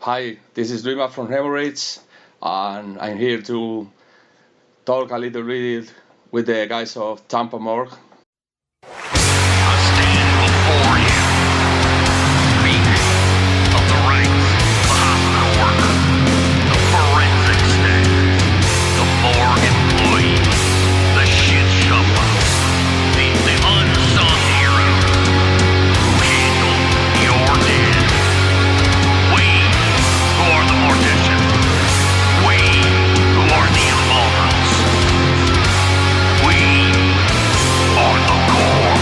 Hi, this is Luisma from Haemorrhage, and I'm here to talk a little bit with the guys of Tampa Morgue. I stand before you, speaking of the rights of the hospital worker, the forensic staff, the morgue employees, the shit shovelers, the unsung heroes who handle your dead. We who are the morticians, we who are the embalmers, we are the core.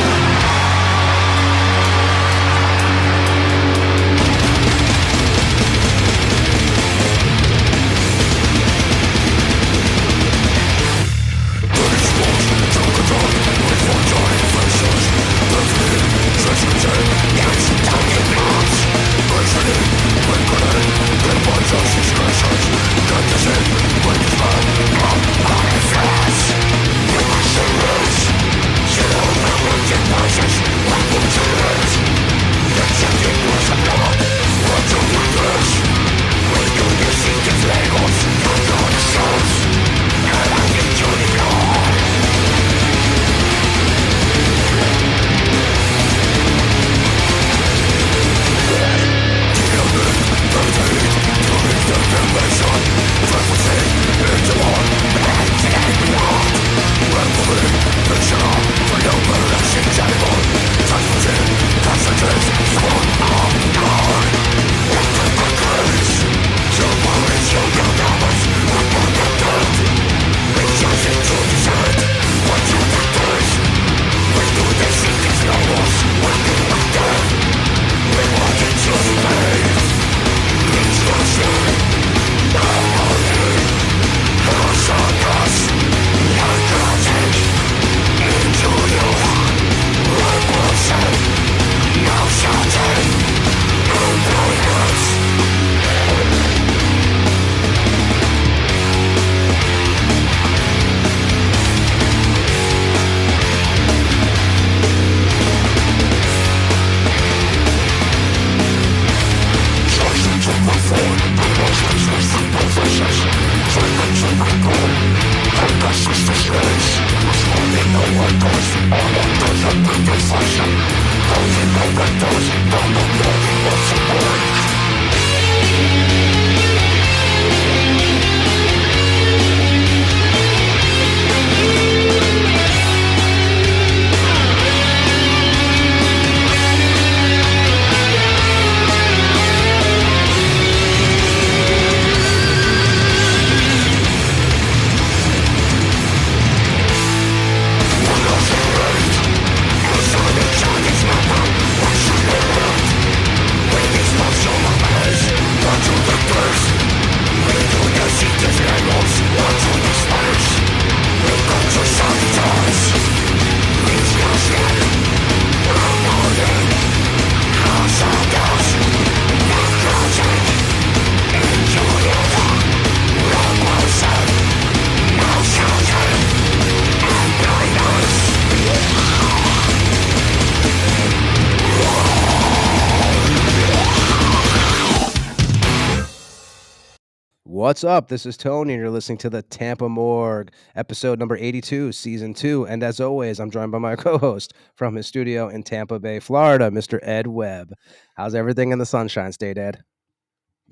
What's up? This is Tony, and you're listening to the Tampa Morgue, episode number 82, season 2. And as always, I'm joined by my co-host from his studio in Tampa Bay, Florida, Mr. Ed Webb. How's everything in the Sunshine State, Ed?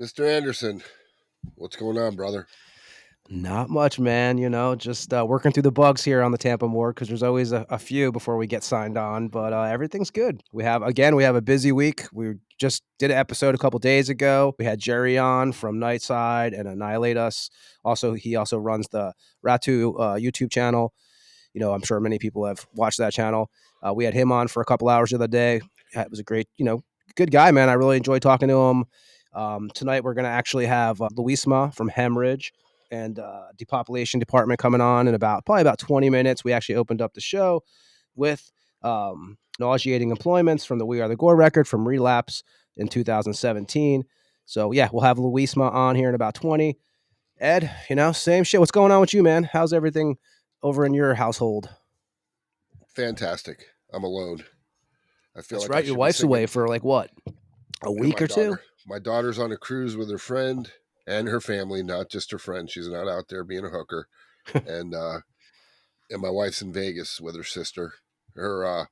Mr. Anderson, what's going on, brother? Not much, man. Just working through the bugs here on the Tampa Morgue because there's always a few before we get signed on, but everything's good. We have a busy week. We just did an episode a couple days ago. We had Jerry on from Nightside and Annihilate Us. He also runs the Ratu YouTube channel. I'm sure many people have watched that channel. We had him on for a couple hours the other day. It was a great, good guy, man. I really enjoyed talking to him. Tonight we're going to actually have Luisma from Haemorrhage and Depopulation Department coming on in probably about 20 minutes. We actually opened up the show with Nauseating Employments from the We Are the Gore record from Relapse in 2017. So yeah, we'll have Luisma on here in about 20. Ed, same shit. What's going on with you, man? How's everything over in your household? Fantastic. I'm alone. I feel That's like right. Your wife's away for like what? A week or two? My daughter's on a cruise with her friend and her family, not just her friend. She's not out there being a hooker. and my wife's in Vegas with her sister. Her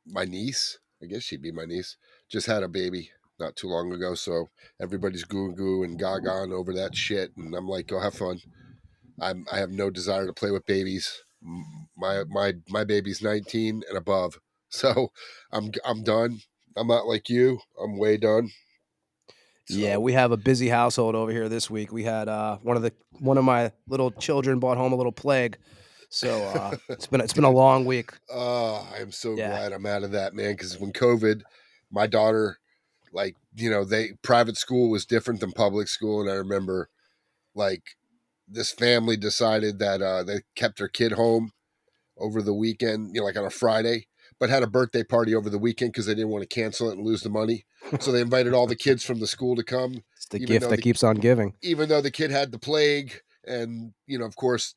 my niece, I guess she'd be my niece, just had a baby not too long ago. So everybody's goo and gaga over that shit. And I'm like, go have fun. I have no desire to play with babies. My baby's 19 and above. So I'm done. I'm not like you. I'm way done. Yeah, So, we have a busy household over here this week. We had one of my little children brought home a little plague. So it's been a long week. Oh, I'm so Yeah. glad I'm out of that, man. Because when COVID, my daughter, like, private school was different than public school, and I remember, like, this family decided that they kept their kid home over the weekend, like on a Friday, but had a birthday party over the weekend because they didn't want to cancel it and lose the money. So they invited all the kids from the school to come. It's the gift that keeps on giving. Even though the kid had the plague, and of course,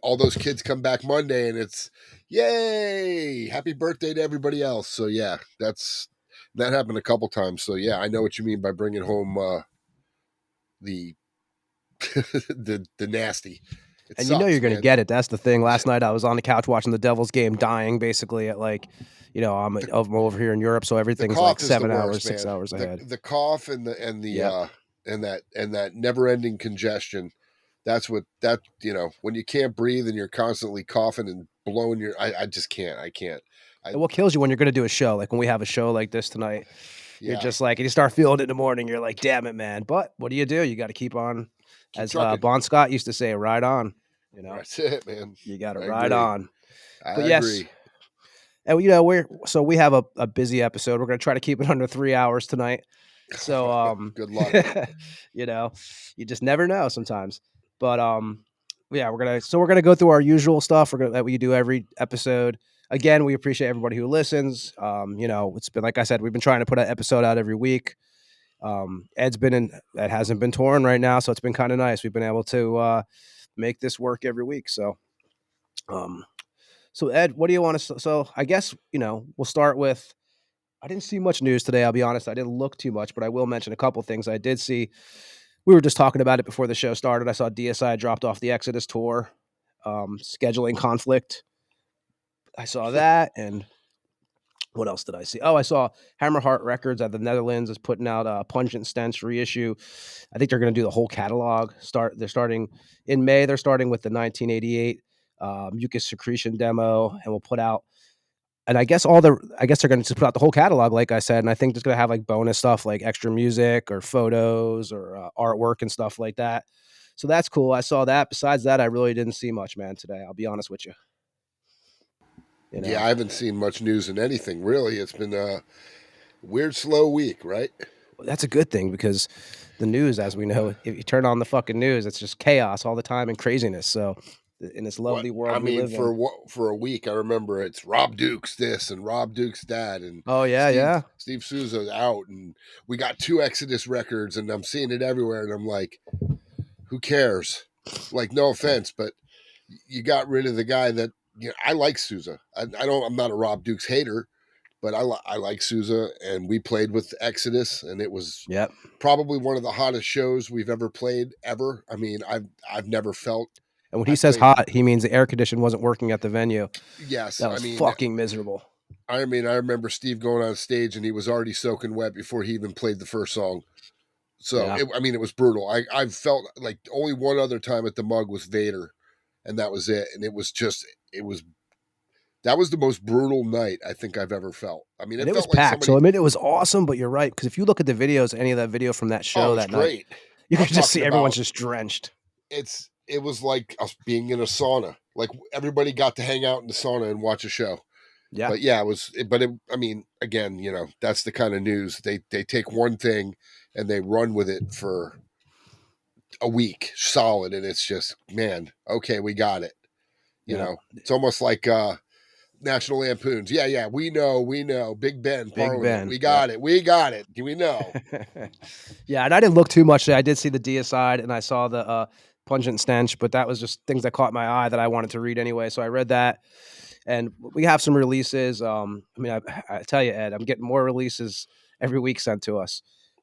all those kids come back Monday, and it's yay, happy birthday to everybody else. So yeah, that happened a couple times. So yeah, I know what you mean by bringing home the the nasty. And sucks, you're going to get it. That's the thing. Last night I was on the couch watching the Devils game, dying basically at I'm over here in Europe, so everything's like 7 hours, 6 hours ahead. The cough and that never-ending congestion. That's what when you can't breathe and you're constantly coughing and blowing I just can't. I can't. And what kills you when you're going to do a show, like when we have a show like this tonight, you're just like, and you start feeling it in the morning, you're like, damn it, man. But what do? You got to keep on. As Bon Scott used to say, ride on. That's it, man. You got to ride on. But I agree. And we have a busy episode. We're going to try to keep it under 3 hours tonight. So good luck. You just never know sometimes. But we're gonna go through our usual stuff. That we do every episode. Again, we appreciate everybody who listens. It's been, like I said, we've been trying to put an episode out every week. Ed's been that hasn't been torn right now, so it's been kind of nice. We've been able to make this work every week. So Ed, what do you want to? So I guess we'll start with. I didn't see much news today. I'll be honest. I didn't look too much, but I will mention a couple things I did see. We were just talking about it before the show started. I saw DSI dropped off the Exodus tour, scheduling conflict. I saw that, and what else did I see? Oh, I saw Hammerheart Records at the Netherlands is putting out a Pungent Stench reissue. I think they're going to do the whole catalog. They're starting in May. They're starting with the 1988 Mucus Secretion demo, and we'll put out. And I guess they're going to just put out the whole catalog, like I said. And I think it's going to have like bonus stuff, like extra music or photos or artwork and stuff like that. So that's cool. I saw that. Besides that, I really didn't see much, man, today. I'll be honest with you. Yeah, I haven't seen much news in anything, really. It's been a weird, slow week, right? Well, that's a good thing because the news, as we know, if you turn on the fucking news, it's just chaos all the time and craziness. So in this lovely world we live in. For a week, I remember it's Rob Dukes this and Rob Dukes that, and Steve Souza's out, and we got 2 Exodus records, and I'm seeing it everywhere, and I'm like, who cares? Like, no offense, but you got rid of the guy that I like Souza. I'm not a Rob Dukes hater, but I like Souza, and we played with Exodus, and it was probably one of the hottest shows we've ever played ever. I mean, I've never felt. And when he says hot, he means the air condition wasn't working at the venue. Yes. That was fucking miserable. I mean, I remember Steve going on stage and he was already soaking wet before he even played the first song. So, it was brutal. I felt like only one other time at the Mug was Vader, and that was it. And that was the most brutal night I think I've ever felt. I mean, it was packed. So, it was awesome, but you're right. Because if you look at the videos, any of that video from that show that night, you can just see everyone's just drenched. It was like us being in a sauna. Like everybody got to hang out in the sauna and watch a show. Yeah. But yeah, again, that's the kind of news. They take one thing and they run with it for a week solid. And it's just, man, okay, we got it. You know, it's almost like National Lampoons. Yeah. We know. Big Ben. We got it. Do we know? Yeah. And I didn't look too much. I did see the DSI and I saw the, Pungent Stench, but that was just things that caught my eye that I wanted to read anyway. So I read that, and we have some releases. I tell you, Ed, I'm getting more releases every week sent to us.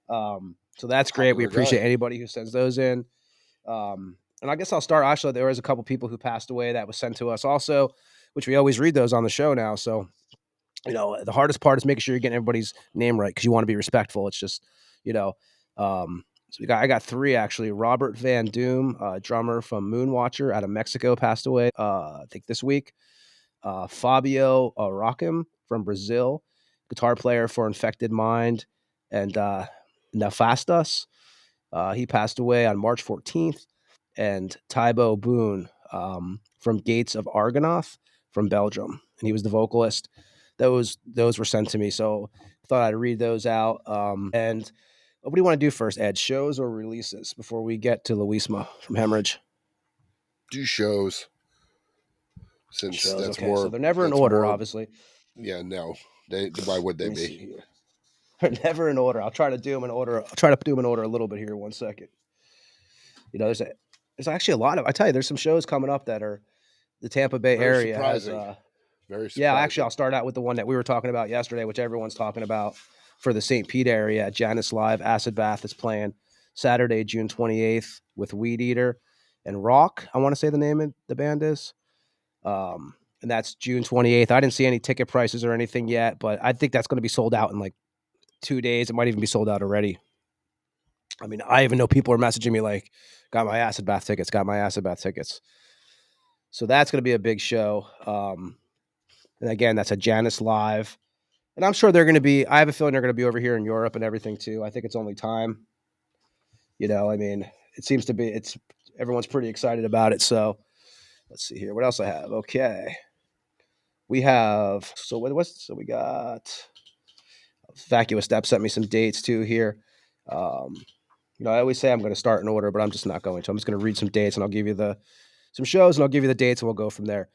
So that's great. We Popular appreciate guy. anybody who sends those in. And I guess I'll start. Actually, there was a couple people who passed away that was sent to us also, which we always read those on the show now. So, the hardest part is making sure you're getting everybody's name right because you want to be respectful. It's just, so I got three actually. Robert Van Doom, drummer from Moonwatcher out of Mexico, passed away. I think this week. Fabio Rockham from Brazil, guitar player for Infected Mind and Nefastus. He passed away on March 14th. And Thibaut Boone from Gates of Argonath from Belgium. And he was the vocalist. Those were sent to me. So I thought I'd read those out. And what do you want to do first, Ed? Shows or releases before we get to Luisma from Haemorrhage? Do shows. Since Shows, that's okay. more. So they're never in That's order, more. obviously. Yeah, no. Why would they Let me see be? here. They're never in order. I'll try to do them in order. I'll try to do them in order a little bit here. 1 second. There's actually a lot of. I tell you, there's some shows coming up that are the Tampa Bay Very area has. surprising. Very Yeah, surprising. actually, I'll start out with the one that we were talking about yesterday, which everyone's talking about for the St. Pete area. Janus Live Acid Bath is playing Saturday, June 28th with Weed Eater and Rock. I want to say the name of the band is. And that's June 28th. I didn't see any ticket prices or anything yet, but I think that's going to be sold out in like 2 days. It might even be sold out already. I mean, I even know people are messaging me like, got my Acid Bath tickets, got my Acid Bath tickets. So that's going to be a big show. And again, that's a Janus Live. And I'm sure they're going to be, I have a feeling they're going to be over here in Europe and everything too. I think it's only time. I mean, it seems to be, everyone's pretty excited about it. So let's see here. What else I have? Okay. We have, so we got Vacuous Step sent me some dates too here. I always say I'm going to start in order, but I'm just not going to. I'm just going to read some dates and I'll give you some shows and I'll give you the dates and we'll go from there.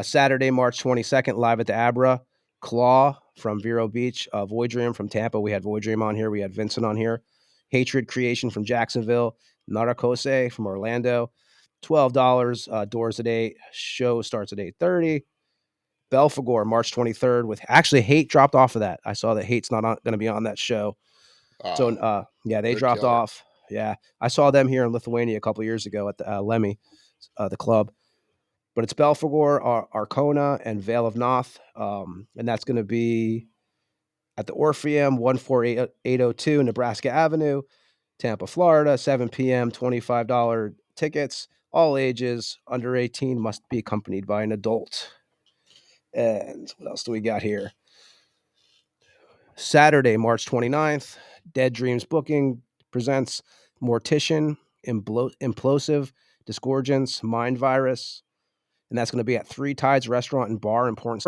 Saturday, March 22nd, live at the Abra. Claw from Vero Beach. Void Dream from Tampa. We had Void Dream on here. We had Vincent on here. Hatred Creation from Jacksonville. Narcose from Orlando. $12. Doors at 8. Show starts at 8:30. Belphegor, March 23rd. With actually Hate dropped off of that. I saw that Hate's not going to be on that show. So yeah, they dropped killer. off. Yeah, I saw them here in Lithuania a couple years ago at the Lemmy, the club. But it's Belphegor, Arcona, and Vale of Noth. And that's going to be at the Orpheum, 14802 Nebraska Avenue, Tampa, Florida, 7 p.m., $25 tickets. All ages, under 18, must be accompanied by an adult. And what else do we got here? Saturday, March 29th, Dead Dreams Booking presents Mortician, Implosive, Disgorgence, Mind Virus. And that's going to be at Three Tides Restaurant and Bar in Port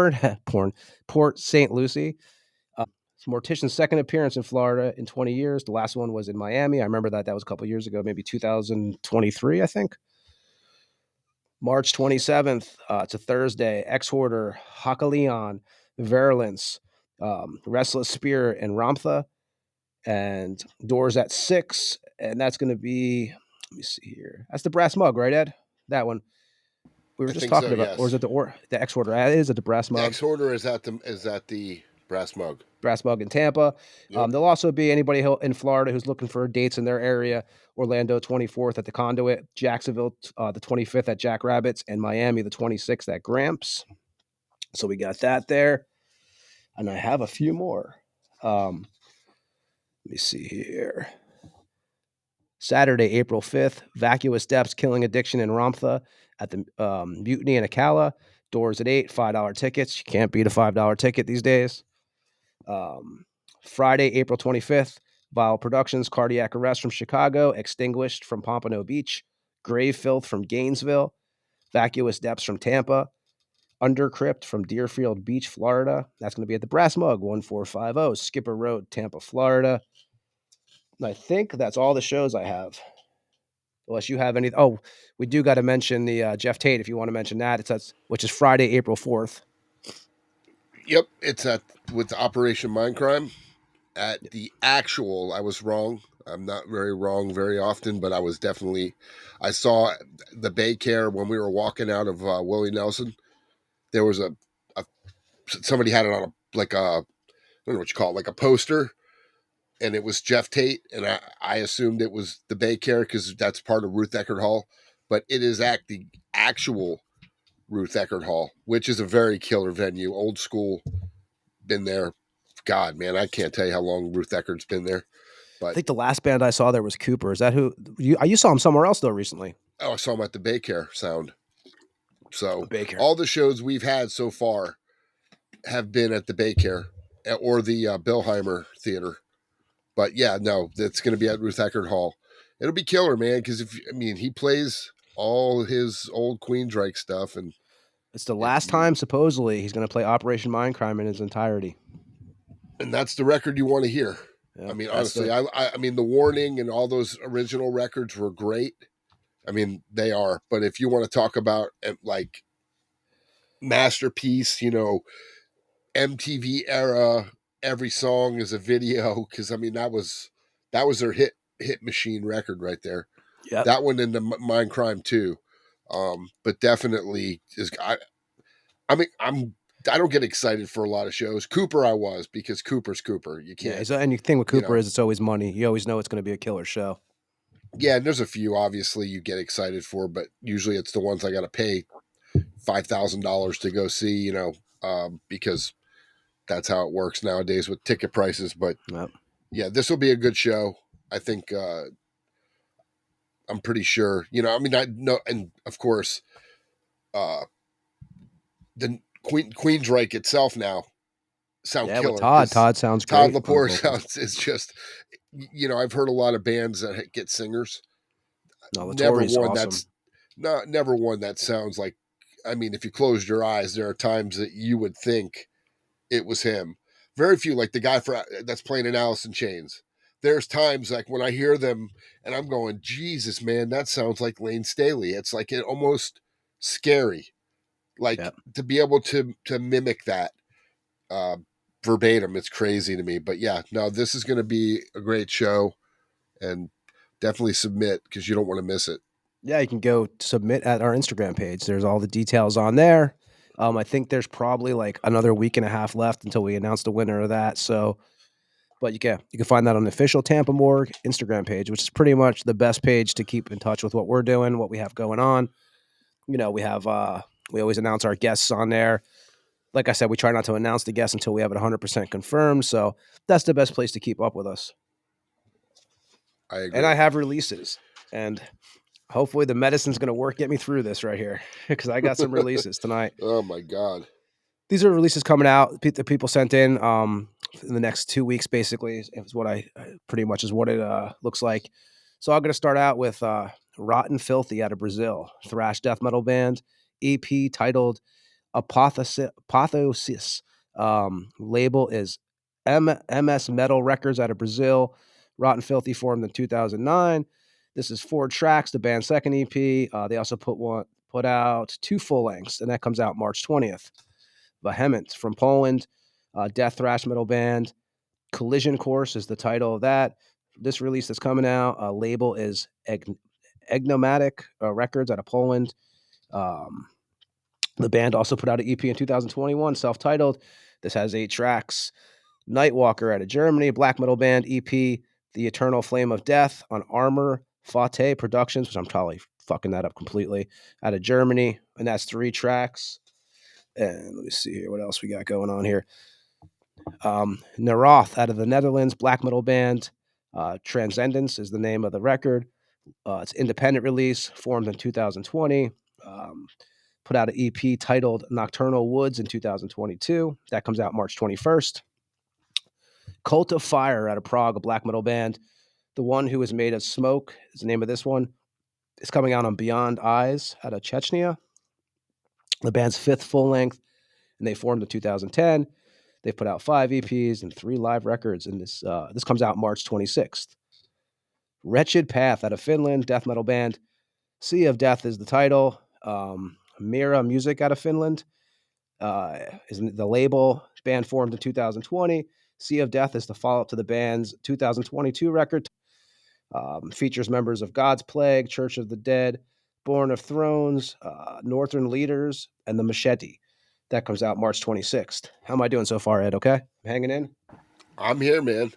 St. Lucie. It's Mortician's second appearance in Florida in 20 years. The last one was in Miami. I remember that was a couple years ago, maybe 2023, I think. March 27th, it's a Thursday. X-Hoarder, Hakaleon, Virulence, Restless Spirit, and Ramtha. And doors at 6. And that's going to be, let me see here. That's the Brass Mug, right, Ed? That one. We were just talking about, yes. Or is it the X-Order? Is it the Brass Mug? The X-Order is at the Brass Mug. Brass Mug in Tampa. Yep. There'll also be anybody in Florida who's looking for dates in their area. Orlando, 24th at the Conduit. Jacksonville, the 25th at Jack Rabbits. And Miami, the 26th at Gramps. So we got that there. And I have a few more. Let me see here. Saturday, April 5th, Vacuous Depths, Killing Addiction in Ramtha at the Mutiny in Acala. Doors at 8, $5 tickets. You can't beat a $5 ticket these days. Friday, April 25th, Vile Productions, Cardiac Arrest from Chicago, Extinguished from Pompano Beach, Grave Filth from Gainesville, Vacuous Depths from Tampa, Undercrypt from Deerfield Beach, Florida. That's going to be at the Brass Mug, 1450 Skipper Road, Tampa, Florida. And I think that's all the shows I have. Unless you have any. Oh, we do got to mention the Jeff Tate, if you want to mention that. Which is Friday, April 4th. Yep, it's with Operation Mindcrime. At the actual, I was wrong. I'm not very wrong very often, but I saw the Baycare when we were walking out of Willie Nelson. There was somebody had it on I don't know what you call it, like a poster and it was Jeff Tate, and I assumed it was the Bay Care because that's part of Ruth Eckerd Hall, but it is the actual Ruth Eckerd Hall, which is a very killer venue, old school. Been there, God, man, I can't tell you how long Ruth Eckerd's been there. I But think the last band I saw there was Cooper. Is that who you saw him somewhere else though recently? I saw him at the Bay Care Sound. So Baker. all the shows we've had so far have been at the Bay Care or the Billheimer Theater. But yeah, no, that's going to be at Ruth Eckerd Hall. It'll be killer, man, because he plays all his old Queensryche stuff, and It's the last time supposedly he's going to play Operation Mindcrime in its entirety. And that's the record you want to hear. Yeah, I mean, honestly, I mean, The Warning and all those original records were great. I mean, they are. But if you want to talk about like masterpiece, MTV era, every song is a video, because I mean that was their hit machine record right there. Yeah, that one and the Mindcrime too. But definitely I don't get excited for a lot of shows. Cooper I was, because Cooper's Cooper. You can't. Yeah, and the thing with Cooper is it's always money. You always know it's going to be a killer show. Yeah, and there's a few obviously you get excited for, but usually it's the ones I got to pay $5,000 to go see. Because that's how it works nowadays with ticket prices. But yeah, this will be a good show. I think. I'm pretty sure. I mean, I know, and of course, the Queensryche itself now sound killer. With Todd sounds great. Todd Lepore sounds is just. I've heard a lot of bands that get singers. No, never one awesome. never one that sounds like. I mean, if you closed your eyes, there are times that you would think it was him. Very few, like the guy that's playing in Alice in Chains. There's times like when I hear them and I'm going, Jesus, man, that sounds like Lane Staley. It's like almost scary, like to be able to mimic that verbatim. It's crazy to me. But yeah, no, this is going to be a great show, and definitely submit because you don't want to miss it. Yeah, you can go submit at our Instagram page. There's all the details on there. I think there's probably like another week and a half left until we announce the winner of that. So, but you can find that on the official Tampa Morgue Instagram page, which is pretty much the best page to keep in touch with what we're doing, what we have going on. We always announce our guests on there. Like I said, we try not to announce the guests until we have it 100% confirmed. So that's the best place to keep up with us. I agree. And I have releases, and hopefully the medicine's going to get me through this right here, because I got some releases tonight. Oh my God. These are releases coming out that people sent in the next 2 weeks, basically, is what pretty much is what it looks like. So I'm going to start out with Rotten Filthy out of Brazil, thrash death metal band, EP titled Apotheosis. Label is MS Metal Records out of Brazil. Rotten Filthy formed in 2009. This is 4 tracks, the band's second EP. They also put out 2 full lengths, and that comes out March 20th. Vehement from Poland, death thrash metal band. Collision Course is the title of that. This release that's coming out, label is Egnomatic Records out of Poland. The band also put out an EP in 2021, self-titled. This has 8 tracks. Nightwalker out of Germany, black metal band, EP, The Eternal Flame of Death on Armor Fate Productions, which I'm probably fucking that up completely, out of Germany, and that's 3 tracks. And let me see here what else we got going on here. Neroth out of the Netherlands, black metal band. Transcendence is the name of the record. It's independent release, formed in 2020. Put out an EP titled Nocturnal Woods in 2022. That comes out March 21st. Cult of Fire out of Prague, a black metal band. The One Who Is Made of Smoke is the name of this one. It's coming out on Beyond Eyes out of Chechnya. The band's 5th full length, and they formed in 2010. They've put out 5 EPs and 3 live records, and this comes out March 26th. Wretched Path out of Finland, death metal band. Sea of Death is the title. Mira Music out of Finland is the label. Band formed in 2020. Sea of Death is the follow-up to the band's 2022 record. Features members of God's Plague, Church of the Dead, Born of Thrones, Northern Leaders, and the Machete. That comes out March 26th. How am I doing so far, Ed? Okay? Hanging in? I'm here, man.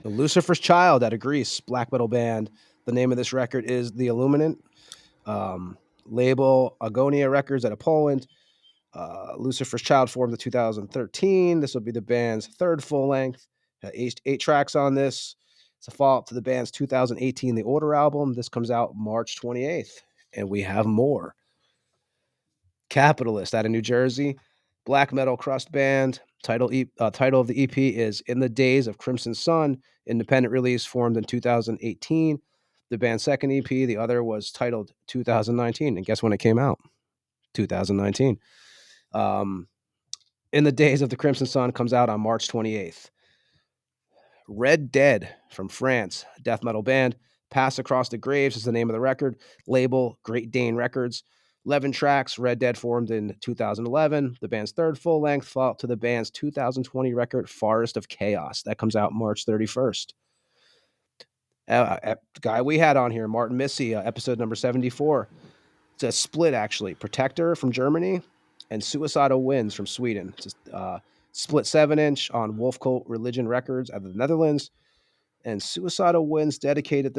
Lucifer's Child out of Greece, black metal band. The name of this record is The Illuminant. Label Agonia Records out of Poland. Lucifer's Child formed in 2013. This will be the band's third full length. Eight tracks on this. It's a follow up to the band's 2018 The Order album. This comes out March 28th. And we have more. Capitalist out of New Jersey. Black metal crust band. Title of the EP is In the Days of Crimson Sun. Independent release formed in 2018. The band's second EP, the other was titled 2019. And guess when it came out? 2019. In the Days of the Crimson Sun comes out on March 28th. Red Dead from France, death metal band. Pass Across the Graves is the name of the record. Label Great Dane Records. 11 tracks. Red Dead formed in 2011. The band's third full length, follow to the band's 2020 record, Forest of Chaos. That comes out March 31st. Guy we had on here, Martin Missy, episode number 74. It's a split, actually. Protector from Germany and Suicidal Winds from Sweden. It's a split 7-inch on Wolf Cult Religion Records out of the Netherlands. And Suicidal Winds dedicated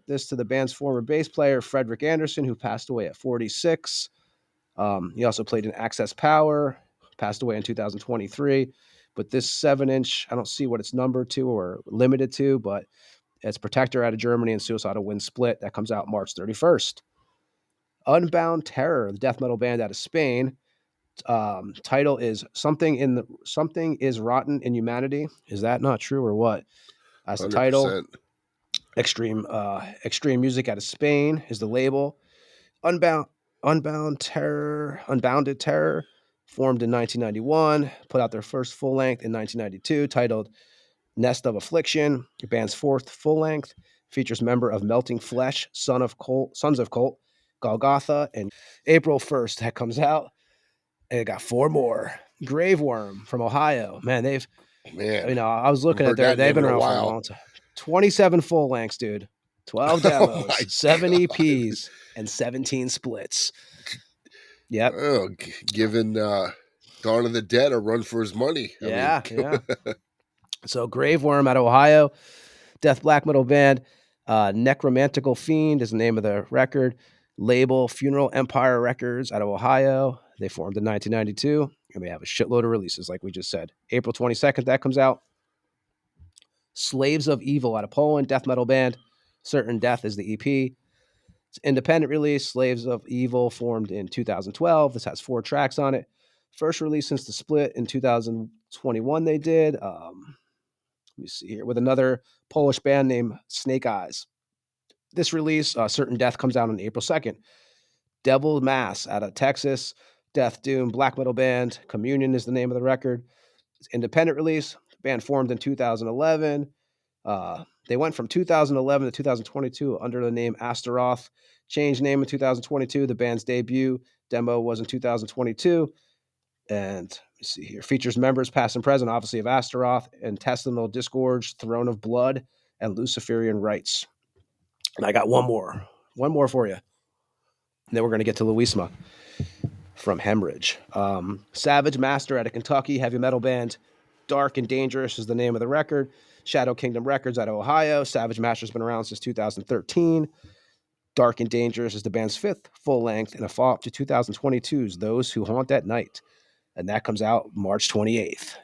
this to the band's former bass player, Frederick Anderson, who passed away at 46. He also played in Access Power, passed away in 2023. But this 7-inch, I don't see what it's numbered to or limited to, but it's Protector out of Germany and Suicidal Winds split. That comes out March 31st. Unbound Terror, the death metal band out of Spain. Title is Something is Rotten in Humanity. Is that not true or what? That's the 100%. title. Extreme Music out of Spain is the label. Unbounded Terror, formed in 1991, put out their first full length in 1992, titled Nest of Affliction. The band's fourth full length features member of Melting Flesh, Sons of Cult, Golgotha, and April 1st that comes out. And it got 4 more. Graveworm from Ohio. Man, I was looking at they've been around for a long time. 27 full lengths, dude. 12 demos, 7 EPs, and 17 splits. Yep. Oh, giving Dawn of the Dead a run for his money. Yeah. So Graveworm out of Ohio, death black metal band. Necromantical Fiend is the name of the record. Label Funeral Empire Records out of Ohio. They formed in 1992, and they have a shitload of releases, like we just said. April 22nd, that comes out. Slaves of Evil out of Poland, death metal band. Certain Death is the EP. It's independent release. Slaves of Evil formed in 2012. This has 4 tracks on it. First release since the split in 2021 they did. Let me see here. With another Polish band named Snake Eyes. This release, Certain Death, comes out on April 2nd. Devil Mass out of Texas. Death Doom black metal band. Communion is the name of the record. It's independent release. The band formed in 2011. They went from 2011 to 2022 under the name Astaroth. Changed name in 2022. The band's debut demo was in 2022. And let me see here. Features members past and present, obviously, of Astaroth, Intestinal Disgorge, Throne of Blood, and Luciferian Rites. And I got one more for you. And then we're going to get to Luisma from Haemorrhage. Savage Master out of Kentucky, heavy metal band. Dark and Dangerous is the name of the record. Shadow Kingdom Records out of Ohio. Savage Master's been around since 2013. Dark and Dangerous is the band's 5th full length and a follow-up to 2022's Those Who Haunt at Night. And that comes out March 28th.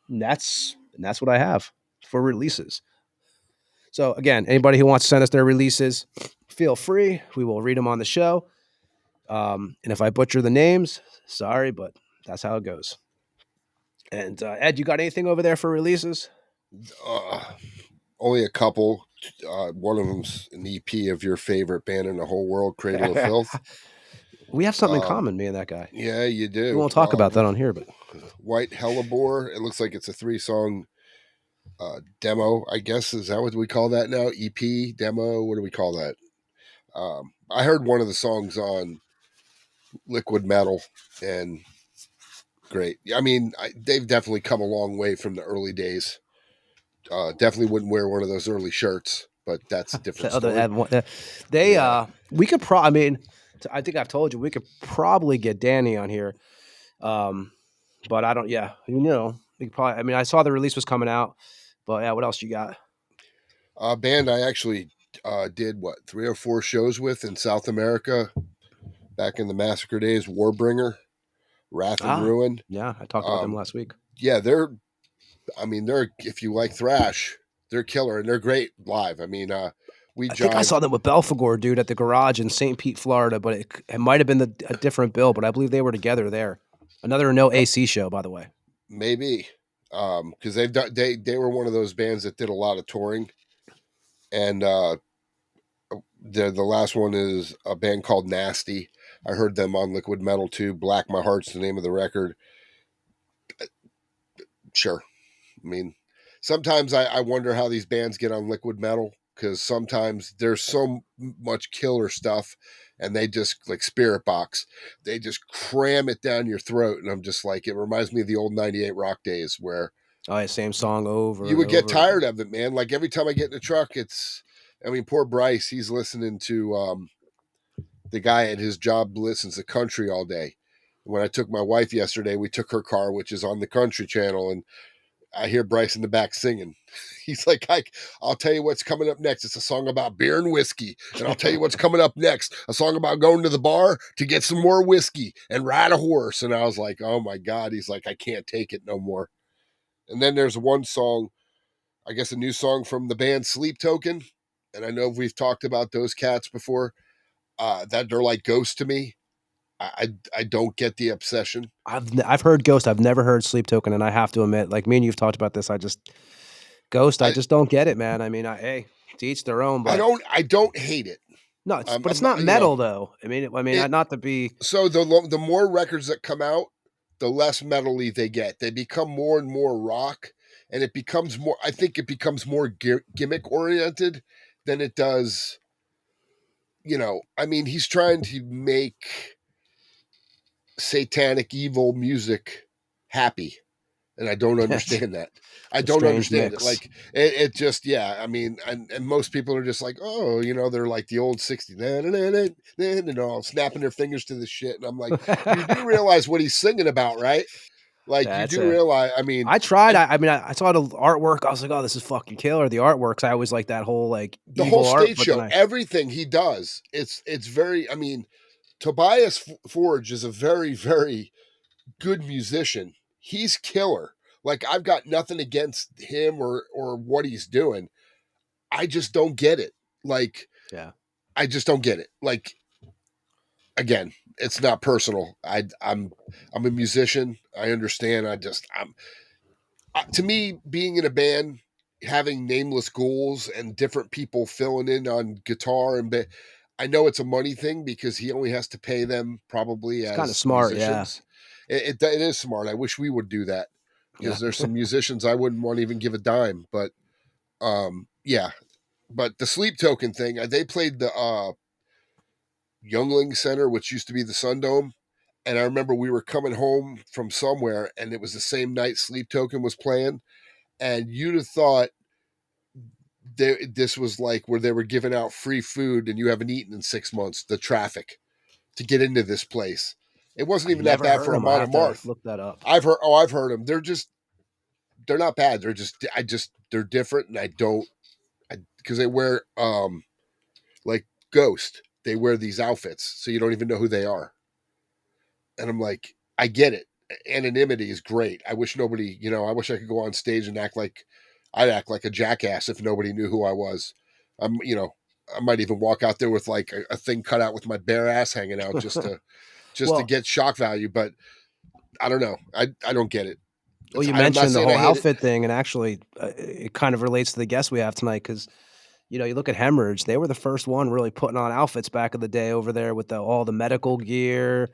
And that's what I have for releases. So again, anybody who wants to send us their releases, feel free. We will read them on the show. And if I butcher the names, sorry, but that's how it goes. And Ed, you got anything over there for releases? Only a couple. One of them's an EP of your favorite band in the whole world, Cradle of Filth. We have something in common, me and that guy. Yeah, you do. We won't talk about that on here, but White Hellebore. It looks like it's a 3-song demo, I guess. Is that what we call that now? EP, demo? What do we call that? I heard one of the songs on Liquid Metal, and great. I mean, they've definitely come a long way from the early days. Definitely wouldn't wear one of those early shirts, but that's a different story. We could probably, I mean, I think I've told you, we could probably get Danny on here. But I don't, we could probably, I mean, I saw the release was coming out, but yeah, what else you got? A band I actually did 3 or 4 shows with in South America back in the Massacre days. Warbringer, Wrath and Ah, Ruin. yeah, I talked about them last week. Yeah, they're if you like thrash, they're killer and they're great live. I mean, we I think I saw jived. them with Belphegor, dude, at the garage in St. Pete, Florida, but it might have been a different bill, but I believe they were together there. Another no AC show, by the way. Maybe because they were one of those bands that did a lot of touring, and the last one is a band called Nasty. I heard them on Liquid Metal too. Black My Heart's the name of the record. Sure, I mean, sometimes I wonder how these bands get on Liquid Metal because sometimes there's so much killer stuff, and they just like Spirit Box, they just cram it down your throat, and I'm just like, it reminds me of the old '98 rock days where Oh, yeah, same song over you and would get over again. tired of it, man. Like every time I get in the truck, poor Bryce, he's listening to the guy at his job listens to country all day. When I took my wife yesterday, we took her car, which is on the country channel, and I hear Bryce in the back singing. He's like, I'll tell you what's coming up next. It's a song about beer and whiskey. And I'll tell you what's coming up next. A song about going to the bar to get some more whiskey and ride a horse. And I was like, oh my God. He's like, I can't take it no more. And then there's one song, I guess a new song from the band Sleep Token. And I know we've talked about those cats before, that they're like ghosts to me. I don't get the obsession. I've heard Ghost. I've never heard Sleep Token, and I have to admit, like me and you've talked about this. I just don't get it, man. I mean, hey, to each their own. But I don't hate it. no, it's I'm not metal though. I mean, not to be. So the more records that come out, the less metally they get. They become more and more rock, and it becomes more. I think it becomes more gimmick oriented than it does. I mean, he's trying to make satanic evil music happy, and I don't understand that. I don't understand mix. it. Like it just, yeah. I mean, and most people are just like, oh, they're like the old '60s, snapping their fingers to the shit, and I'm like, you do realize what he's singing about, right? Like Yeah, you do realize. I mean, I tried. I saw the artwork. I was like, oh, this is fucking killer. The artworks. I always like that whole like the evil whole art. stage show, everything he does, it's very. I mean, Tobias Forge is a very, very good musician. He's killer. Like I've got nothing against him or what he's doing. I just don't get it. Like, yeah, I just don't get it. Like, again, it's not personal. I'm a musician. I understand. To me, being in a band, having nameless ghouls and different people filling in on guitar I know it's a money thing because he only has to pay them probably it's as kind of smart. musicians. It is smart. I wish we would do that because there's some musicians I wouldn't want to even give a dime. But yeah. But the Sleep Token thing, they played the Youngling Center, which used to be the Sundome. And I remember we were coming home from somewhere, and it was the same night Sleep Token was playing. And you'd have thought this was like where they were giving out free food and you haven't eaten in 6 months, the traffic to get into this place. It wasn't even that bad for a monomarth. Look that up. I've heard them. They're not bad. They're different. And because they wear, like Ghost, they wear these outfits. So you don't even know who they are. And I'm like, I get it. Anonymity is great. I wish nobody, I wish I could go on stage and I'd act like a jackass if nobody knew who I was. I might even walk out there with like a thing cut out with my bare ass hanging out just to get shock value. But I don't know. I don't get it. Well, you mentioned the whole outfit thing, and actually, it kind of relates to the guest we have tonight because, you look at Haemorrhage. They were the first one really putting on outfits back in the day over there with all the medical gear,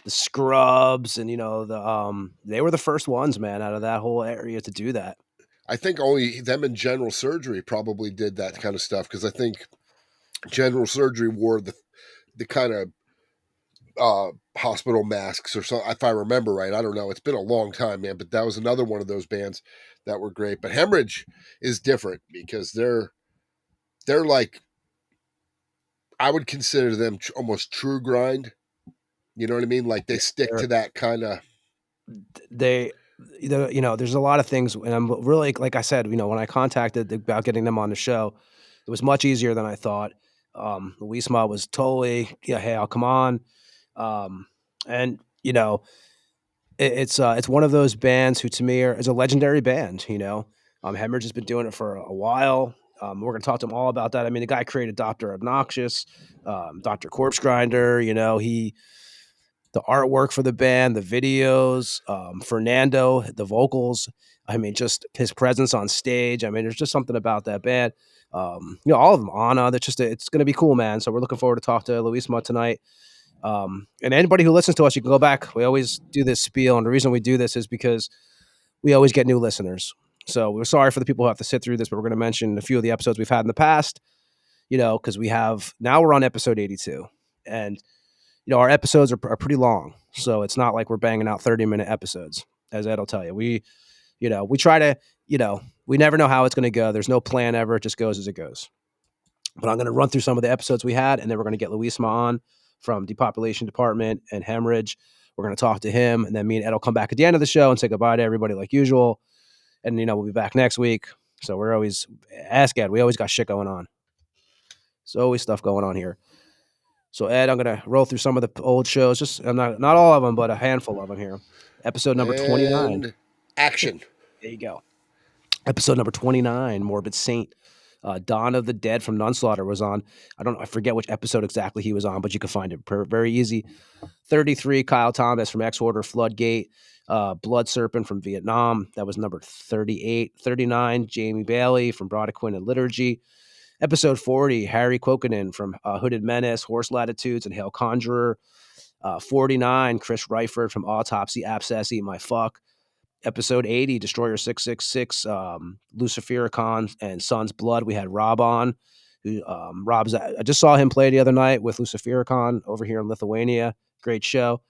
the scrubs, and they were the first ones, man, out of that whole area to do that. I think only them and General Surgery probably did that kind of stuff because I think General Surgery wore the kind of hospital masks or something, if I remember right. I don't know. It's been a long time, man, but that was another one of those bands that were great. But Haemorrhage is different because they're like, I would consider them almost true grind. You know what I mean? Like they stick to that kind of. There's a lot of things, and I'm really, like I said, when I contacted about getting them on the show, It was much easier than I thought. Luisma was totally, yeah, hey, I'll come on. And it's one of those bands who to me is a legendary band. Haemorrhage has been doing it for a while. We're going to talk to him all about that. I mean, the guy created Dr. Obnoxious, Dr. Corpse Grinder. The artwork for the band, the videos, Fernando, the vocals. I mean, just his presence on stage. I mean, there's just something about that band. All of them. Anna. That's just it's going to be cool, man. So we're looking forward to talk to Luisma tonight. And anybody who listens to us, you can go back. We always do this spiel, and the reason we do this is because we always get new listeners. So we're sorry for the people who have to sit through this, but we're going to mention a few of the episodes we've had in the past. Because we're on episode 82, and our episodes are pretty long, so it's not like we're banging out 30-minute episodes, as Ed will tell you. We try to, we never know how it's going to go. There's no plan ever. It just goes as it goes. But I'm going to run through some of the episodes we had, and then we're going to get Luisma on from Depopulation Department and Haemorrhage. We're going to talk to him, and then me and Ed will come back at the end of the show and say goodbye to everybody like usual. And, we'll be back next week. So we're always, ask Ed, we always got shit going on. There's always stuff going on here. So, Ed, I'm going to roll through some of the old shows. Just not all of them, but a handful of them here. Episode number 29. Action. There you go. Episode number 29, Morbid Saint. Dawn of the Dead from Nunslaughter was on. I forget which episode exactly he was on, but you can find it very easy. 33, Kyle Thomas from X-Order Floodgate. Blood Serpent from Vietnam. That was number 38. 39, Jamie Bailey from Brodequin and Liturgy. Episode 40, Harry Quokinen from Hooded Menace, Horse Latitudes, and Hail Conjurer. 49, Chris Reifert from Autopsy, Abscess, Eat My Fuck. Episode 80, Destroyer 666, Lucifericon, and Sun's Blood. We had Rob on. I just saw him play the other night with Lucifericon over here in Lithuania. Great show.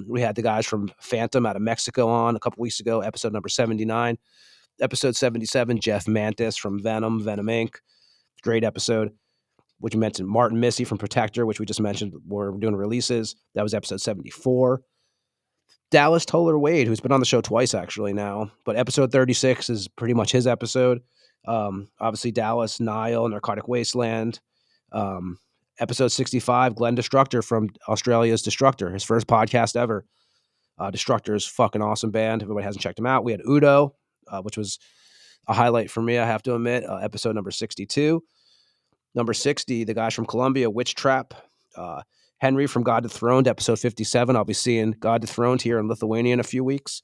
We had the guys from Phantom out of Mexico on a couple weeks ago, episode number 79. Episode 77, Jeff Mantis from Venom Inc. Great episode, which you mentioned. Martin Missy from Protector, which we just mentioned. We're doing releases. That was episode 74. Dallas Toller Wade, who's been on the show twice actually now, but episode 36 is pretty much his episode. Obviously, Dallas, Nile, Narcotic Wasteland. Episode 65, Glenn Destructor from Australia's Destructor, his first podcast ever. Destructor's fucking awesome band. If everybody hasn't checked him out, we had Udo, which was a highlight for me, I have to admit. Episode number 62. Number 60, the guys from Colombia, Witch Trap. Henry from God Dethroned, episode 57. I'll be seeing God Dethroned here in Lithuania in a few weeks.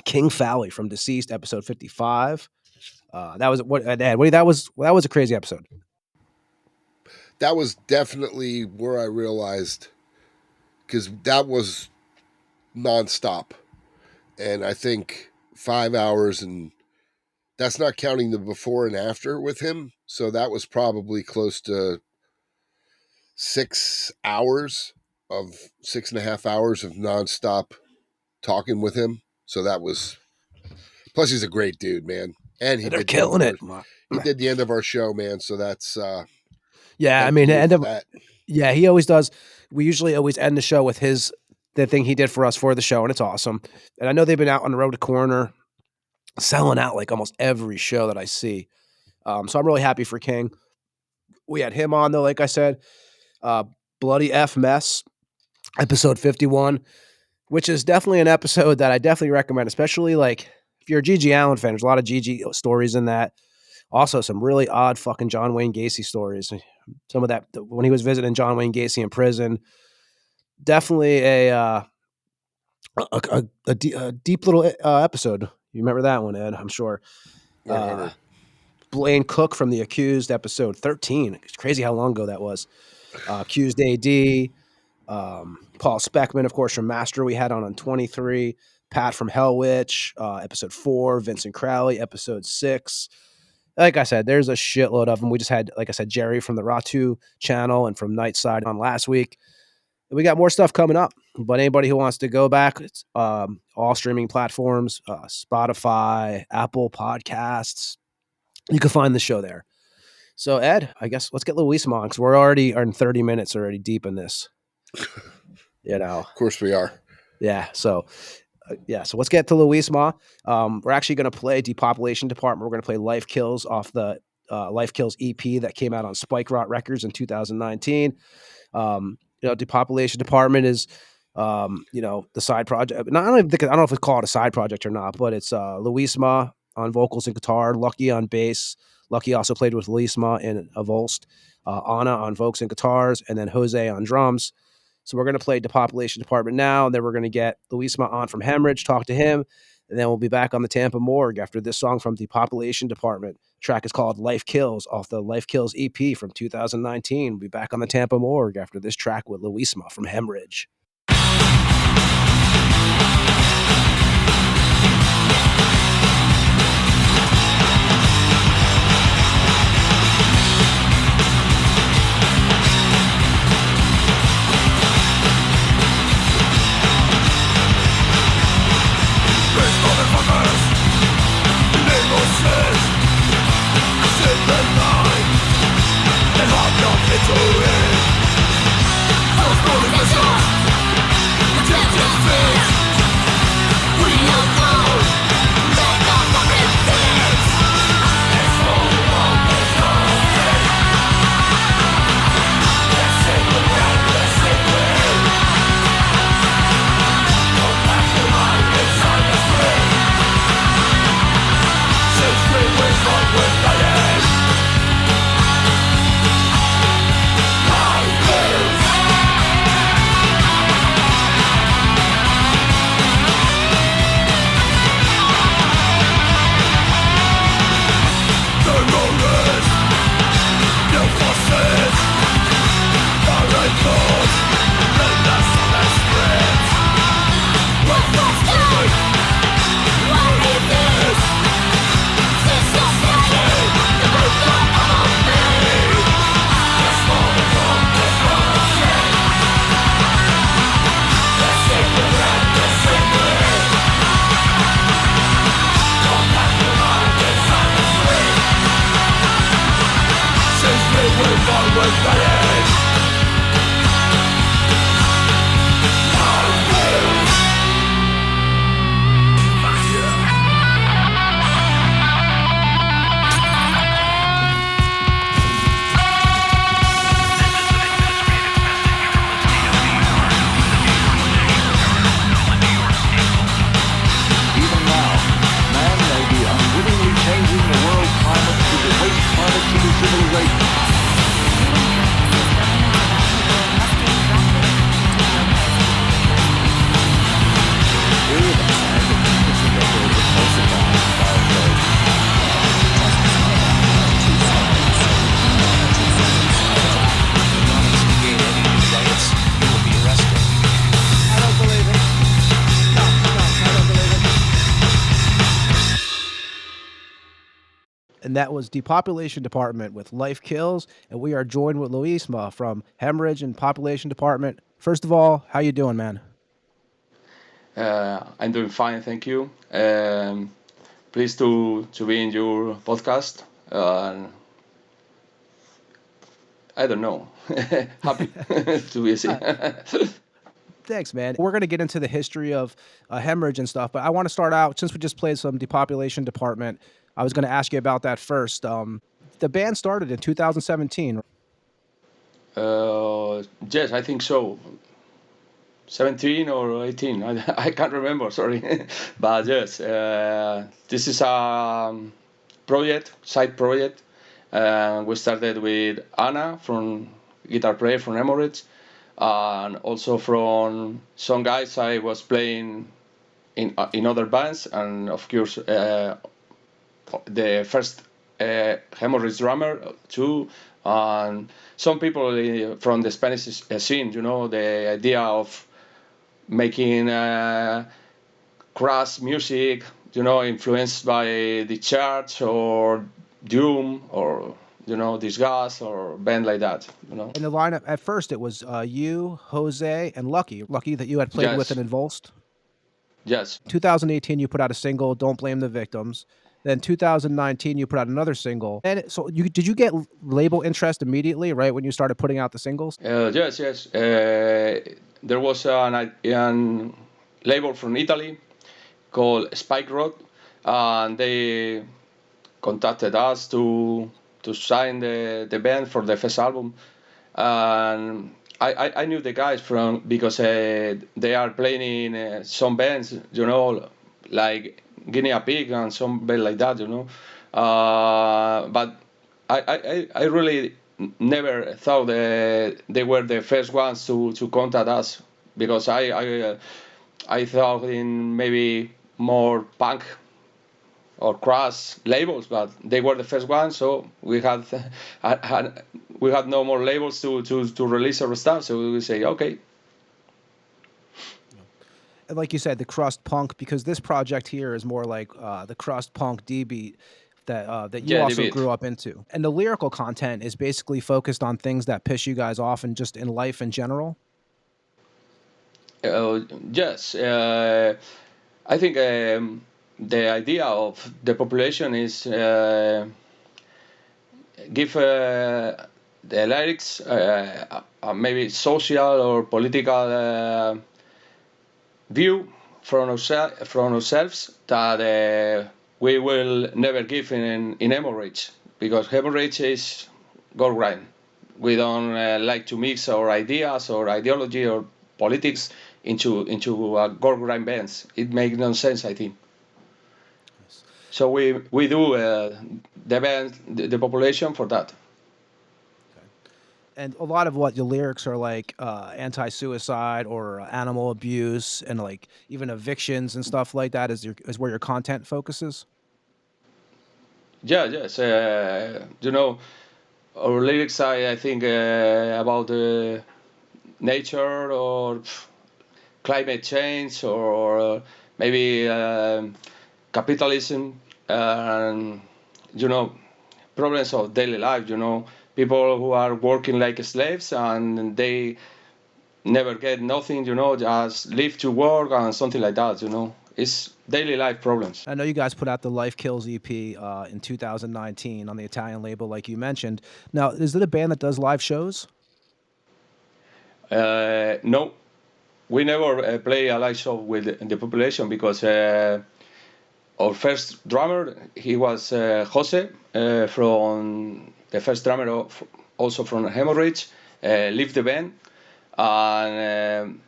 King Fowley from Deceased, episode 55. That was a crazy episode. That was definitely where I realized, because that was nonstop. And I think 5 hours, and that's not counting the before and after with him. So that was probably close to 6 hours of 6.5 hours of nonstop talking with him. So that was, plus he's a great dude, man. And they're killing it. He did the end of our show, man. So that's, yeah, I mean, yeah, he always does. We usually always end the show with the thing he did for us for the show, and it's awesome. And I know they've been out on the road to Corner, selling out like almost every show that I see. So I'm really happy for King. We had him on though, like I said, Bloody F Mess, episode 51, which is definitely an episode that I definitely recommend, especially like if you're a G.G. Allen fan. There's a lot of G.G. stories in that. Also, some really odd fucking John Wayne Gacy stories. Some of that when he was visiting John Wayne Gacy in prison. Definitely a deep little episode. You remember that one, Ed? I'm sure. Blaine Cook from The Accused, episode 13. It's crazy how long ago that was. Accused AD. Paul Speckman, of course, from Master, we had on 23. Pat from Hell Witch, episode 4. Vincent Crowley, episode 6. Like I said, there's a shitload of them. We just had, like I said, Jerry from the Ratu channel and from Nightside on last week. We got more stuff coming up, but anybody who wants to go back, it's all streaming platforms, Spotify, Apple Podcasts. You can find the show there. So, Ed, I guess let's get Luisma on because we're already in 30 minutes already deep in this. Of course we are. Yeah. So let's get to Luisma. We're actually going to play Depopulation Department. We're going to play Life Kills off the Life Kills EP that came out on Spike Rot Records in 2019. Depopulation Department is, the side project. I don't know if it's called a side project or not, but it's Luisma on vocals and guitar, Lucky on bass. Lucky also played with Luisma in x-Avulsed, Anna on vocals and guitars, and then Jose on drums. So we're going to play Depopulation Department now, and then we're going to get Luisma on from Haemorrhage, talk to him, and then we'll be back on the Tampa Morgue after this song from Depopulation Department. The track is called Life Kills off the Life Kills EP from 2019. We'll be back on the Tampa Morgue after this track with Luisma from Haemorrhage. And that was Depopulation Department with Life Kills. And we are joined with Luisma from Haemorrhage and Population Department. First of all, how you doing, man? I'm doing fine, thank you. Pleased to be in your podcast. I don't know. Happy to be here. Thanks, man. We're going to get into the history of Haemorrhage and stuff, but I want to start out, since we just played some Depopulation Department, I was going to ask you about that first. The band started in 2017. Yes, I think so. 17 or 18, I can't remember, sorry. But yes, this is a side project. We started with Anna, from guitar player from Haemorrhage, and also from some guys I was playing in other bands, and of course the first Haemorrhage drummer too, and some people from the Spanish scene. The idea of making Crust music, influenced by the Church or Doom or Disgust or band like that. In the lineup at first, it was you, Jose, and Lucky that you had played with in x-Avulsed. Yes. 2018, you put out a single, Don't Blame the Victims. Then 2019, you put out another single. And so did you get label interest immediately, right, when you started putting out the singles? Yes. There was an label from Italy called Spike Rot, and they contacted us to to sign the band for the first album, and I knew the guys from because they are playing in some bands, like Guinea Pig and some band like that, but I really never thought they were the first ones to contact us, because I thought in maybe more punk or Crust labels, but they were the first ones, so we had we had no more labels to release our stuff, so we say okay. And like you said, the Crust punk, because this project here is more like the Crust punk D beat that you Yeah, also David. grew up into, and the lyrical content is basically focused on things that piss you guys off and just in life in general. Yes, I think the idea of Depopulation is give the lyrics maybe social or political view from ourselves that we will never give in Haemorrhage, because Haemorrhage is Goregrind. We don't like to mix our ideas or ideology or politics into Goregrind bands. It makes no sense, I think. So we do the band, the population for that. And a lot of what the lyrics are like anti-suicide or animal abuse and like even evictions and stuff like that is where your content focuses. Yeah, yes. Our lyrics, I think about nature or climate change or maybe capitalism and problems of daily life. People who are working like slaves and they never get nothing. Just live to work and something like that. It's daily life problems. I know you guys put out the Life Kills EP in 2019 on the Italian label, like you mentioned. Now, is it a band that does live shows? No, we never play a live show with the population because our first drummer, he was Jose from the first drummer also from Haemorrhage, left the band, and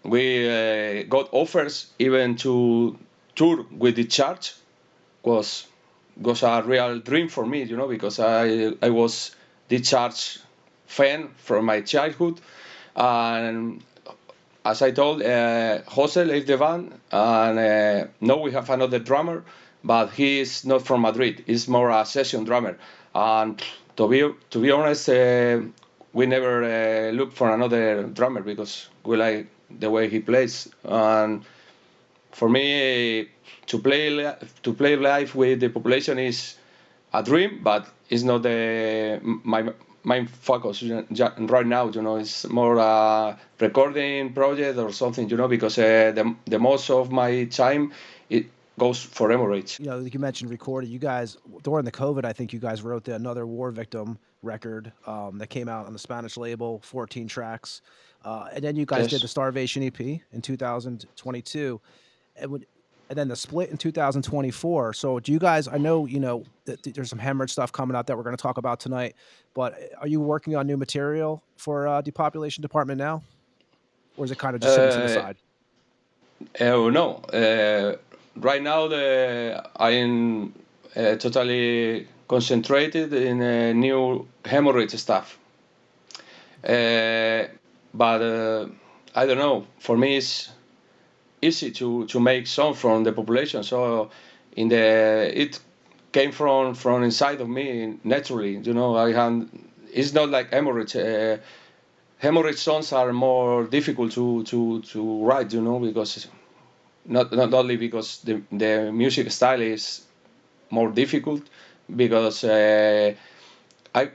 we got offers even to tour with the church. Was a real dream for me, because I was the church fan from my childhood, and as I told, Jose left the band, and now we have another drummer, but he is not from Madrid. He's more a session drummer, and to be honest, we never looked for another drummer because we like the way he plays. And for me, to play live with the population is a dream, but it's not my main focus right now. It's more a recording project or something. Because the most of my time it goes for Haemorrhage. Like you mentioned recorded. You guys during the COVID, I think you guys wrote the Another War Victim record that came out on the Spanish label, 14 tracks, and then you guys did the Starvation EP in 2022. And then the split in 2024. So do you guys, I know, that there's some Haemorrhage stuff coming out that we're going to talk about tonight, but are you working on new material for Depopulation Department now? Or is it kind of just sitting to the side? No. Right now, I'm totally concentrated in new Haemorrhage stuff. But I don't know, for me it's easy to make songs from the population, so it came from inside of me naturally. It's not like Haemorrhage. Haemorrhage songs are more difficult to write, because not only because the music style is more difficult, because I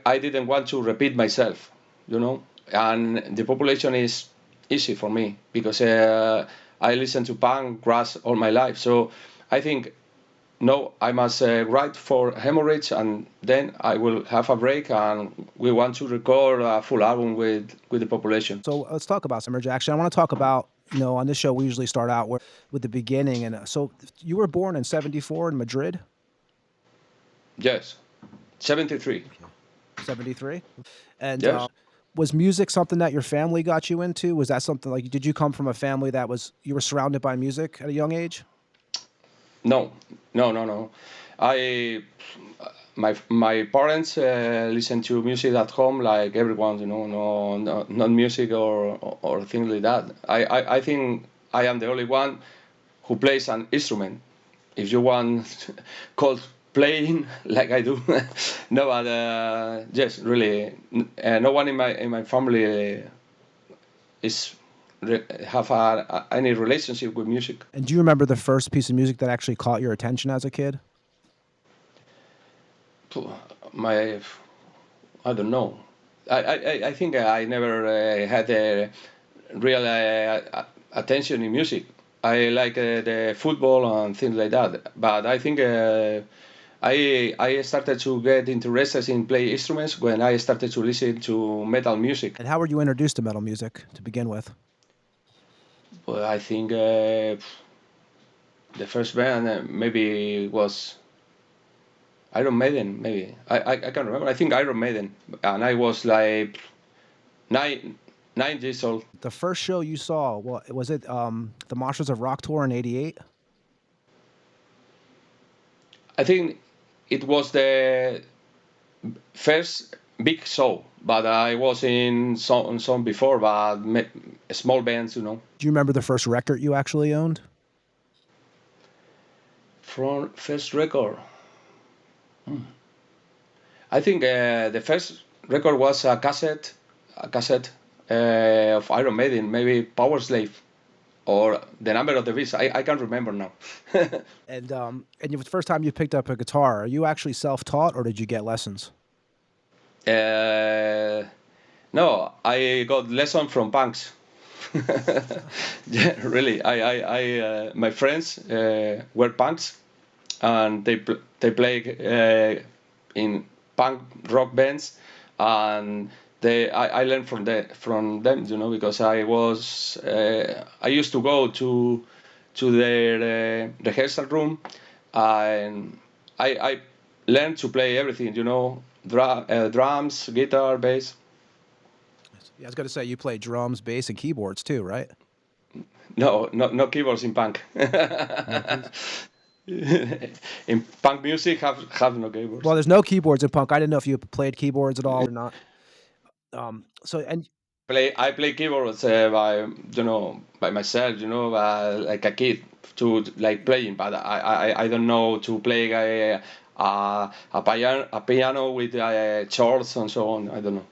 didn't want to repeat myself, and the population is easy for me because I listen to punk, Crust all my life. So I think, no, I must write for Haemorrhage, and then I will have a break, and we want to record a full album with the population. So let's talk about some Haemorrhage. Actually, I want to talk about, on this show we usually start out with the beginning. And so you were born in '74 in Madrid? Yes. 73. 73. And Yes. was music something that your family got you into? Was that something like, did you come from a family that you were surrounded by music at a young age? No, no. I my parents listen to music at home like everyone, no, not music or things like that. I think I am the only one who plays an instrument. If you want called playing like I do, no, but yes, really, no one in my family is have any relationship with music. And do you remember the first piece of music that actually caught your attention as a kid? My I don't know. I think I never had a real attention in music. I like the football and things like that. But I think I started to get interested in play instruments when I started to listen to metal music. And how were you introduced to metal music to begin with? Well, I think the first band maybe was Iron Maiden. Maybe I can't remember. I think Iron Maiden, and I was like 9 years old. The first show you saw, what was it? The Monsters of Rock tour in '88. I think it was the first big show, but I was in some before, but small bands, Do you remember the first record you actually owned? From first record, I think the first record was a cassette of Iron Maiden, maybe Power Slave, or the Number of the Beast. I can't remember now. And the first time you picked up a guitar, are you actually self-taught or did you get lessons? No, I got lesson from punks. Yeah, really. My friends were punks, and they play in punk rock bands, and I learned from them, because I used to go to their rehearsal room, and I learned to play everything, drums, guitar, bass. Yeah, I was going to say you play drums, bass, and keyboards too, right? No, no keyboards in punk. In punk music, have no keyboards. Well, there's no keyboards in punk. I didn't know if you played keyboards at all or not. I play keyboards by myself, like a kid to like playing, but I don't know to play a piano with chords and so on. I don't know.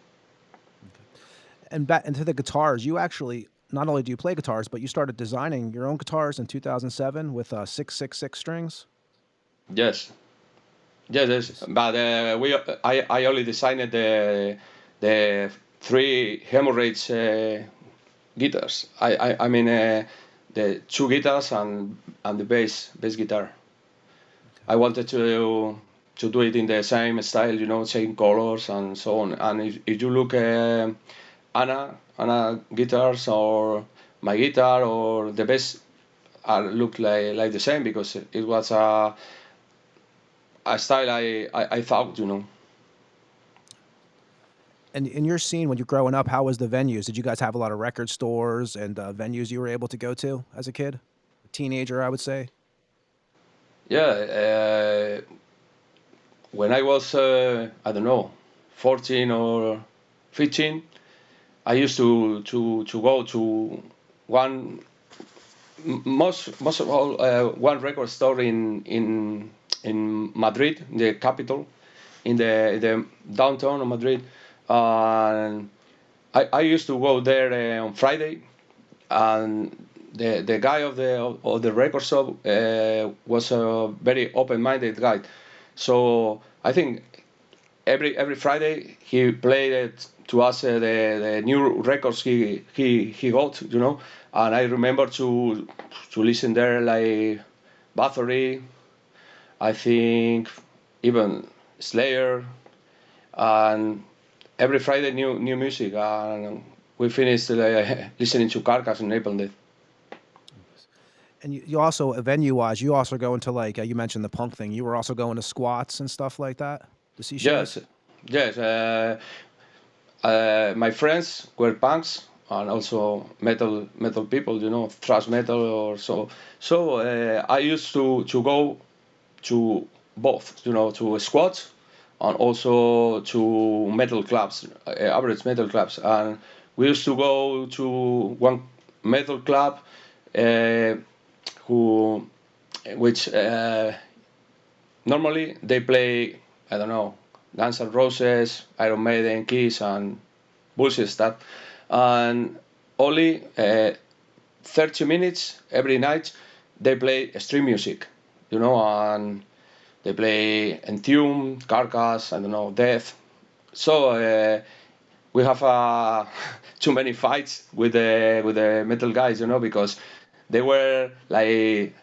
And back into the guitars, you actually not only do you play guitars, but you started designing your own guitars in 2007 with 666 strings. Yes. But I only designed the 3 Haemorrhage guitars. I mean the 2 guitars and the bass guitar. Okay. I wanted to do it in the same style, same colors and so on. And if you look Anna guitars or my guitar or the bass look like the same, because it was a style I thought. And in your scene, when you're growing up, how was the venues? Did you guys have a lot of record stores and venues you were able to go to as a kid? A teenager, I would say. Yeah. When I was, I don't know, 14 or 15, I used to go to one, most of all, one record store in Madrid, the capital, in the downtown of Madrid. And I used to go there on Friday, and the guy of the record shop was a very open-minded guy. So I think every Friday he played it to us the new records he got, and I remember to listen there like Bathory, I think even Slayer, and every Friday new music, and we finished listening to Carcass and Napalm Death. And you also, venue-wise, you also go into like you mentioned the punk thing. You were also going to squats and stuff like that. to see shows? Yes. My friends were punks and also metal people, thrash metal or so. So I used to go to both, to squats and also to metal clubs, average metal clubs. And we used to go to one metal club, which normally they play, I don't know, Guns N' Roses, Iron Maiden, Kiss, and bullshit stuff. And only 30 minutes every night they play stream music, and they play Exhume, Carcass, I don't know, Death. So we have too many fights with the metal guys, because they were like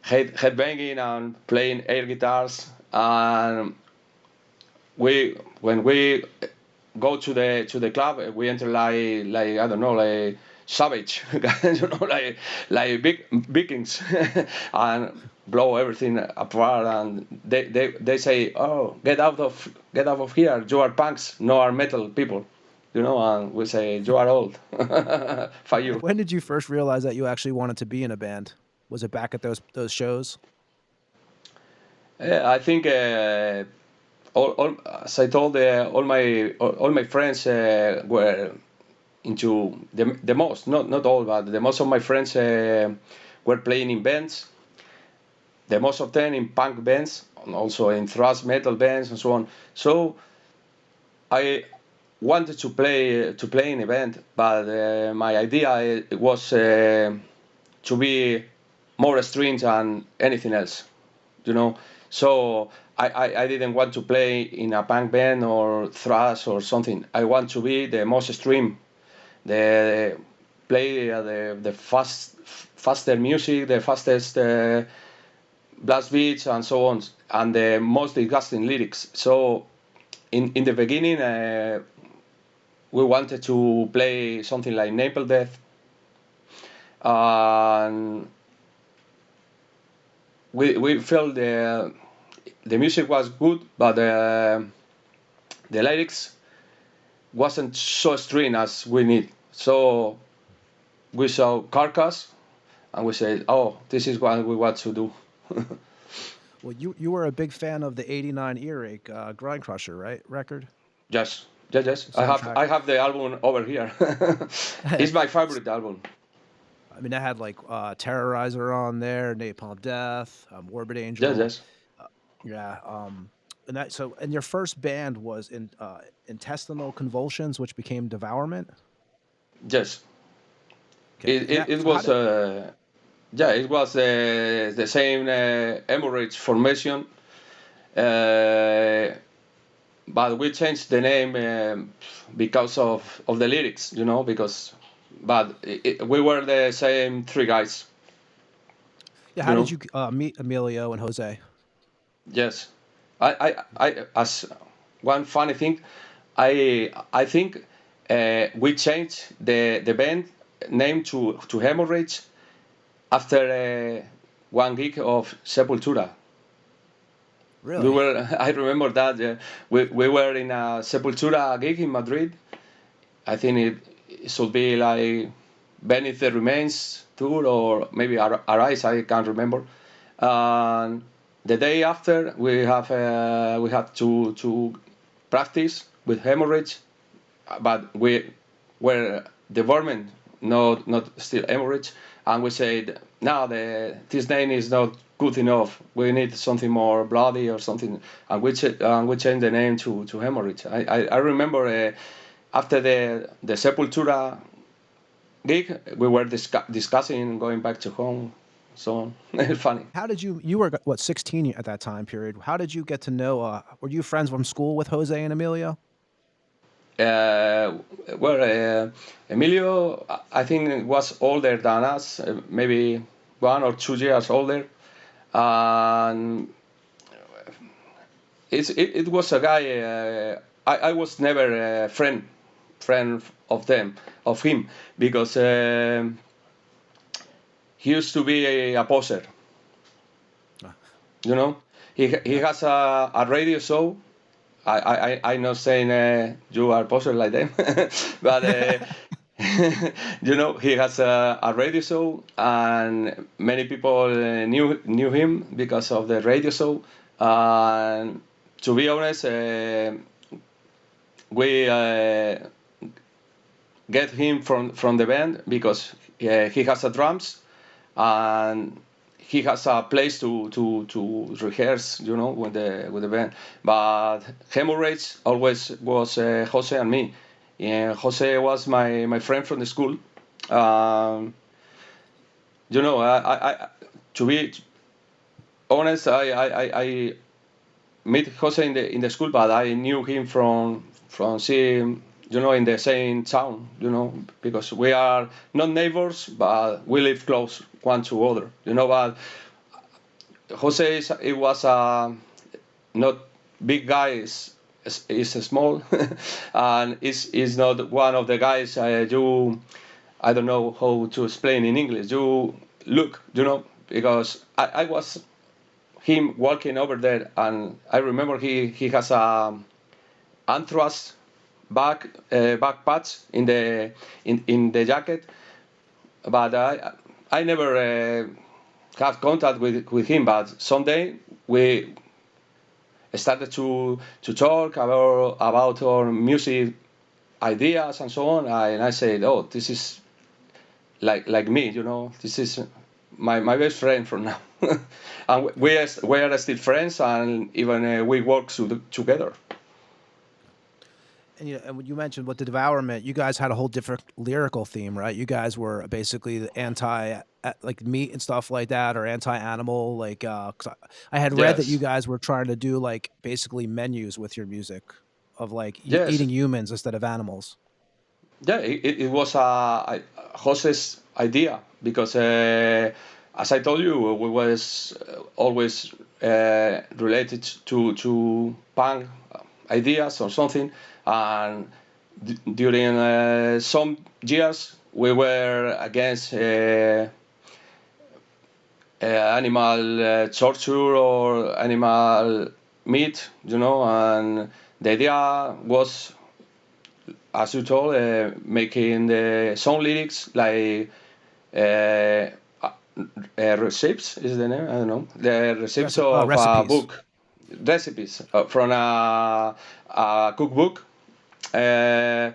headbanging and playing air guitars, and when we go to the club, we enter like I don't know, like savage, like big Vikings, and blow everything apart. And they say, "Oh, get out of here! You are punks, no are metal people." And we say, "You are old." For you. When did you first realize that you actually wanted to be in a band? Was it back at those shows? I think all as I told, all my friends were into the most, not all, but the most of my friends were playing in bands. The most of them in punk bands, and also in thrash metal bands and so on. So I wanted to play in a band, but my idea was to be more strange than anything else, So I didn't want to play in a punk band or thrash or something. I want to be the most extreme, play the faster music, the fastest blast beats and so on, and the most disgusting lyrics. So in the beginning, we wanted to play something like Napalm Death, and we felt the music was good, but the lyrics wasn't so extreme as we need. So we saw Carcass, and we said, "Oh, this is what we want to do." Well, you were a big fan of the '89 Earache Grind Crusher, right? Record. Yes. Soundtrack. I have the album over here. It's my favorite album. I mean, I had like Terrorizer on there, Napalm Death, Morbid Angel. Yes. Yeah. And your first band was in Intestinal Convulsions, which became Devourment. Yes. Okay. It was it was the same Haemorrhage formation, but we changed the name because of the lyrics, but we were the same three guys. Yeah. How did you meet Emilio and Jose? Yes, I as one funny thing, I think we changed the band name to Haemorrhage after one gig of Sepultura. Really? I remember that we were in a Sepultura gig in Madrid. I think it should be like Beneath the Remains tour or maybe Arise. I can't remember. And the day after, we had to practice with Haemorrhage, but we were Devourment, not still Haemorrhage, and we said, no, this name is not good enough. We need something more bloody or something, and we changed the name to Haemorrhage. I remember after the Sepultura gig, we were discussing going back to home. So funny. How did you were what 16 at that time period? How did you get to know? Were you friends from school with Jose and Emilio? Emilio, I think, was older than us, maybe 1 or 2 years older, and it was a guy. I was never a friend of him, because he used to be a poser. He has a radio show I'm not saying you are poser like them, but he has a radio show, and many people knew him because of the radio show. And to be honest, we get him from the band because he has a drums, and he has a place to rehearse, with the band. But Haemorrhage always was Jose and me. Jose was my friend from the school. To be honest, I met Jose in the school, but I knew him from seeing, in the same town, because we are not neighbors, but we live close one to other, But Jose it was not big guy. Is small, and is not one of the guys I don't know how to explain in English. You look, because I was him walking over there, and I remember he has a anthrax back patch in the jacket, but I never have contact with him. But someday we started to talk about our music ideas and so on, and I said, "Oh, this is like me, This is my best friend from now." And we are still friends, and even we work together. And when you mentioned with the Devourment, you guys had a whole different lyrical theme, right? You guys were basically the anti, like meat and stuff like that, or anti-animal. Like, 'cause I had read that you guys were trying to do like basically menus with your music of like Yes. eating humans instead of animals. Yeah, it was Jose's idea because, as I told you, we was always related to punk ideas or something, and during some years we were against animal torture or animal meat, and the idea was, as you told, making the song lyrics like recipes is the name, I don't know, the recipes of a book, recipes from a cookbook. It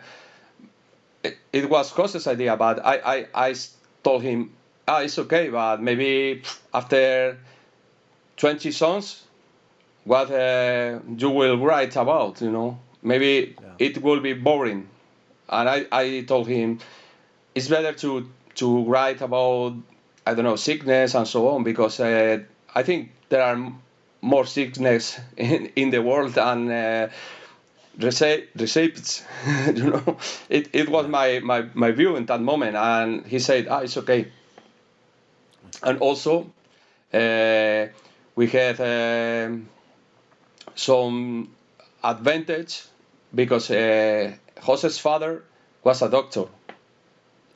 was Jose's idea, but I told him, it's okay, but maybe after 20 songs, what you will write about, maybe it will be boring. And I told him it's better to write about, I don't know, sickness and so on, because I think there are more sickness in the world than recipes. It was my view in that moment, and he said, it's okay. And also we had some advantage because Jose's father was a doctor,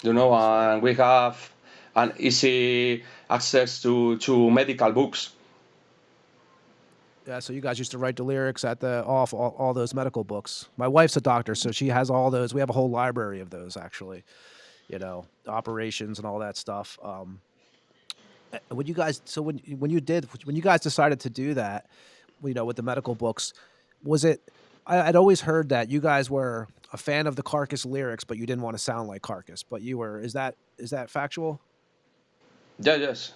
and we have an easy access to medical books. Yeah, so you guys used to write the lyrics at all those medical books. My wife's a doctor, so she has all those. We have a whole library of those, actually. Operations and all that stuff. When you guys, so when you guys decided to do that, with the medical books, was it? I'd always heard that you guys were a fan of the Carcass lyrics, but you didn't want to sound like Carcass. But you were. Is that factual? Yeah, yes.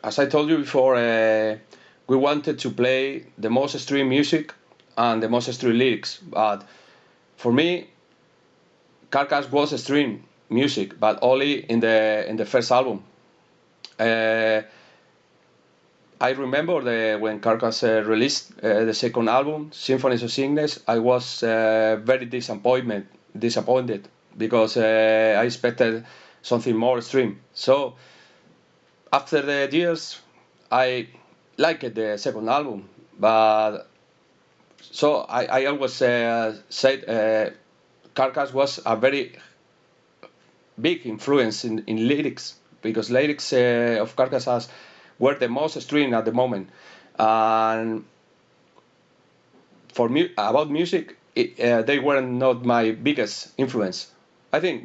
As I told you before, we wanted to play the most extreme music and the most extreme lyrics. But for me, Carcass was extreme music, but only in the first album. I remember when Carcass released the second album, Symphonies of Sickness. I was very disappointed because I expected something more extreme. So after the years, I liked the second album, but so I always said Carcass was a very big influence in lyrics, because lyrics of Carcass were the most extreme at the moment. And for me, about music, they were not my biggest influence. I think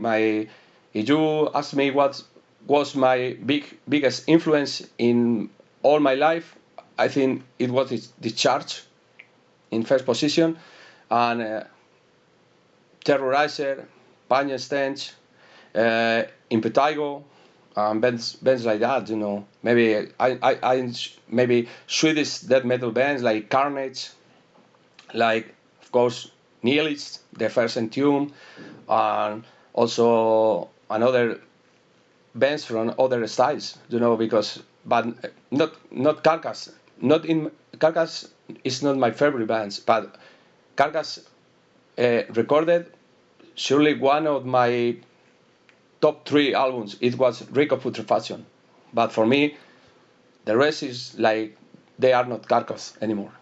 if you ask me what was my biggest influence in all my life, I think it was the Charge in first position, and Terrorizer, Panya Stench, Impetigo, bands like that. Maybe maybe Swedish death metal bands like Carnage, like of course Nihilist, the first Exhume, and also another bands from other styles. But not Carcass. Not in Carcass is not my favorite bands, but Carcass recorded surely one of my top 3 albums. It was Rick of Putrefaction, but for me, the rest is like they are not Carcass anymore.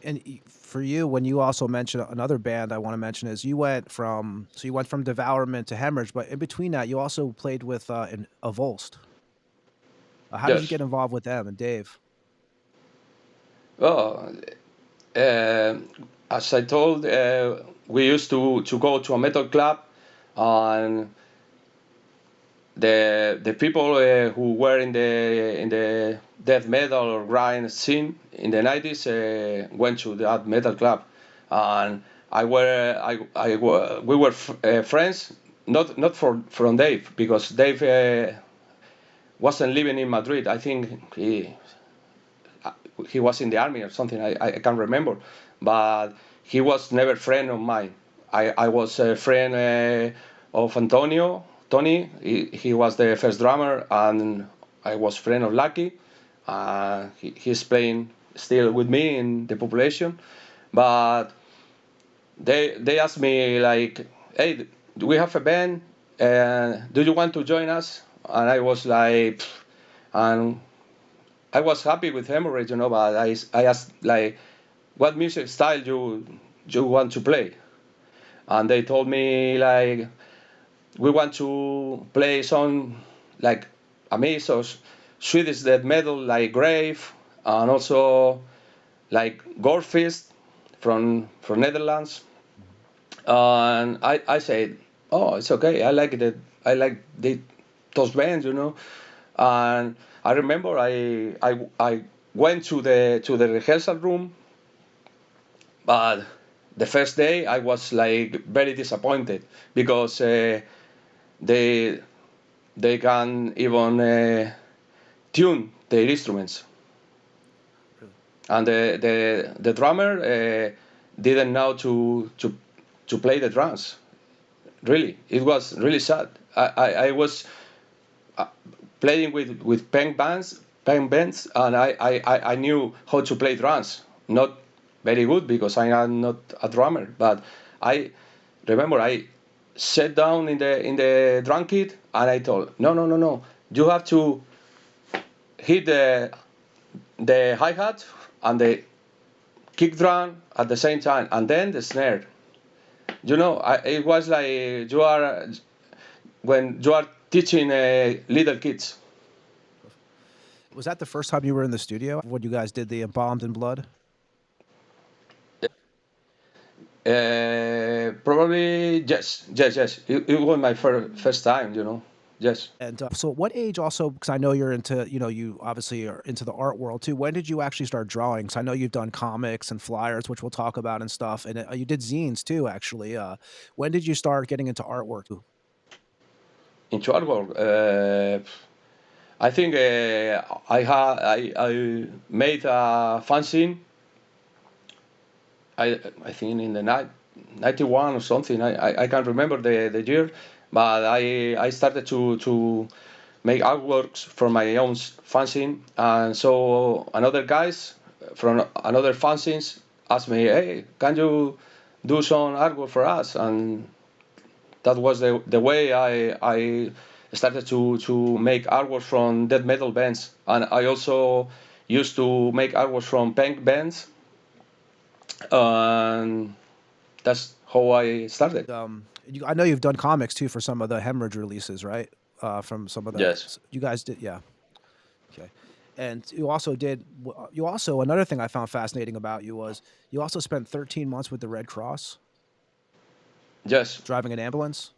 And for you, when you also mentioned another band I want to mention is you went from Devourment to Hemorrhage, but in between that, you also played with an Avulsed. How did you Yes. get involved with them and Dave? Well, as I told, we used to go to a metal club, and the people who were in the death metal or grind scene in the 90s went to that metal club, and we were friends, not from Dave, because Dave wasn't living in Madrid. I think he was in the army or something. I can't remember, but he was never a friend of mine. I was a friend of Antonio. Tony, he was the first drummer, and I was friend of Lucky. He's playing still with me in Depopulation, but they asked me like, "Hey, do we have a band? Do you want to join us?" And I was like, and I was happy with Haemorrhage, but I asked like, "What music style you want to play?" And they told me like, "We want to play some like a mix of Swedish death metal like Grave, and also like Gorefist from Netherlands." And I said, "Oh, it's okay. I like that. I like those bands, And I remember I went to the rehearsal room, but the first day I was like very disappointed because they can even tune their instruments, and the drummer didn't know to play the drums. Really, it was really sad. I was playing with punk bands, and I knew how to play drums. Not very good because I am not a drummer, but I remember I sat down in the drum kit and I told, no, you have to hit the hi-hat and the kick drum at the same time, and then the snare. It was like when you are teaching little kids. Was that the first time you were in the studio when you guys did the Embalmed in Blood? Probably yes. It was my first time. Yes. And so what age also, because I know you're into, you obviously are into the art world too. When did you actually start drawing? Because I know you've done comics and flyers, which we'll talk about and stuff. And you did zines too, actually. When did you start getting into artwork? Into artwork. I think I made a fanzine. I think in the 91 or something. I can't remember the year, but I started to make artworks for my own fanzine, and so another guys from another fanzines asked me, "Hey, can you do some artwork for us?" And that was the way I started to make artwork from death metal bands, and I also used to make artwork from punk bands, and that's how I started. I know you've done comics too for some of the Haemorrhage releases, right? From some of the Yes. you guys did, yeah. Okay. And you also another thing I found fascinating about you was you also spent 13 months with the Red Cross Yes. driving an ambulance.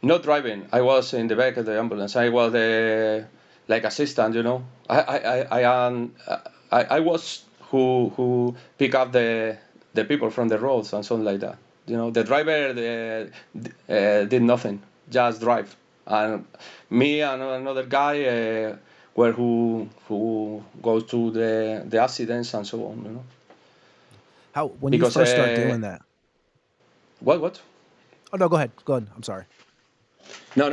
Not driving. I was in the back of the ambulance. I was like assistant, you know. I was who pick up the people from the roads and something like that. You know, the driver did nothing, just drive. And me and another guy were who goes to the accidents and so on. You know. How when you Because first start doing that? What? Oh no, go ahead. Go ahead. I'm sorry. No,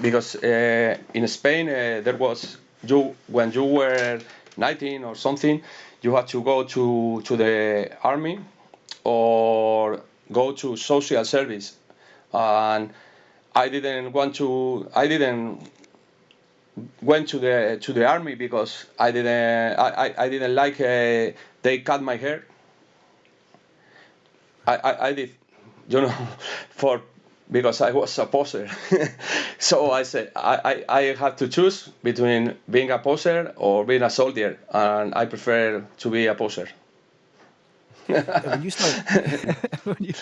because in Spain there was when you were 19 or something, you had to go to the army or go to social service, and I didn't went to the army because I didn't like they cut my hair. I did, you know, because I was a poser. So I said I have to choose between being a poser or being a soldier, and I prefer to be a poser. When you start when you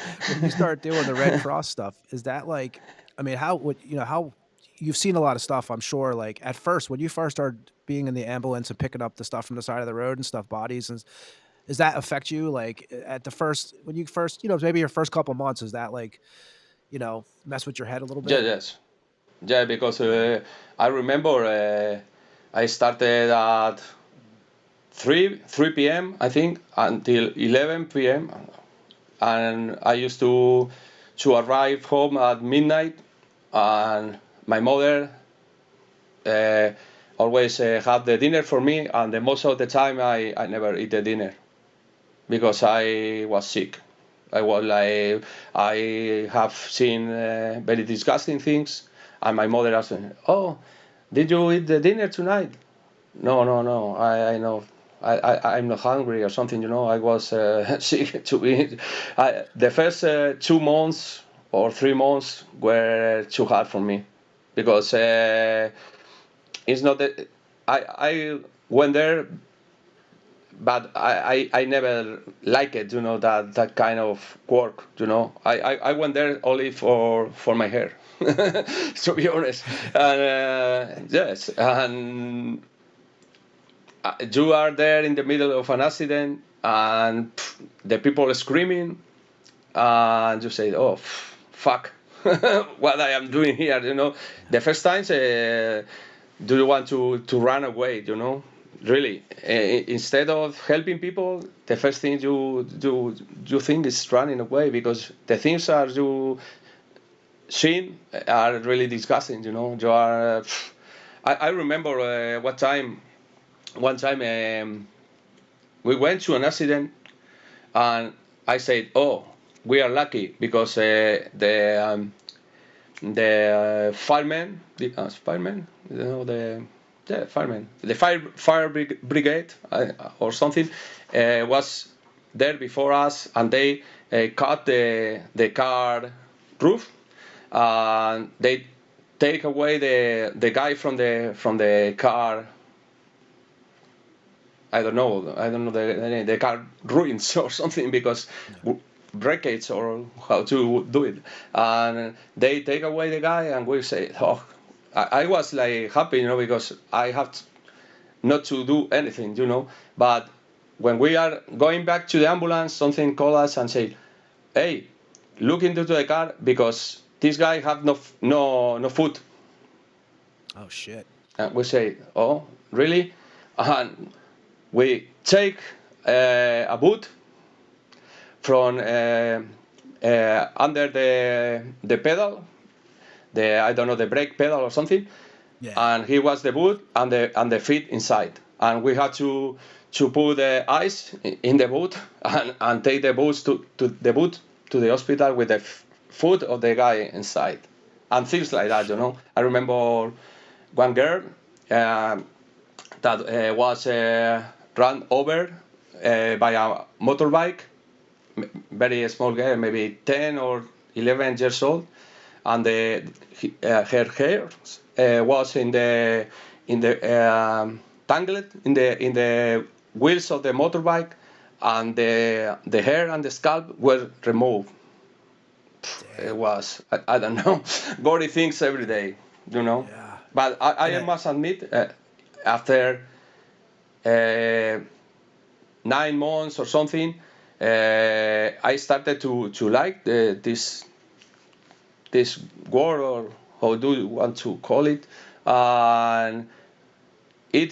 start doing the Red Cross stuff, is that like, I mean, how you've seen a lot of stuff, I'm sure. Like at first, when you first started being in the ambulance and picking up the stuff from the side of the road and stuff, bodies, and does that affect you? Like at the first, when you first, maybe your first couple months, is that like, mess with your head a little bit? Yes. Yeah, because I remember I started at 3 p.m. I think until 11 p.m. and I used to arrive home at midnight, and my mother always had the dinner for me, and the most of the time I never eat the dinner because I was sick. I have seen very disgusting things, and my mother asked me, "Oh, did you eat the dinner tonight?" No. I know. I'm not hungry or something, you know. I was sick to eat. The first 2 months or 3 months were too hard for me because it's not that I went there, but I never liked it, you know, that kind of work, you know. I went there only for my hair, to be honest. And yes, and you are there in the middle of an accident, and the people are screaming, and you say, "Oh, fuck, what I am doing here," you know. The first times, do you want to run away, you know? Really, instead of helping people, the first thing you think is running away because the things are you seen are really disgusting, you know. You are. I remember one time we went to an accident, and I said, "Oh, we are lucky because the firemen, you know, firemen, the fire brigade or something was there before us, and they cut the car roof, and they take away the guy from the car. I don't know the car ruins or something because breakage or how to do it, and they take away the guy, and we say, oh, I was like happy, you know, because I have not to do anything, you know. But when we are going back to the ambulance, something call us and say, hey, look into the car because this guy have no food. Oh shit. And we say, oh, really? And we take a boot from under the pedal, I don't know, the brake pedal or something. Yeah. And he was the boot and the feet inside, and we had to put the ice in the boot and take the boot to the hospital with the foot of the guy inside, and things like that, you know. I remember one girl that was run over by a motorbike, very small girl, maybe 10 or 11 years old, and her hair was in in the tangled in the wheels of the motorbike, and the hair and the scalp were removed. It was I don't know, gory things every day, you know. Yeah. But I And must admit, after 9 months or something, I started to like this word, or how do you want to call it, and it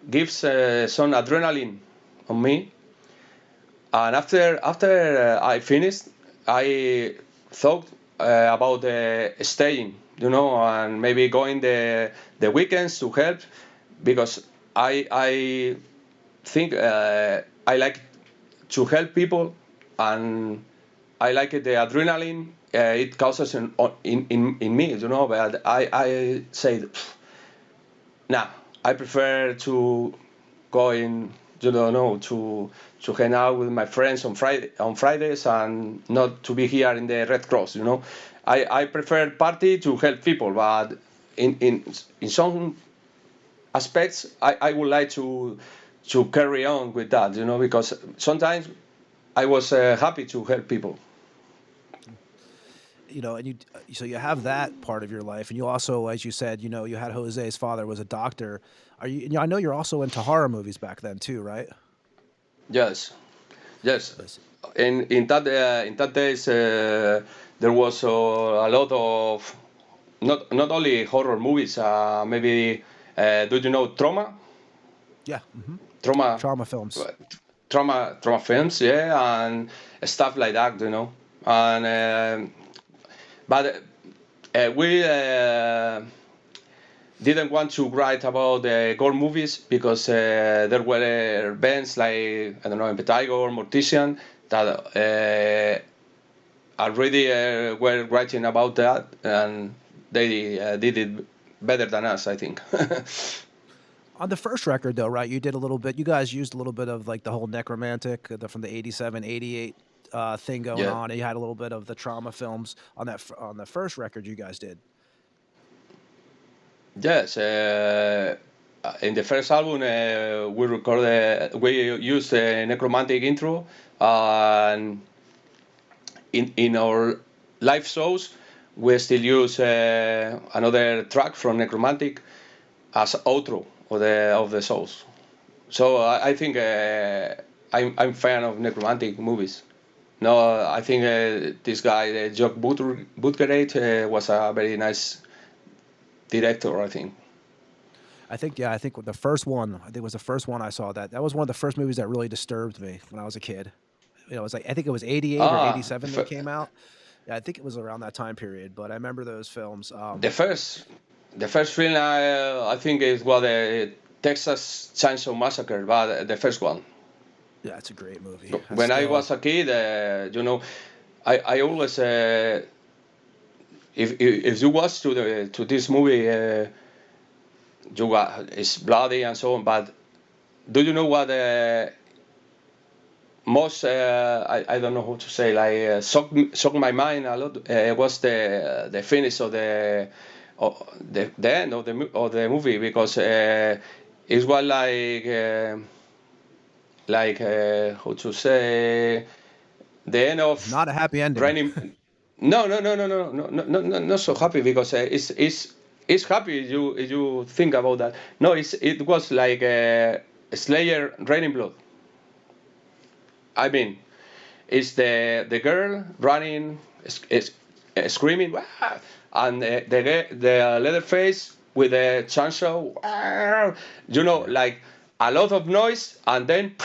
gives some adrenaline on me. And after I finished, I thought about staying, and maybe going the weekends to help, because I think I like to help people, and I like the adrenaline it causes in me, But I say, nah, I prefer to go in, to hang out with my friends on Fridays, and not to be here in the Red Cross, I prefer party to help people, but in some aspects, I would like to carry on with that, because sometimes I was happy to help people. and so you have that part of your life, and you also, as you said, you had Jose's father was a doctor. Are you? I know you're also into horror movies back then too, right? Yes, yes. Yes. In that days, there was a lot of not only horror movies. Maybe do you know trauma? Yeah. Trauma, Trauma films. trauma films, yeah, and stuff like that, And but we didn't want to write about gore movies, because there were bands like, I don't know, Impetigo or Mortician that already were writing about that, and they did it better than us, I think. On the first record, though, right? You did a little bit. You guys used a little bit of like the whole necromantic from the '87, '88 thing going Yeah. on, and you had a little bit of the trauma films on on the first record you guys did. Yes, in the first album we used a necromantic intro, and in our live shows we still use another track from necromantic as outro of the shows. So I think I'm fan of necromantic movies. No, I think this guy Jock Butgerate was a very nice director, I think. I think with the first one, I think it was the first one I saw that was one of the first movies that really disturbed me when I was a kid. It was like, I think it was '88 or Ah, '87 they came out. Yeah, I think it was around that time period, but I remember those films. the first the first film I think is the Texas Chainsaw Massacre, but the first one. Yeah, it's a great movie. That's When I still was a kid, I always if you watch to this movie, it's bloody and so on. But do you know what most I don't know how to say, like shocked my mind a lot, was the finish of the end of the movie, because it was like how to say, the end of not a happy ending. raining. No, no, no, no, no, no, no, no, no, not so happy, because it's happy if you think about that. No, it was like Slayer Raining Blood. I mean, it's the girl running, screaming, "Wah!" And the Leatherface with the chainsaw, "Wah!" Yeah. like a lot of noise, and then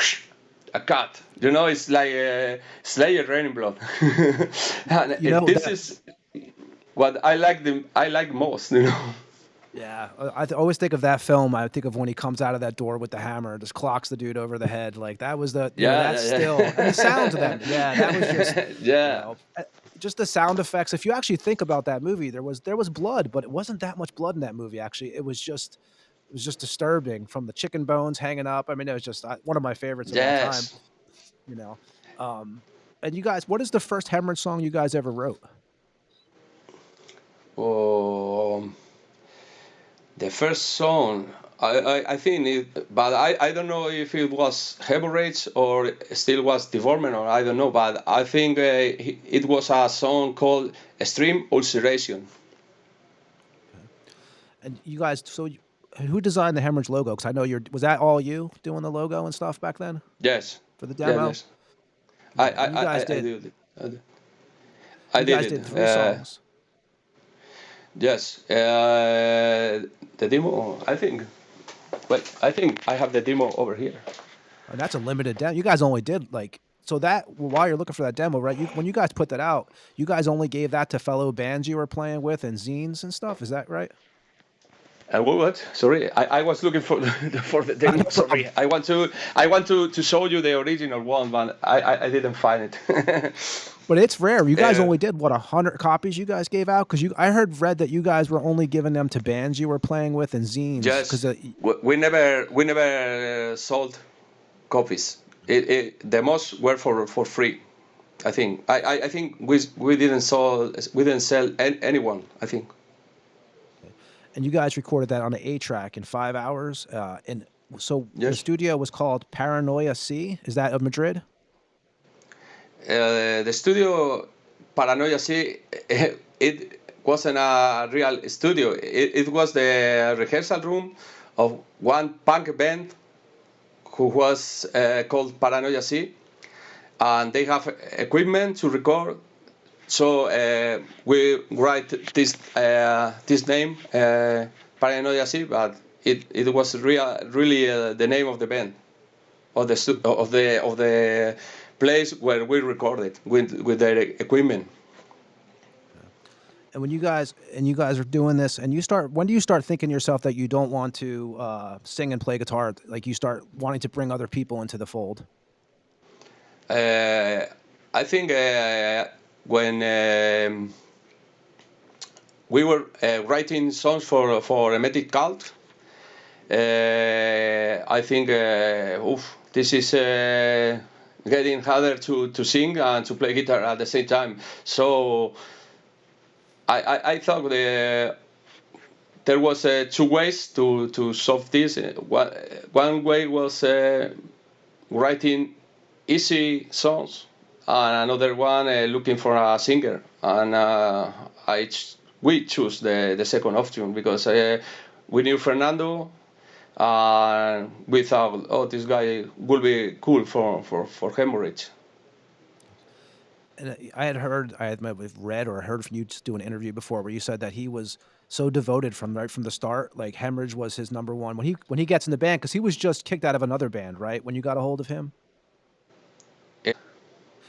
a cut. It's like Slayer Raining Blood. And this That is what I like most. Yeah, always think of that film. I think of when he comes out of that door with the hammer, just clocks the dude over the head. Like that was Yeah, that's still, and the sounds of yeah, that. Yeah, that was just, yeah. you Yeah. know, uh, just the sound effects. If you actually think about that movie, there was blood, but it wasn't that much blood in that movie. Actually, it was just disturbing from the chicken bones hanging up. I mean, it was just one of my favorites of all time. Yes. You know, um, and you guys, what is the first Hemorrhage song you guys ever wrote? Um, The first song, I think it, but I don't know if it was Haemorrhage or still was Devourment, or I don't know, but I think it was a song called Extreme Ulceration. And you guys, who designed the Hemorrhage logo? Because I know was that all you doing the logo and stuff back then Yes. for the Yeah, demo? yes. Okay. And you guys I did. did it. I You did guys it. did 3 songs. Yes. The demo, I think. Wait, I think I have the demo over here. And that's a limited demo. You guys only did so that while you're looking for that demo, right? When you guys put that out, you guys only gave that to fellow bands you were playing with and zines and stuff. Is that right? What? Sorry, I was looking for for the demo. Sorry, I want to show you the original one, but I didn't find it. But it's rare. You guys only did 100 copies you guys gave out because I read that you guys were only giving them to bands you were playing with and zines. Yes, we never sold copies. The most were for free. I think I think we didn't sell anyone. I think. And you guys recorded that on an 8-track in 5 hours. And so the studio was called Paranoia C. Is that of Madrid? The studio Paranoia C, it wasn't a real studio. It was the rehearsal room of one punk band who was called Paranoia C, and they have equipment to record. So we write this name Paranoia C, but it was really the name of the band, of the place where we recorded with their equipment. And when you guys are doing this, and when do you start thinking yourself that you don't want to sing and play guitar? Like you start wanting to bring other people into the fold? I think when we were writing songs for Emetic Cult, I think this is getting harder to sing and to play guitar at the same time. So I thought there was 2 ways to solve this. One way was writing easy songs, and another one looking for a singer. And we choose the second option because we knew Fernando, and we thought, this guy will be cool for Haemorrhage. And I had read or heard from you do an interview before where you said that he was so devoted right from the start. Like Haemorrhage was his number one when he gets in the band, because he was just kicked out of another band, right? When you got a hold of him,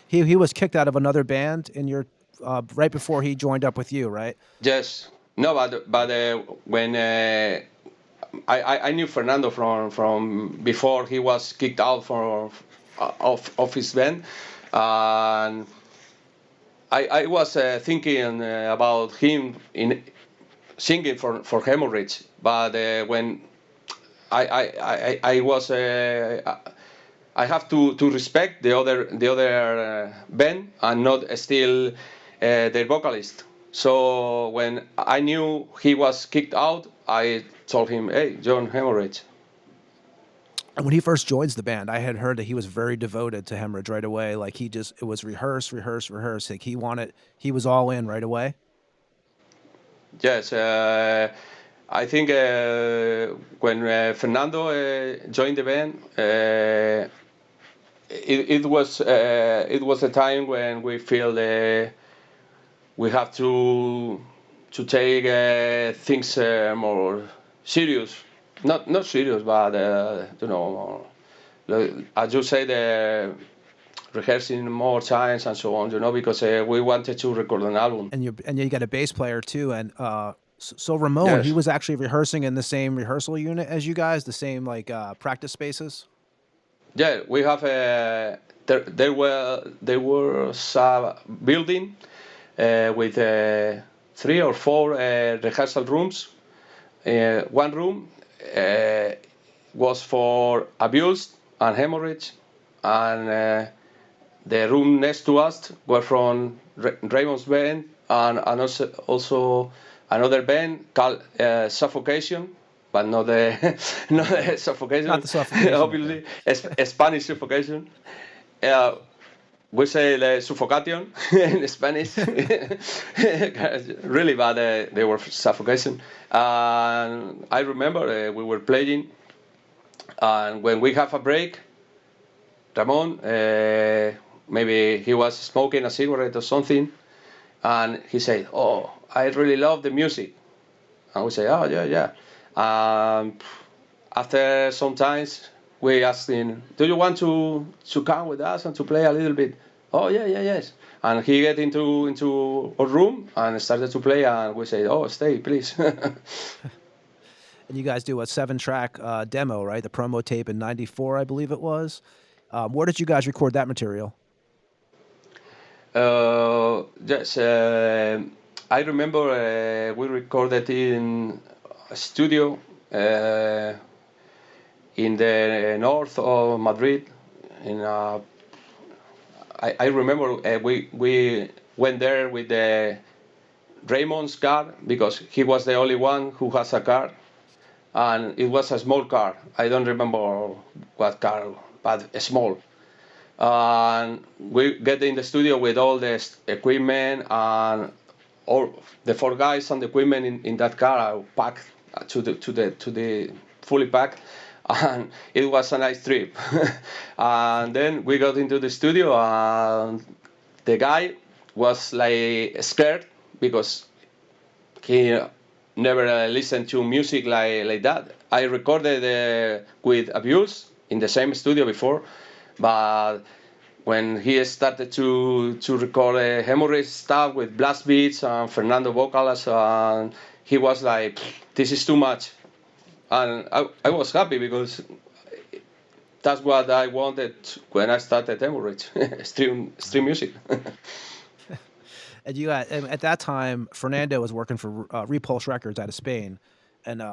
he was kicked out of another band in your right before he joined up with you, right? Yes. No, but when I knew Fernando from before he was kicked out of his band, and I was thinking about him in singing for Haemorrhage, but when I was I have to respect the other band and not steal their vocalist. So when I knew he was kicked out, I told him, "Hey, John Haemorrhage." And when he first joins the band, I had heard that he was very devoted to Haemorrhage right away. Like it was rehearse. Like he was all in right away. Yes, I think when Fernando joined the band, it was a time when we feel we have to take things more serious. Not serious, but as you say, the rehearsing more times and so on, because we wanted to record an album. And you got a bass player too, and so Ramon, yes. He was actually rehearsing in the same rehearsal unit as you guys, the same practice spaces. Yeah, we have there was a building with 3 or 4 rehearsal rooms. One room was for Abused and Haemorrhage, and the room next to us were from Raymond's band and also another band called Suffocation, but not the not the Suffocation. Not the Suffocation, Obviously, Spanish Suffocation. We say the Suffocation in Spanish. Really bad. They were Suffocation. And I remember we were playing, and when we have a break, Ramon, maybe he was smoking a cigarette or something, and he said, "Oh, I really love the music." And we say, "Oh, yeah, yeah." After some times, we asked him, "Do you want to come with us and to play a little bit?" "Oh, yeah, yeah, yes." And he get into a room and started to play, and we say, "Oh, stay, please." And you guys do a 7-track demo, right? The promo tape in '94, I believe it was. Where did you guys record that material? Yes, I remember we recorded in a studio in the north of Madrid. I remember we went there with Raymond's car, because he was the only one who has a car, and it was a small car. I don't remember what car, but small. And we get in the studio with all the equipment, and all the 4 guys and the equipment in that car are packed to the fully packed, and it was a nice trip. And then we got into the studio, and the guy was like scared because he never listened to music like that. I recorded with Abuse in the same studio before, but when he started to record Haemorrhage stuff with blast beats and Fernando vocals, and he was like, "This is too much." And I was happy, because that's what I wanted when I started Haemorrhage, stream music. And you got, at that time, Fernando was working for Repulse Records out of Spain, and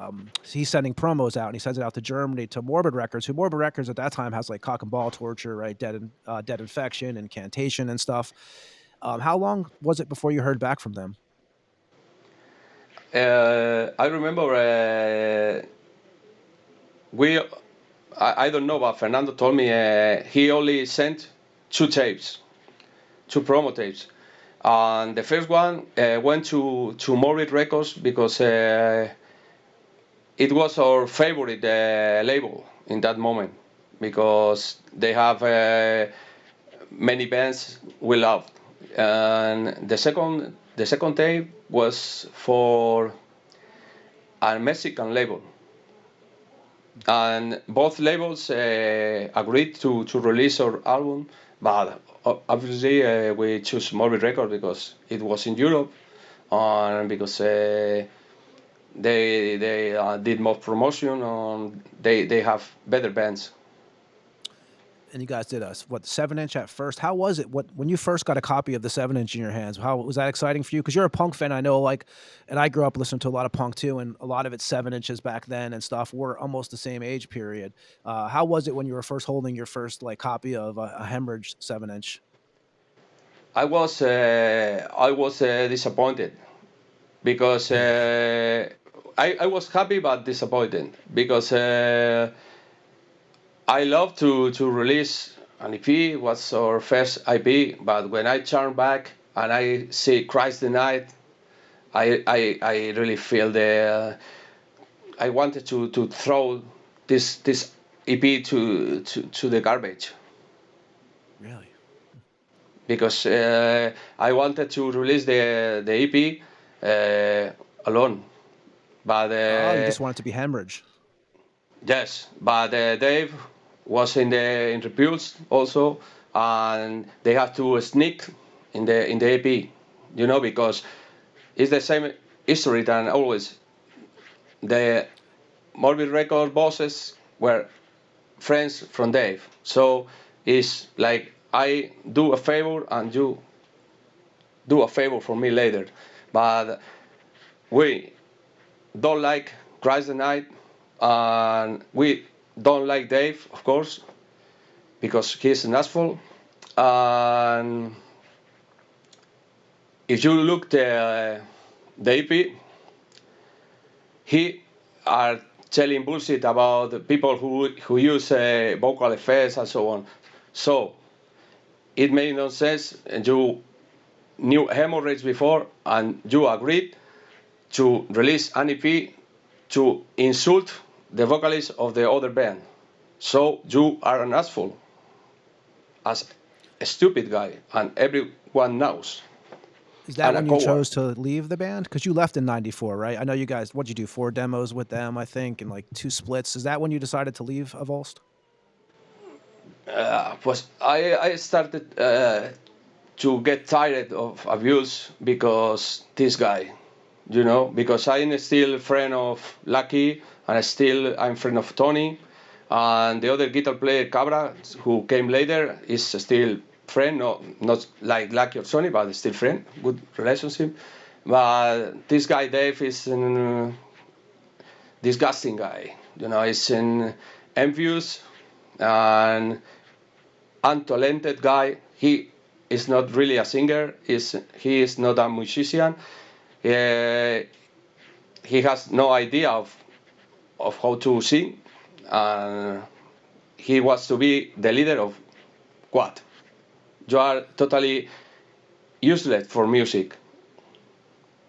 he's sending promos out, and he sends it out to Germany to Morbid Records, who Morbid Records at that time has like Cock and Ball Torture, right, Dead Infection, Incantation, and stuff. How long was it before you heard back from them? I remember I don't know, but Fernando told me he only sent 2 tapes, 2 promo tapes. And the first one went to Morbid Records because it was our favorite label in that moment, because they have many bands we loved. And the second tape was for a Mexican label, and both labels agreed to release our album, but obviously we chose Morbid Records because it was in Europe, and because they did more promotion, and they have better bands. And you guys did a 7-inch at first. How was it? When you first got a copy of the 7-inch in your hands? How was that exciting for you? Because you're a punk fan, I know. And I grew up listening to a lot of punk too, and a lot of it's 7 inches back then and stuff. We're almost the same age period. How was it when you were first holding your first copy of a Haemorrhage 7-inch? I was disappointed, because I was happy but disappointed, because I love to release an EP. It was our first EP, but when I turn back and I see Christ the Night, I really feel I wanted to throw this EP to the garbage. Really? Because I wanted to release the EP alone, but you just want it to be Haemorrhage. Yes, but Dave was in Repulsed also, and they have to sneak in the EP, because it's the same history than always. The Morbid Record bosses were friends from Dave, so it's like I do a favor and you do a favor for me later. But we don't like Christ the Night, and we don't like Dave, of course, because he's an asshole. And if you look the EP, he are telling bullshit about the people who use vocal effects and so on. So it made no sense. And you knew Haemorrhage before, and you agreed to release an EP to insult the vocalist of the other band. So you are an asshole, as a stupid guy, and everyone knows. Is that And a when you coward. chose to leave the band? Because you left in '94, right? I know you guys. What'd you do? 4 demos with them, I think, and like 2 splits. Is that when you decided to leave Avulsed? I started to get tired of abuse because this guy, because I'm still a friend of Lucky, and I'm friend of Tony, and the other guitar player Cabra, who came later, is still friend, not like Lucky or Tony, but still friend, good relationship. But this guy Dave is a disgusting guy. He's an envious and untalented guy. He is not really a singer. He is not a musician. He has no idea of how to sing. And he wants to be the leader of what? You are totally useless for music.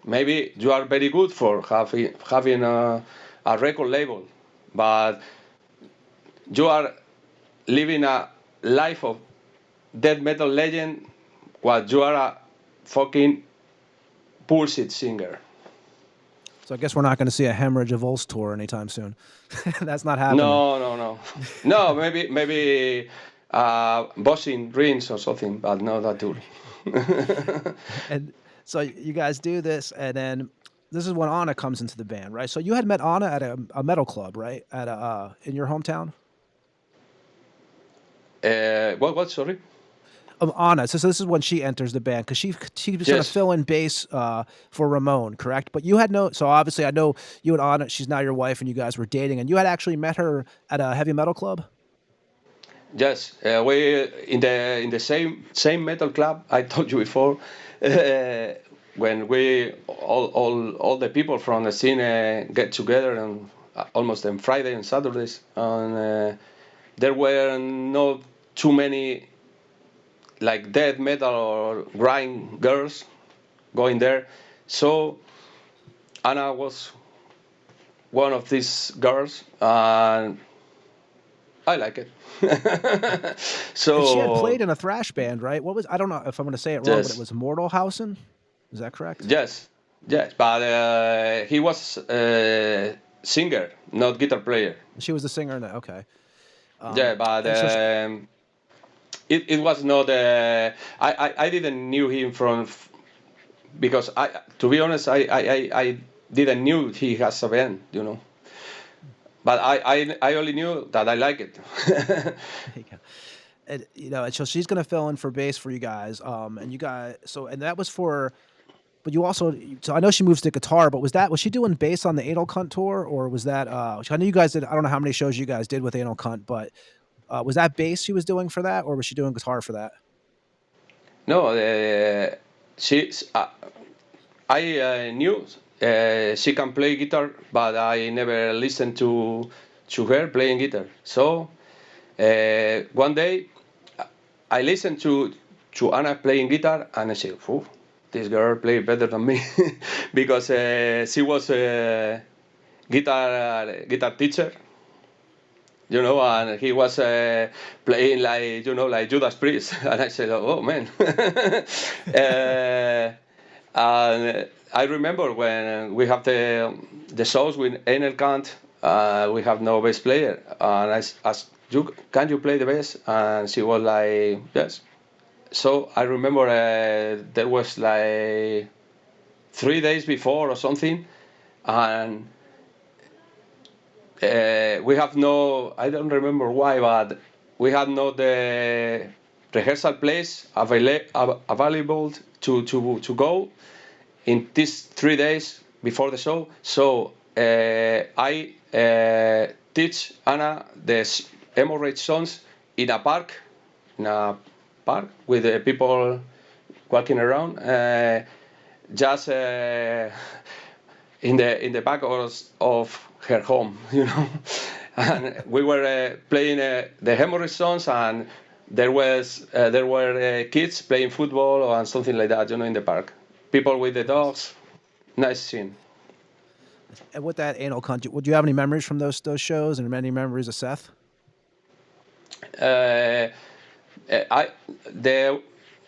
Maybe you are very good for having a record label, but you are living a life of death metal legend while you are a fucking bullshit singer. So I guess we're not going to see a Haemorrhage-Dissect tour anytime soon. That's not happening. No, maybe bossing rings or something, but no that tour. And so you guys do this, and then this is when Anna comes into the band, right? So you had met Anna at a metal club, right? At in your hometown. What? Sorry. Anna. So this is when she enters the band because she was going to fill in bass for Ramon, correct? But you had no. So obviously, I know you and Anna. She's now your wife, and you guys were dating, and you had actually met her at a heavy metal club. Yes, we in the same metal club I told you before. When we all the people from the scene get together and almost on Friday and Saturdays, and there were not too many like death metal or grind girls going there. So Anna was one of these girls, and I like it. So and she had played in a thrash band, right? I don't know if I'm going to say it wrong, yes. But it was Mortalhausen. Is that correct? Yes, but he was a singer, not guitar player. She was the singer in that. Okay. Yeah, but it was not. I didn't knew him because to be honest, I didn't knew he has a band, But I only knew that I like it. There you go. And and so she's gonna fill in for bass for you guys. And you guys, and that was for. But you also, so I know she moves to guitar, but was she doing bass on the Anal Cunt tour, or was that? I know you guys did. I don't know how many shows you guys did with Anal Cunt, but was that bass she was doing for that, or was she doing guitar for that? No, I knew she can play guitar, but I never listened to her playing guitar. So one day I listened to Anna playing guitar, and I said, "Phew, this girl plays better than me," because she was a guitar teacher, and he was playing like Judas Priest, and I said, "Oh man." And I remember when we have the shows with Anal Cunt, we have no bass player, and I asked, "Can you play the bass?" And she was like, "Yes." So I remember there was like 3 days before or something, and we have no. I don't remember why, but we had no the rehearsal place available to go in these 3 days before the show. So I teach Anna the Haemorrhage songs in a park with people walking around, just in the back of her home, and we were playing the Haemorrhage songs, and there were kids playing football and something like that, in the park. People with the dogs. Nice scene. And with that anal cunt, would you have any memories from those shows and any memories of Seth? The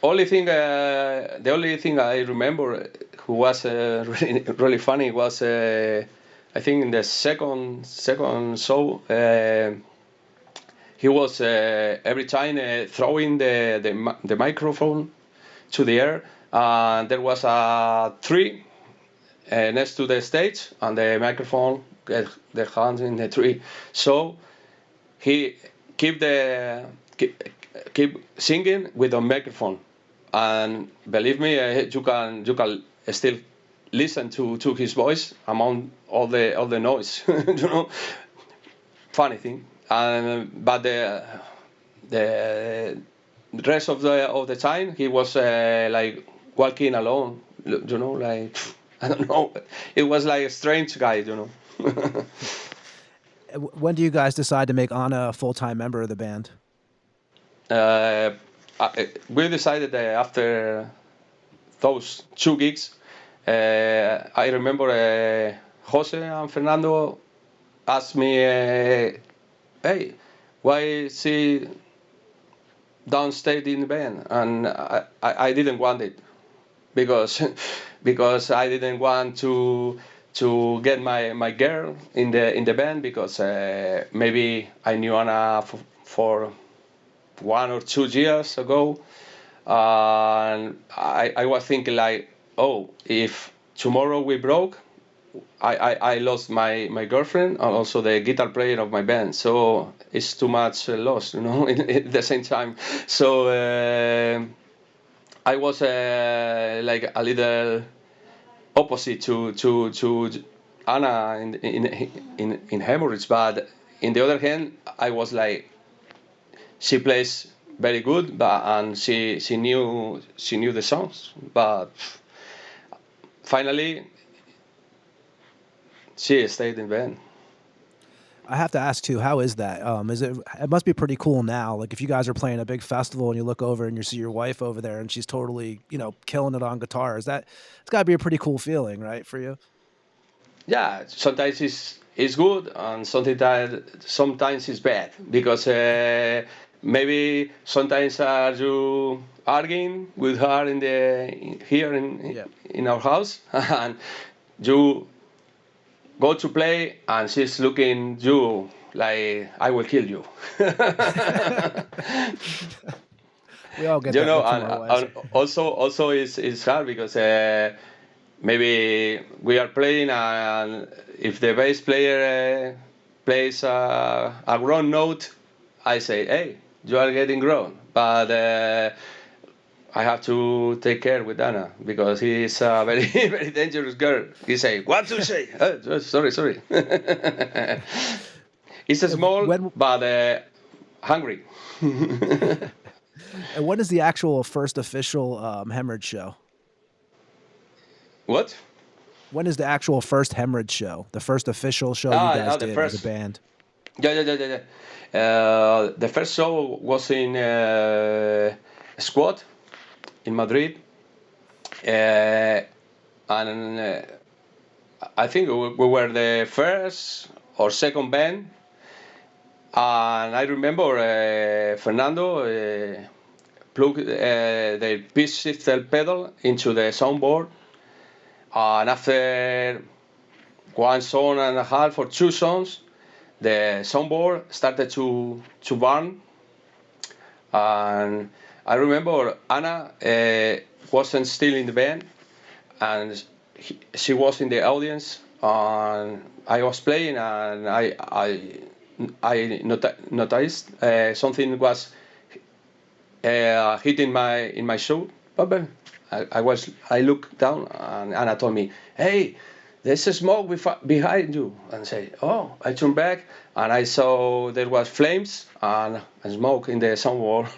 only thing I remember who was really funny was I think in the second show he was every time throwing the microphone to the air, and there was a tree next to the stage, and the microphone get the hands in the tree. So he keep singing with the microphone, and believe me, you can still listen to his voice among all the noise. Funny thing. But the rest of the time he was like walking alone. Like I don't know. It was like a strange guy. When do you guys decide to make Anna a full-time member of the band? We decided after those 2 gigs. I remember Jose and Fernando asked me, "Hey, why is he downstairs in the band?" And I didn't want it because I didn't want to get my girl in the band, because maybe I knew Anna for 1 or 2 years ago, and I was thinking like, oh, if tomorrow we broke, I lost my girlfriend and also the guitar player of my band, so it's too much loss, at the same time. So I was like a little opposite to Anna in Haemorrhage, but in the other hand, I was like, she plays very good, and she knew the songs, but finally she stayed in band. I have to ask too, how is that? It must be pretty cool now. Like if you guys are playing a big festival and you look over and you see your wife over there and she's totally, killing it on guitar. It's gotta be a pretty cool feeling, right, for you? Yeah, sometimes it's good, and sometimes it's bad, because maybe sometimes you arguing with her here in our house, and you go to play and she's looking you like, I will kill you. We all get that look from our wives. And also it's hard because maybe we are playing, and if the bass player plays a grown note, I say, hey, you are getting grown, but I have to take care with Anna because he's a very very dangerous girl. He say, what to say? Sorry. He's small but hungry. And when is the actual first official Haemorrhage show? What? When is the actual first Haemorrhage show? The first official show you guys did as a band? Yeah. The first show was in Squad in Madrid, and I think we were the first or second band. And I remember Fernando plugged the pitch shifter pedal into the soundboard, and after 1 song and a half or 2 songs, the soundboard started to burn. And I remember Anna wasn't still in the band, and she was in the audience, and I was playing, and I noticed something was hitting in my shoe. I looked down, and Anna told me, "Hey, there's a smoke behind you." And say, "Oh." I turned back, and I saw there was flames and smoke in the soundboard.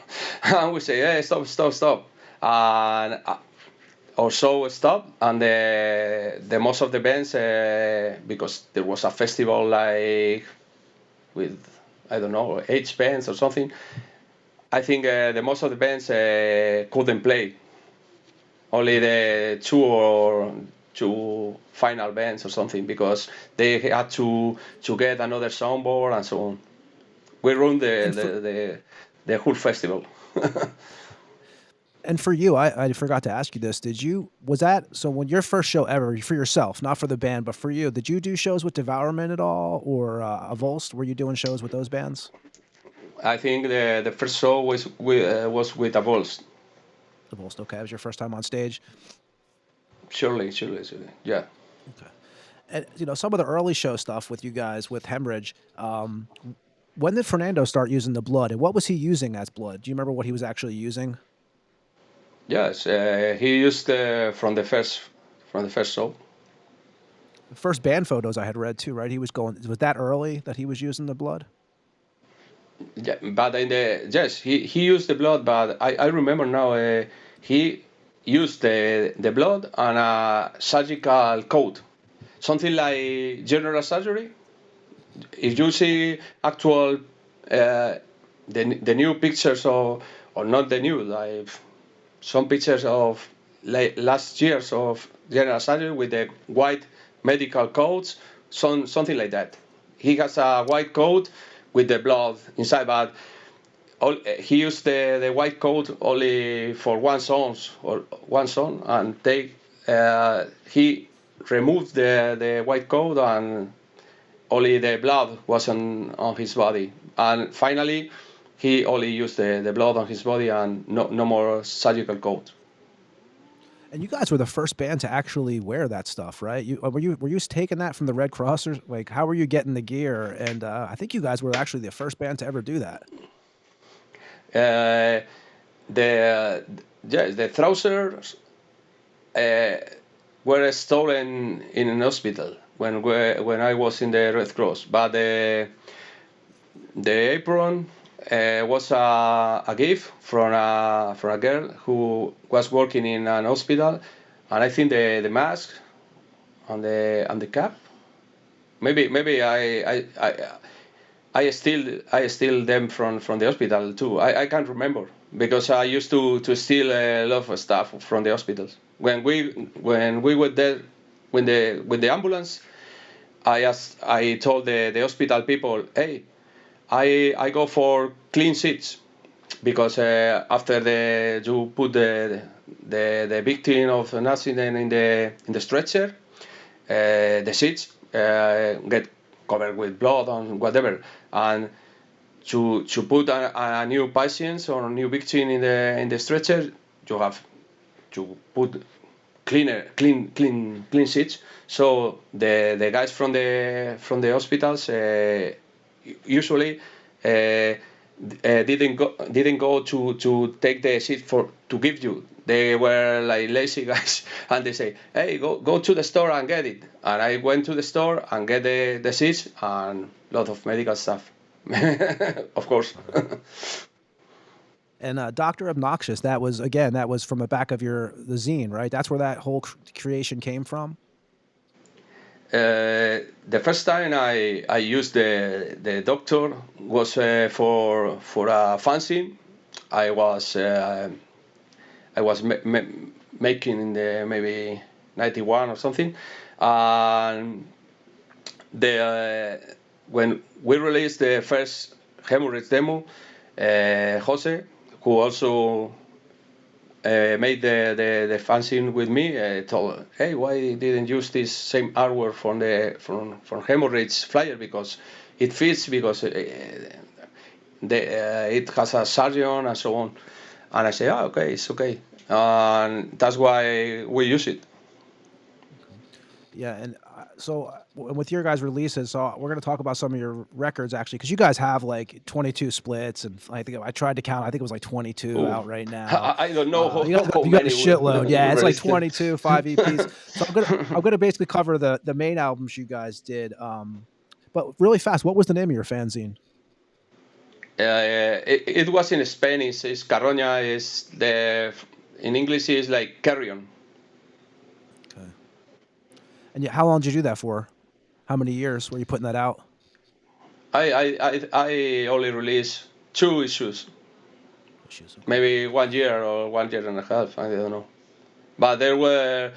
And we say, "Hey, stop!" And or so stopped, and the most of the bands, because there was a festival like with, I don't know, 8 bands or something. I think the most of the bands couldn't play. Only the two final bands or something, because they had to get another soundboard and so on. We run the whole festival. And for you, I forgot to ask you this. So when your first show ever for yourself, not for the band, but for you, did you do shows with Devourment at all, or Avulsed? Were you doing shows with those bands? I think the first show was with Avulsed. Avulsed, okay. It was your first time on stage? Surely. Yeah. Okay. And, some of the early show stuff with you guys, with Haemorrhage, when did Fernando start using the blood, and what was he using as blood? Do you remember what he was actually using? Yes, he used from the first show. The first band photos I had read too, right? Was that early that he was using the blood? Yeah, but he used the blood, but I remember now he used the blood and a surgical coat, something like general surgery. If you see actual the new pictures or not the new, like some pictures of last years of general surgery with the white medical coats, something like that. He has a white coat with the blood inside, but he used the white coat only for one song, and he removed the white coat, and only the blood was on his body. And finally, he only used the blood on his body and no more surgical coat. And you guys were the first band to actually wear that stuff, right? Were you taking that from the Red Cross, or like how were you getting the gear? And I think you guys were actually the first band to ever do that. The trousers were stolen in an hospital when I was in the Red Cross, but the apron was a gift from a girl who was working in an hospital, and I think the mask and the cap. Maybe I steal them from the hospital too. I can't remember, because I used to steal a lot of stuff from the hospitals. When we were there with the ambulance, I told the hospital people, hey, I go for clean seats, because after you put the victim of an accident in the stretcher, the seats get covered with blood and whatever, and to put a new patient or a new victim in the stretcher, you have to put clean seats. So the guys from the hospitals usually didn't go to take the seat to give you. They were like lazy guys, and they say, hey, go to the store and get it. And I went to the store and get the seats and a lot of medical stuff. Of course. And Dr. Obnoxious, that was from the back of the zine, right? That's where that whole creation came from? The first time I used the doctor was for a fanzine I was making in the maybe 91 or something, and when we released the first Haemorrhage demo, Jose, who also made the fanzine with me, told, hey, why didn't use this same artwork from Haemorrhage flyer, because it fits, because it has a surgeon and so on. And I say, okay, it's okay, and that's why we use it. Yeah, and so with your guys' releases, so we're going to talk about some of your records, actually, because you guys have like 22 splits, and I think I tried to count. I think it was like 22 out right now. I don't know. You got a shitload. Yeah, it's like 22, 5 EPs. So I'm gonna basically cover the main albums you guys did. But really fast, what was the name of your fanzine? It was in Spanish. It's Carroña. In English is like Carrion. how long did you do that for? How many years were you putting that out? I only released 2 issues, Issues. Okay. maybe 1 year or 1.5 years. I don't know. But there were,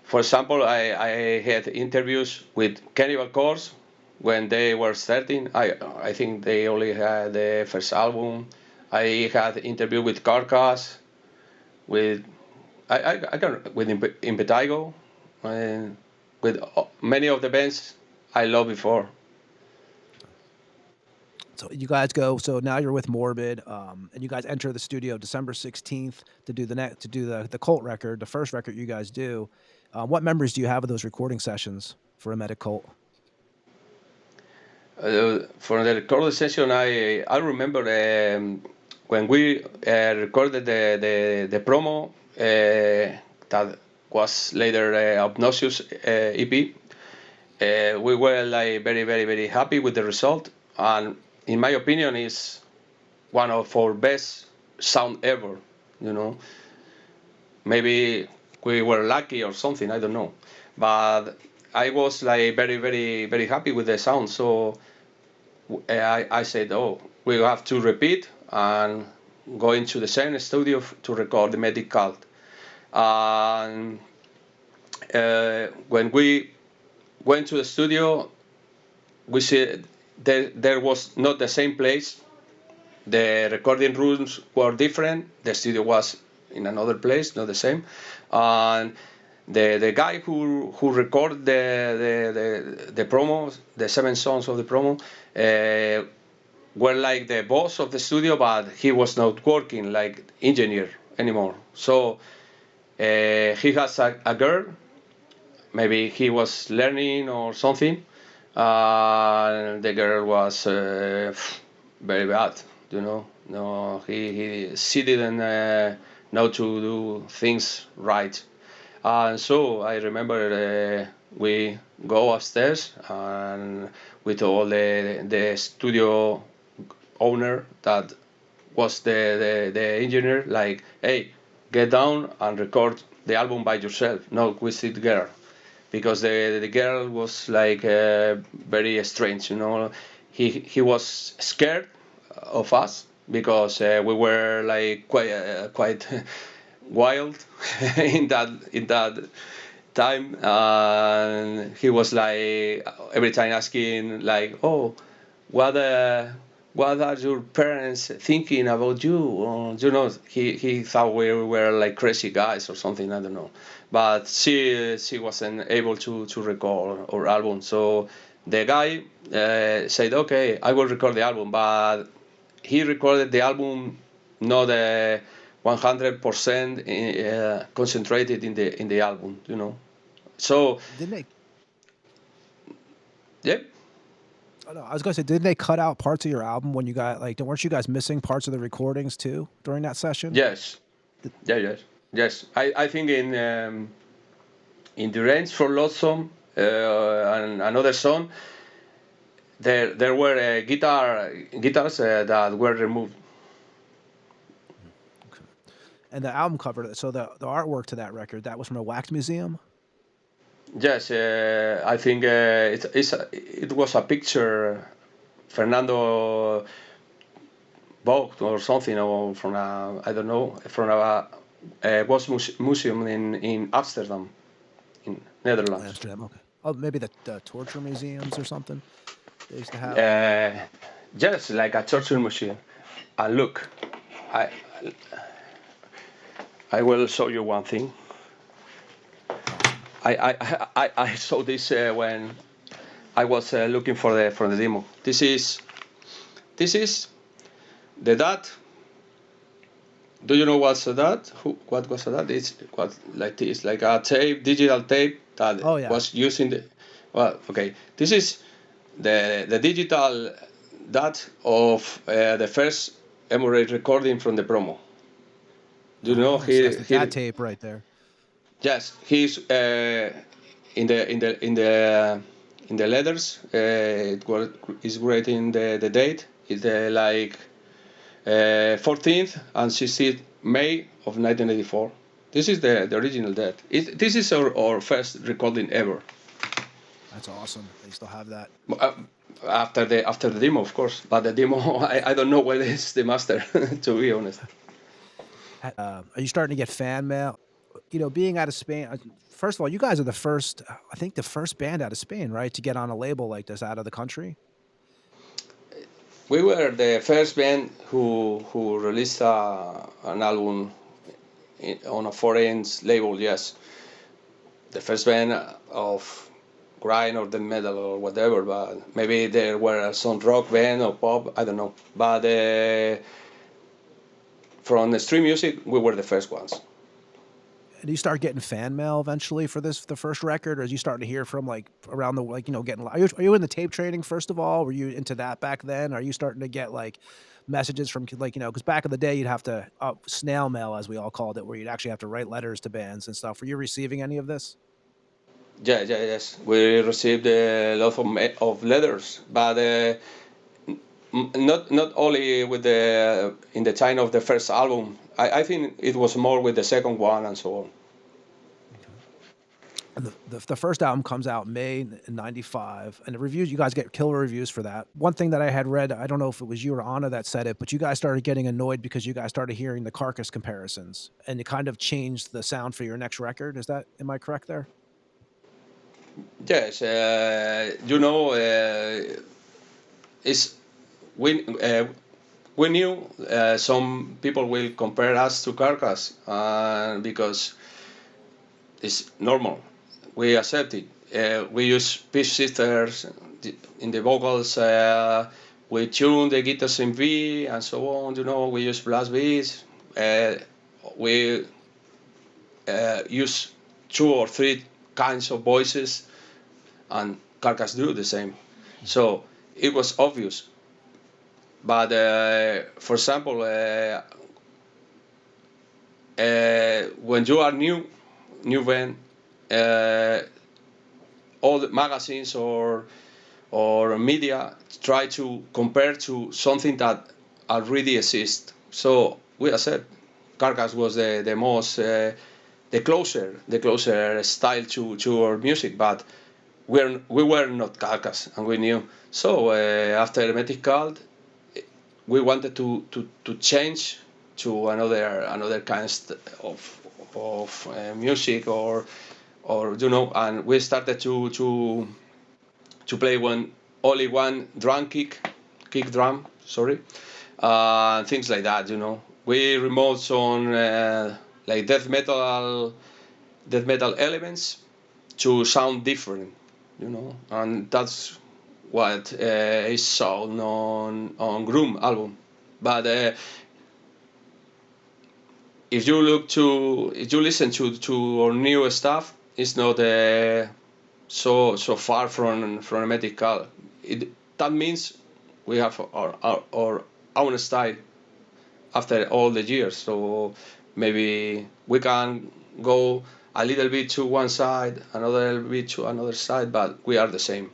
for example, I had interviews with Cannibal Corpse when they were starting. I think they only had the first album. I had interview with Carcass, with I can with Impetigo, and with many of the bands I loved before. So you guys go. So now you're with Morbid, and you guys enter the studio December 16th to do the Cult record, the first record you guys do. What memories do you have of those recording sessions for Emetic Cult? For the recording session, I remember when we recorded the promo that was later Obnoxious EP. We were like very, very, very happy with the result, and in my opinion, is one of our best sound ever. You know, maybe we were lucky or something. I don't know, but I was like very, very, very happy with the sound. So I said, oh, we have to repeat and go into the same studio to record the Medic Cult. And when we went to the studio, we see there was not the same place. The recording rooms were different. The studio was in another place, not the same. And the guy who recorded the promo, the 7 songs of the promo, were like the boss of the studio, but he was not working like engineer anymore. So he has a girl. Maybe he was learning or something. The girl was very bad, you know. No, she didn't know to do things right. And so I remember we go upstairs and we told the studio owner that was the engineer, like, hey, get down and record the album by yourself, not with the girl. Because the girl was like very strange, you know. He was scared of us because we were like quite wild in that time, and he was like every time asking like, oh, what are your parents thinking about you? Or, you know, he thought we were like crazy guys or something, I don't know. But she wasn't able to record our album. So the guy said, okay, I will record the album, but he recorded the album not 100% concentrated in the album, you know. So Didn't they? yeah. Oh, no, I was gonna say, didn't they cut out parts of your album when you got like? Weren't you guys missing parts of the recordings too during that session? Yes. Yes. I think in the range for Loathsome and another song, there were guitars that were removed. Okay. And the album cover, so the artwork to that record, that was from a wax museum. Yes, I think it was a picture Fernando bought or something, or from a, I don't know, from a was museum in Amsterdam, in Netherlands. Amsterdam, okay. Oh, maybe the torture museums or something they used to have. Just like a torture museum. And look, I will show you one thing. I saw this when I was looking for the demo. This is the DAT. Do you know what's a DAT? What was a DAT? It's what like this, like a tape, digital tape that was used in the. Well, okay. This is the digital DAT of the first Haemorrhage recording from the promo. Do you know that tape right there? Yes, he's in the letters. Is writing the date. It's like 14th and 16th May of 1984. This is the original Dead. This is our first recording ever. That's awesome. They still have that. After the demo, of course, but the demo I don't know where is the master, to be honest. Are you starting to get fan mail? You know, being out of Spain. First of all, you guys are the first, I think, the first band out of Spain, right, to get on a label like this out of the country. We were the first band who released an album on a foreign label. Yes, the first band of grind or death metal or whatever. But maybe there were some rock band or pop. I don't know. But from the stream music, we were the first ones. Do you start getting fan mail eventually for the first record, or as you start to hear from like around the getting? Are you in the tape trading first of all? Were you into that back then? Are you starting to get like messages from because back in the day you'd have to snail mail, as we all called it, where you'd actually have to write letters to bands and stuff. Were you receiving any of this? Yes. We received a lot of letters, but not only with in the time of the first album. I think it was more with the second one and so on. And the first album comes out May '95, and the reviews, you guys get killer reviews for that. One thing that I had read, I don't know if it was you or Anna that said it, but you guys started getting annoyed because you guys started hearing the Carcass comparisons, and it kind of changed the sound for your next record. Am I correct there? Yes, it's we knew some people will compare us to Carcass because it's normal. We accept it. We use pitch shifters in the vocals. We tune the guitars in V and so on. We use blast beats. We use 2 or 3 kinds of voices, and Carcass do the same. So it was obvious. But for example, when you are new band, all the magazines or media try to compare to something that already exists. So we accept Carcass was the most the closer style to our music, but we were not Carcass, and we knew. So after Hermetic Cult, we wanted to change to another kind of music or and we started to play only one drum kick drum, sorry, things like that. We removed some like death metal elements to sound different, and that's what is shown on Groom album. But if you listen to our new stuff, it's not so far from Hermetic Cult. That means we have our own style after all the years. So maybe we can go a little bit to one side, another bit to another side, but we are the same.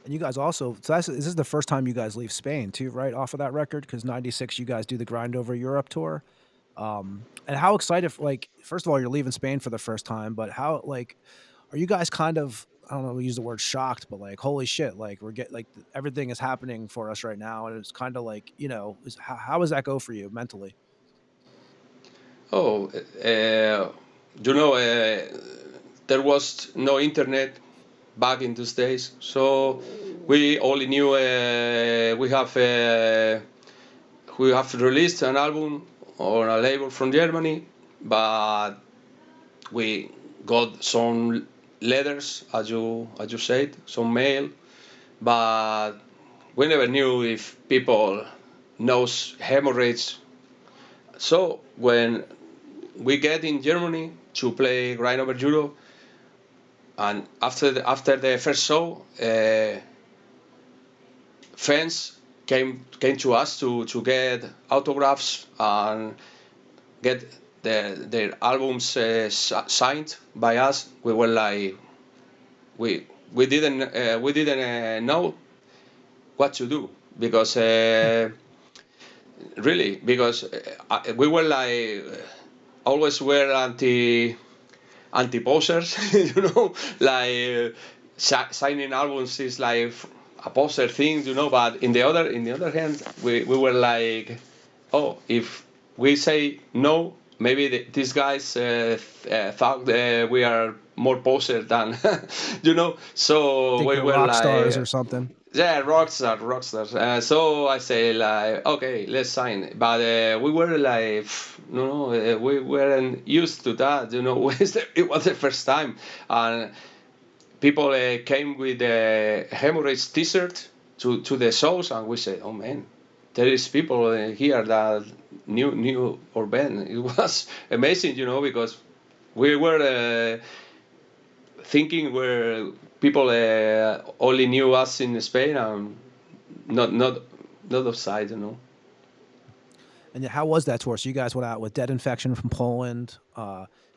And you guys also, this is the first time you guys leave Spain too, right? Off of that record, because '96 you guys do the Grind Over Europe tour. And how excited, first of all, you're leaving Spain for the first time, but how, are you guys kind of, I don't know, we use the word shocked, but holy shit, everything is happening for us right now. And it's kind of how does that go for you mentally? Oh, there was no internet back in those days, so we only knew we have released an album on a label from Germany, but we got some letters, as you said, some mail, but we never knew if people knows Haemorrhage. So when we get in Germany to play Grind Over Europe, and after the first show, fans came to us to get autographs and get their albums signed by us. We were like, we didn't know what to do because we were like always were anti-posers, you know, like signing albums is like a poser thing, you know. But in the other hand, we were like, oh, if we say no, maybe these guys thought we are more poser than, you know. So Think we you're were rock like, stars or something. yeah, rockstars. So I say like, okay, let's sign. But we were like, no, we weren't used to that. You know, it was the first time, and people came with the Haemorrhage-Dissect to the shows, and we said, oh man, there is people here that knew our band. It was amazing, you know, because we were thinking where people only knew us in Spain and not outside, you know. And how was that tour? So you guys went out with Dead Infection from Poland,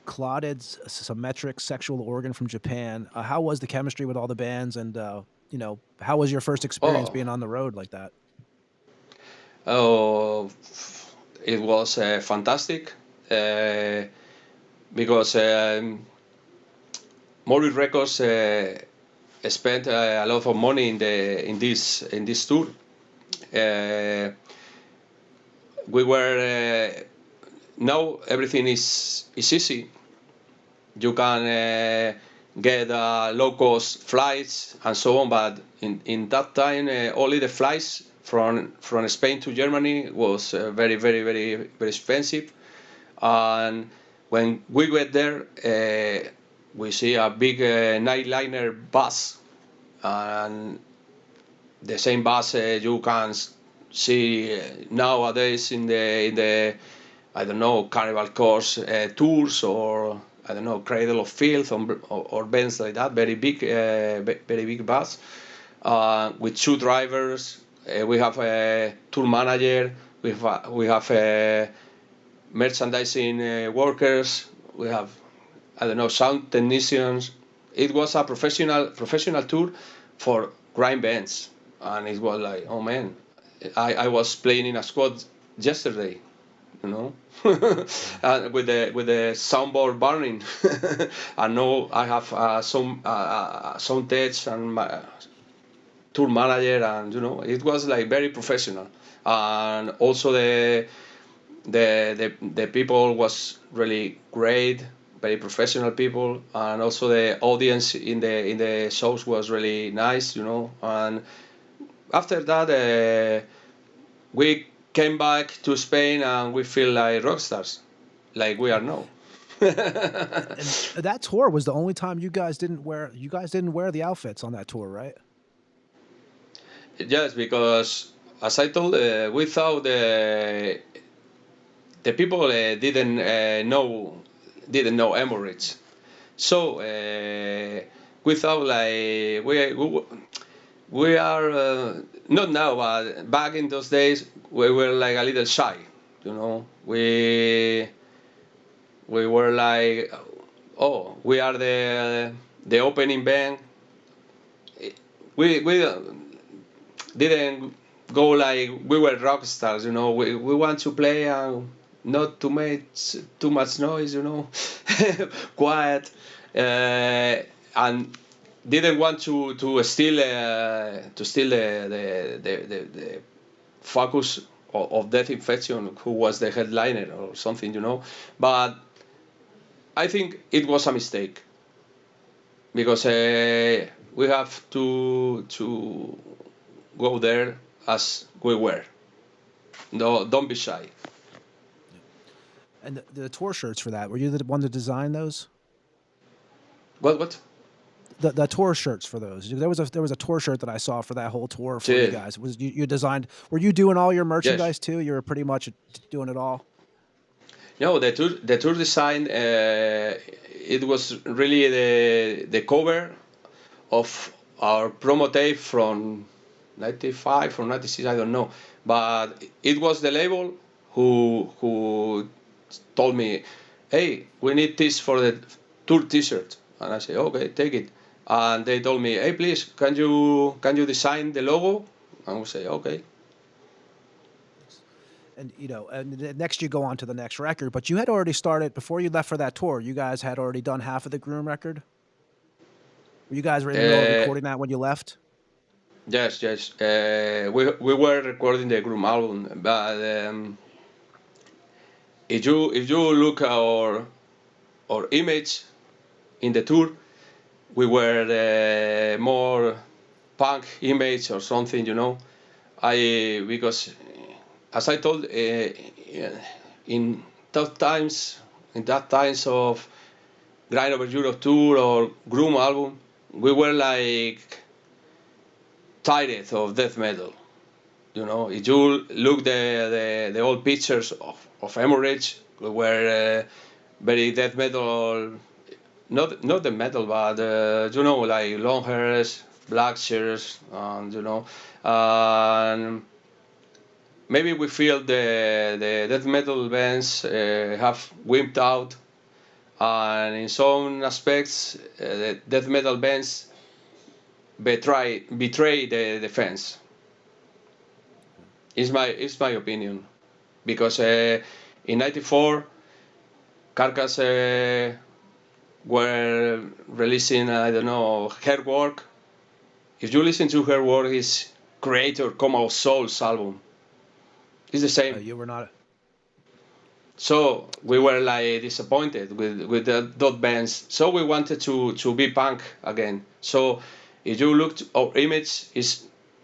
Clotted Symmetric Sexual Organ from Japan. How was the chemistry with all the bands? And you know, how was your first experience Oh, being on the road like that? oh, it was fantastic because Morbid Records spent a lot of money in this tour. We were now everything is easy. You can get low cost flights and so on, but in that time only the flights from Spain to Germany was very expensive. And when we went there, we see a big nightliner bus, and the same bus you can see nowadays in the I don't know, Carnival Course tours, or I don't know, Cradle of Filth, or bands like that. Very big bus with two drivers. We have a tour manager. We have merchandising workers. We have, I don't know, sound technicians. It was a professional tour for grind bands, and it was like, oh man, I was playing in a squad yesterday, you know, with the soundboard burning. And now I have some sound techs and my tour manager, and you know, it was like very professional. And also the people was really great, very professional people, and also the audience in the shows was really nice, you know. And after that, we came back to Spain and we feel like rock stars, like we are now. And that tour was the only time you guys didn't wear the outfits on that tour, right? Yes, because as I told, we thought the people didn't know Hemorrhage, so we thought like we are not now, but back in those days we were like a little shy, you know. We were like, oh, we are the opening band. We didn't go like we were rock stars, you know. We want to play and not to make too much noise, you know, quiet, and didn't want to steal the focus of Death Infection, who was the headliner or something, you know. But I think it was a mistake because we have to go there as we were. No, don't be shy. And the tour shirts for that, were you the one to design those? What? The tour shirts for those. There was a tour shirt that I saw for that whole tour for you guys. Was you designed? Were you doing all your merchandise too? You were pretty much doing it all. No, the tour design. It was really the cover of our promo tape from 95 or 96, I don't know. But it was the label who told me, hey, we need this for the tour t-shirt. And I said, okay, take it. And they told me, hey, please, can you design the logo? And we say, okay. And and next you go on to the next record, but you had already started before you left for that tour. You guys had already done half of the Groom record. Were you guys were in the middle of Uh, recording that when you left? yes, yes. We were recording the Groom album, but if you look at our image in the tour, we were more punk image or something, because as I told, in that times of Grind Over Europe tour or Groom album, we were like tired of death metal. If you look the old pictures of Haemorrhage, we were very death metal, not the metal, but like long hairs, black shirts, and and maybe we feel the death metal bands have wimped out, and in some aspects, the death metal bands betray the fans. It's my opinion, because in '94, Carcass were releasing, I don't know, her work. If you listen to her work, it's Creator Come Out Souls album. It's the same. You were not. So we were like disappointed with the dot bands. So we wanted to be punk again. So if you look at our image,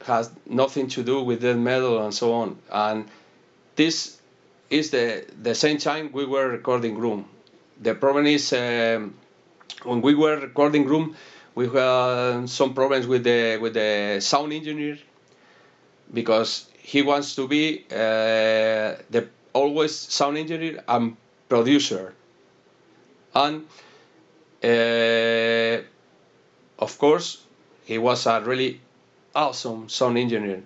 has nothing to do with death metal and so on. And this is the same time we were recording Groom. The problem is when we were recording Groom, we had some problems with the sound engineer, because he wants to be the always sound engineer and producer, and of course he was a really awesome sound engineer,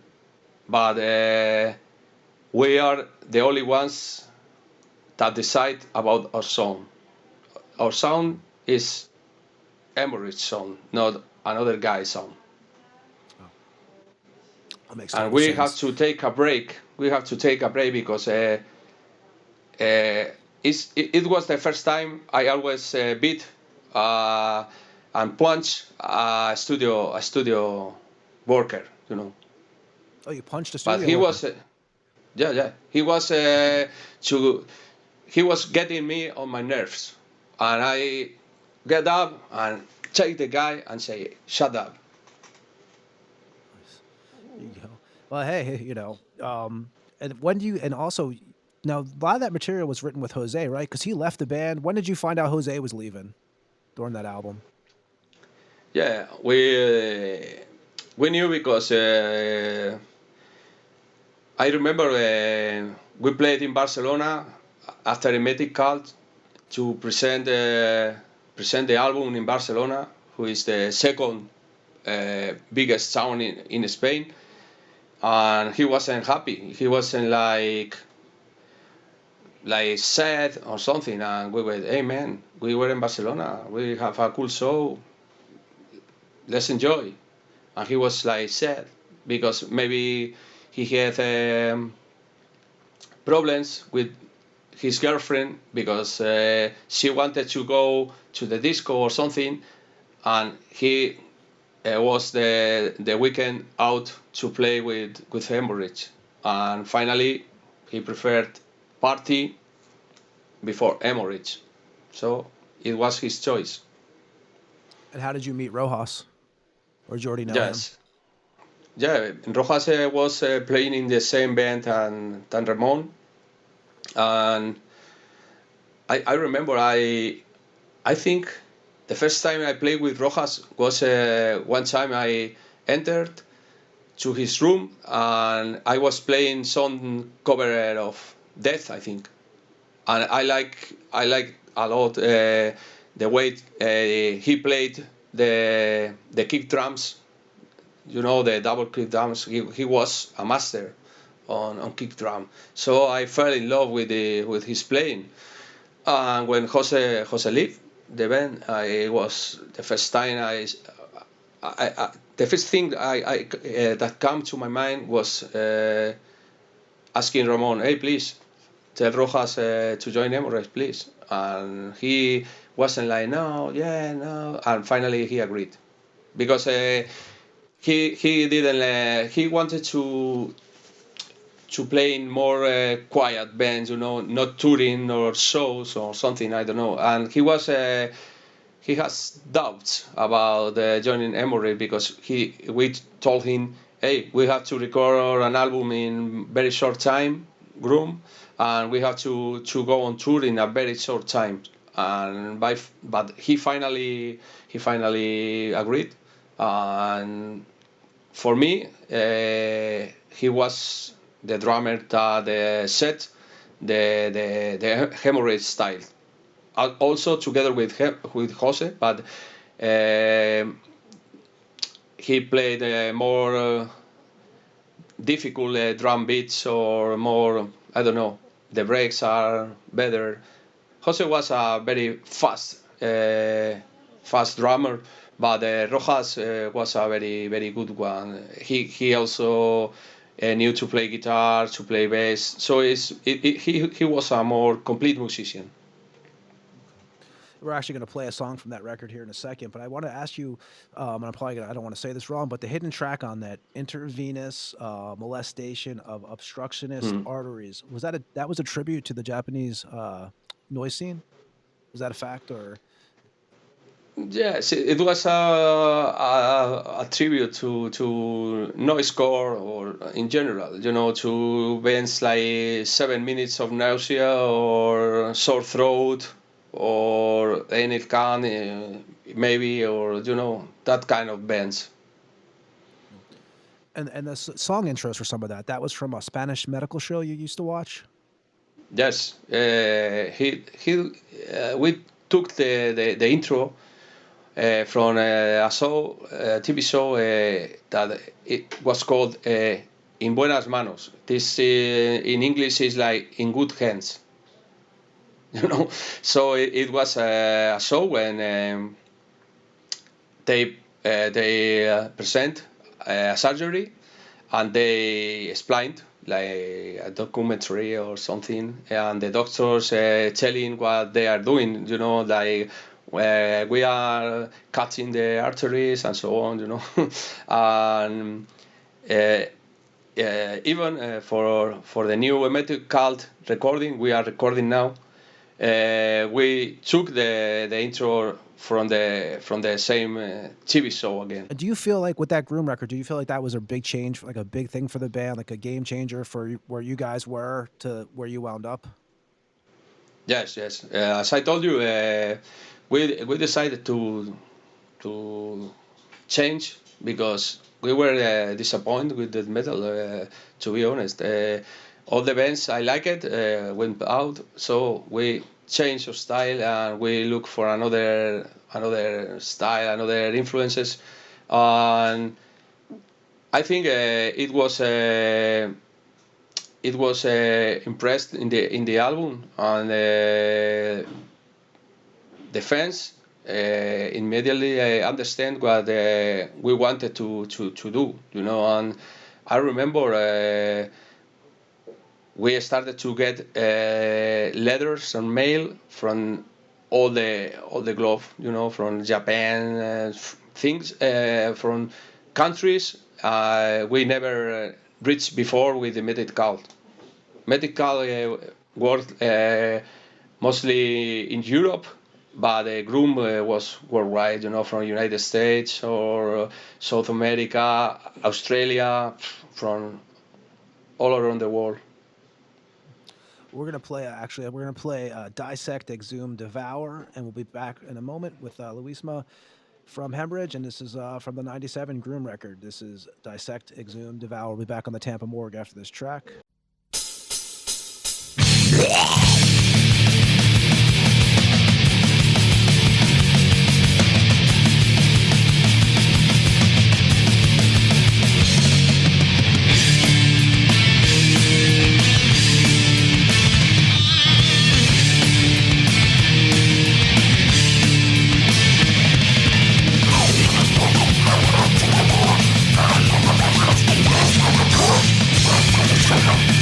but we are the only ones that decide about our sound. Our sound is Haemorrhage sound, not another guy's sound. That makes And total we sense. have to take a break. We have to take a break because it was the first time I always beat and punch a studio worker. Oh, you punched a But studio he worker. was, yeah, he was he was getting me on my nerves, and I get up and take the guy and say, "Shut up." There you go. Well, hey, and when do you, and also, now a lot of that material was written with Jose, right? Because he left the band. When did you find out Jose was leaving during that album? Yeah, we knew because I remember we played in Barcelona after a Metic Cult to present the album in Barcelona, who is the second biggest town in Spain, and he wasn't happy. He wasn't like sad or something, and we were, hey man, we were in Barcelona, we have a cool show, let's enjoy. And he was like sad because maybe he had problems with his girlfriend, because she wanted to go to the disco or something, and he was the weekend out to play with Haemorrhage, and finally he preferred party before Haemorrhage, so it was his choice. And how did you meet Rojas? Or did you already know him? Yes, yeah, Rojas was playing in the same band than Ramon, and I remember I think the first time I played with Rojas was one time I entered to his room and I was playing some cover of Death, I think, and I like a lot the way he played the kick drums, the double kick drums. He was a master on kick drum, so I fell in love with his playing. And when Jose left the band, I was the first time the first thing I that came to my mind was asking Ramon, hey, please tell Rojas to join Haemorrhage, please. And he wasn't like, no. And finally he agreed because he didn't. He wanted to play in more quiet bands, not touring or shows or something. I don't know. And he has doubts about joining Haemorrhage because we told him, hey, we have to record an album in very short time, Groom, and we have to go on tour in a very short time. But he finally agreed, and for me, he was the drummer that set the Haemorrhage style. Also together with Jose, but he played more difficult drum beats or more, I don't know, the breaks are better. Jose was a very fast drummer, but Rojas was a very, very good one. He also knew to play guitar, to play bass, so he was a more complete musician. We're actually going to play a song from that record here in a second, but I want to ask you, and I don't want to say this wrong, but the hidden track on that, intravenous molestation of obstructionist arteries, that was a tribute to the Japanese noise scene? Was that a fact, or? Yes, it was a tribute to noisecore, or in general, to bands like 7 Minutes of Nausea or Sore Throat, or Enid Khan, maybe, or that kind of bands. And the song intros for some of that was from a Spanish medical show you used to watch? Yes, we took the intro from a TV show that it was called In Buenas Manos. This in English is like In Good Hands. So it was a show when they present a surgery and they explained like a documentary or something, and the doctors telling what they are doing, like we are cutting the arteries and so on, and even for the new medical recording we are recording now. We took the intro from the same TV show again. Do you feel like with that Groom record, do you feel like that was a big change, like a big thing for the band, like a game changer for where you guys were to where you wound up? Yes. As I told you, we decided to change because we were disappointed with the metal. To be honest, all the bands I liked went out, so we changed our style and we look for another style, another influences, and I think it was impressed in the album, and the fans immediately understand what we wanted to do, and I remember. We started to get letters and mail from all the globe, from Japan, things from countries we never reached before with the medical. Medical worked mostly in Europe, but the Groom was worldwide, from United States or South America, Australia, from all around the world. We're going to play Dissect, Exhume, Devour, and we'll be back in a moment with Luisma from Haemorrhage, and this is from the 97 Groom record. This is Dissect, Exhume, Devour. We'll be back on the Tampa Morgue after this track. Shut up.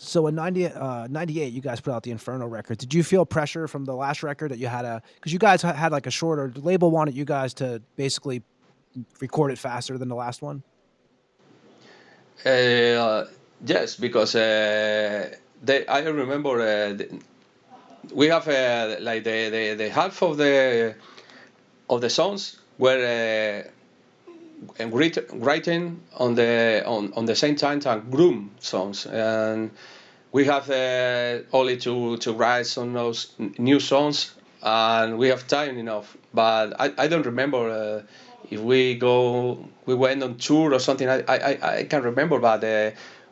So in 98, you guys put out the Inferno record. Did you feel pressure from the last record that you had because you guys had like a shorter, the label wanted you guys to basically record it faster than the last one? Yes, because I remember we have like the half of the songs were written on the same time as Groom songs, and we have only to write some those new songs, and we have time enough. But I don't remember if we went on tour or something. I can't remember, but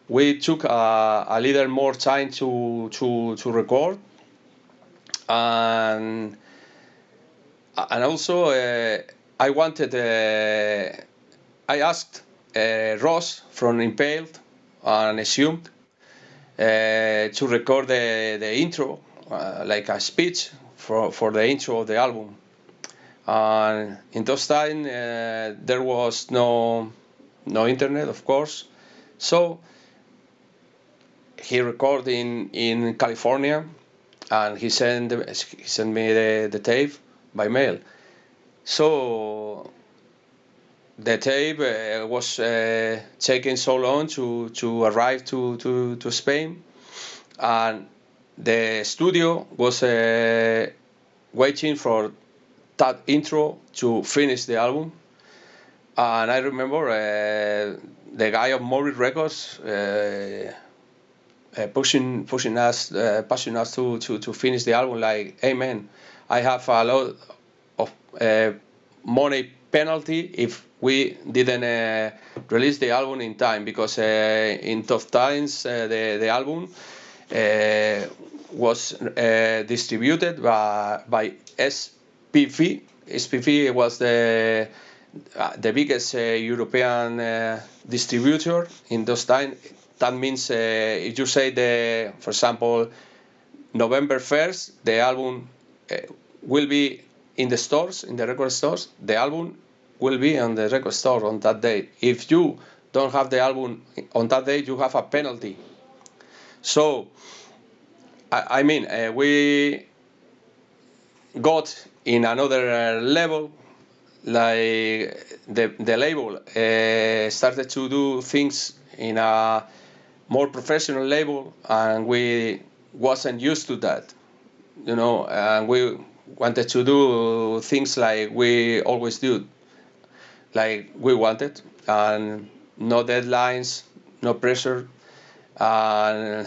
we took a little more time to record, and also I wanted. I asked Ross from Impaled and Exhumed to record the intro, like a speech for the intro of the album. And in those times, there was no internet, of course. So he recorded in California, and he sent me the tape by mail. So the tape was taking so long to arrive to Spain, and the studio was waiting for that intro to finish the album. And I remember the guy of Morris Records pushing us to finish the album, like, hey man, I have a lot of money penalty if we didn't release the album in time, because in tough times the album was distributed by SPV. SPV was the biggest European distributor in those times. That means if you say for example, November 1st, the album will be in the stores, in the record stores. The album will be on the record store on that day. If you don't have the album on that day, you have a penalty. So, I mean, we got in another level. Like the label started to do things in a more professional label, and we wasn't used to that, and we wanted to do things like we always do, like we wanted, and no deadlines, no pressure, and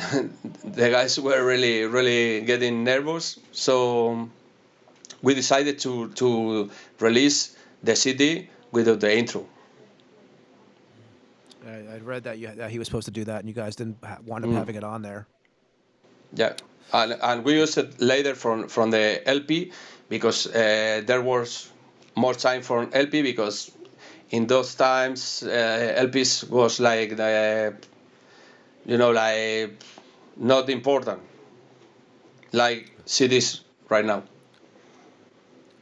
the guys were really getting nervous. So we decided to release the CD without the intro. I read that he was supposed to do that, and you guys didn't wind up having it on there. Yeah, and we used it later from the LP, because there was more time for LP, because in those times LPs was like like not important like CDs right now.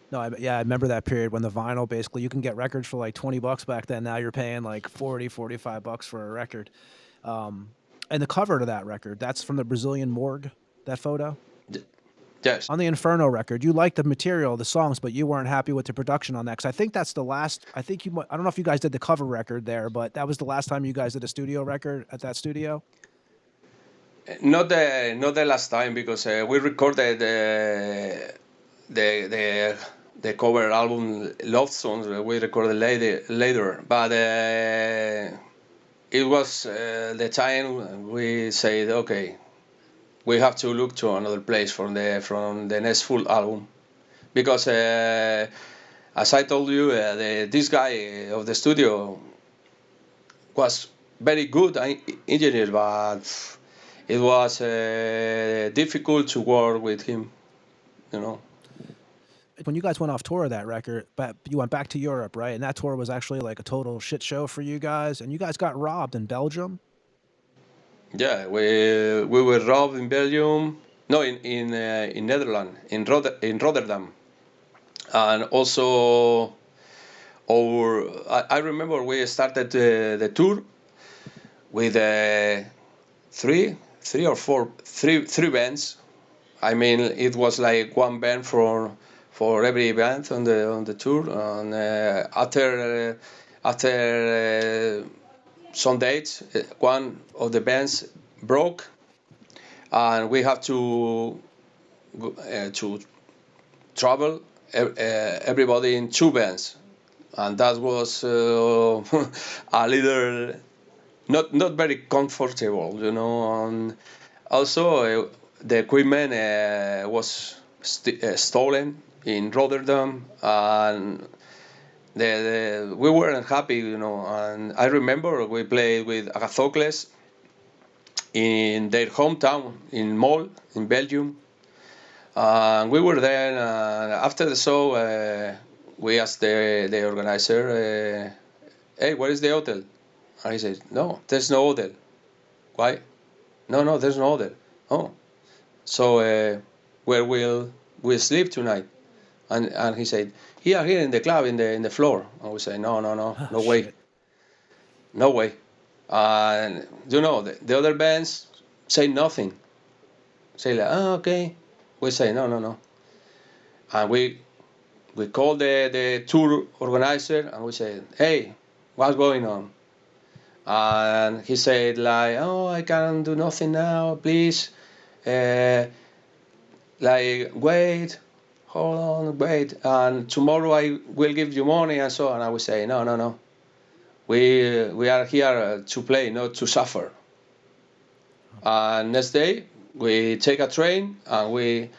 No, I remember that period when the vinyl, basically you can get records for like $20 back then. Now you're paying like $40-$45 for a record. And the cover to that record, that's from the Brazilian Morgue, that photo? Yes. On the Inferno record, you liked the material, the songs, but you weren't happy with the production on that. Because I think that's the last, I don't know if you guys did the cover record there, but that was the last time you guys did a studio record at that studio? Not the last time, because we recorded the cover album Love Songs. We recorded later, but it was the time we said, okay, we have to look to another place from the next full album, because as I told you, this guy of the studio was very good engineer, but it was difficult to work with him, you know. When you guys went off tour of that record, but you went back to Europe, right? And that tour was actually like a total shit show for you guys, and you guys got robbed in Belgium. Yeah, we were robbed in Belgium, no, in Netherlands, in Rotterdam, and also I remember we started the tour with three bands. I mean, it was like one band for every band on the tour, and after some dates, one of the bands broke, and we have to travel everybody in two bands, and that was a little not very comfortable, you know. And also the equipment was stolen in Rotterdam, and we weren't happy, you know. And I remember we played with x-Avulsed in their hometown in Mol in Belgium, and we were there. And after the show, we asked the organizer, "Hey, where is the hotel?" And he said, "No, there's no hotel." "Why?" No, there's no hotel." "Oh, so where will we sleep tonight?" And he said, here in the club, in the floor. And we say, no way, Shit. no way. And you know, the other bands say nothing. Say like, oh, okay. We say no. And we call the tour organizer, and we say, hey, what's going on? And he said like, oh, I can't do nothing now, please. Like, wait, hold on, wait, and tomorrow I will give you money and so on. I would say, no. We are here to play, not to suffer. And next day, we take a train and we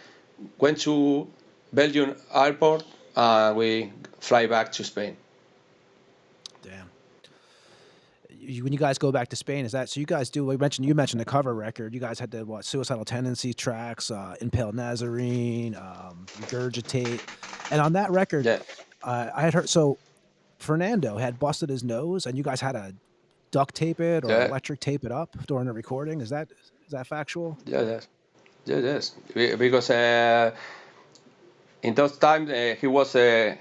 went to Belgium airport and we fly back to Spain. Damn. When you guys go back to Spain, is that so? You guys do. You mentioned the cover record. You guys had the Suicidal Tendency tracks, Impale Nazarene, Regurgitate, and on that record, Yeah. I had heard. So Fernando had busted his nose, and you guys had to duct tape it or Yeah. electric tape it up during the recording. Is that factual? Yes. Because in those times he was a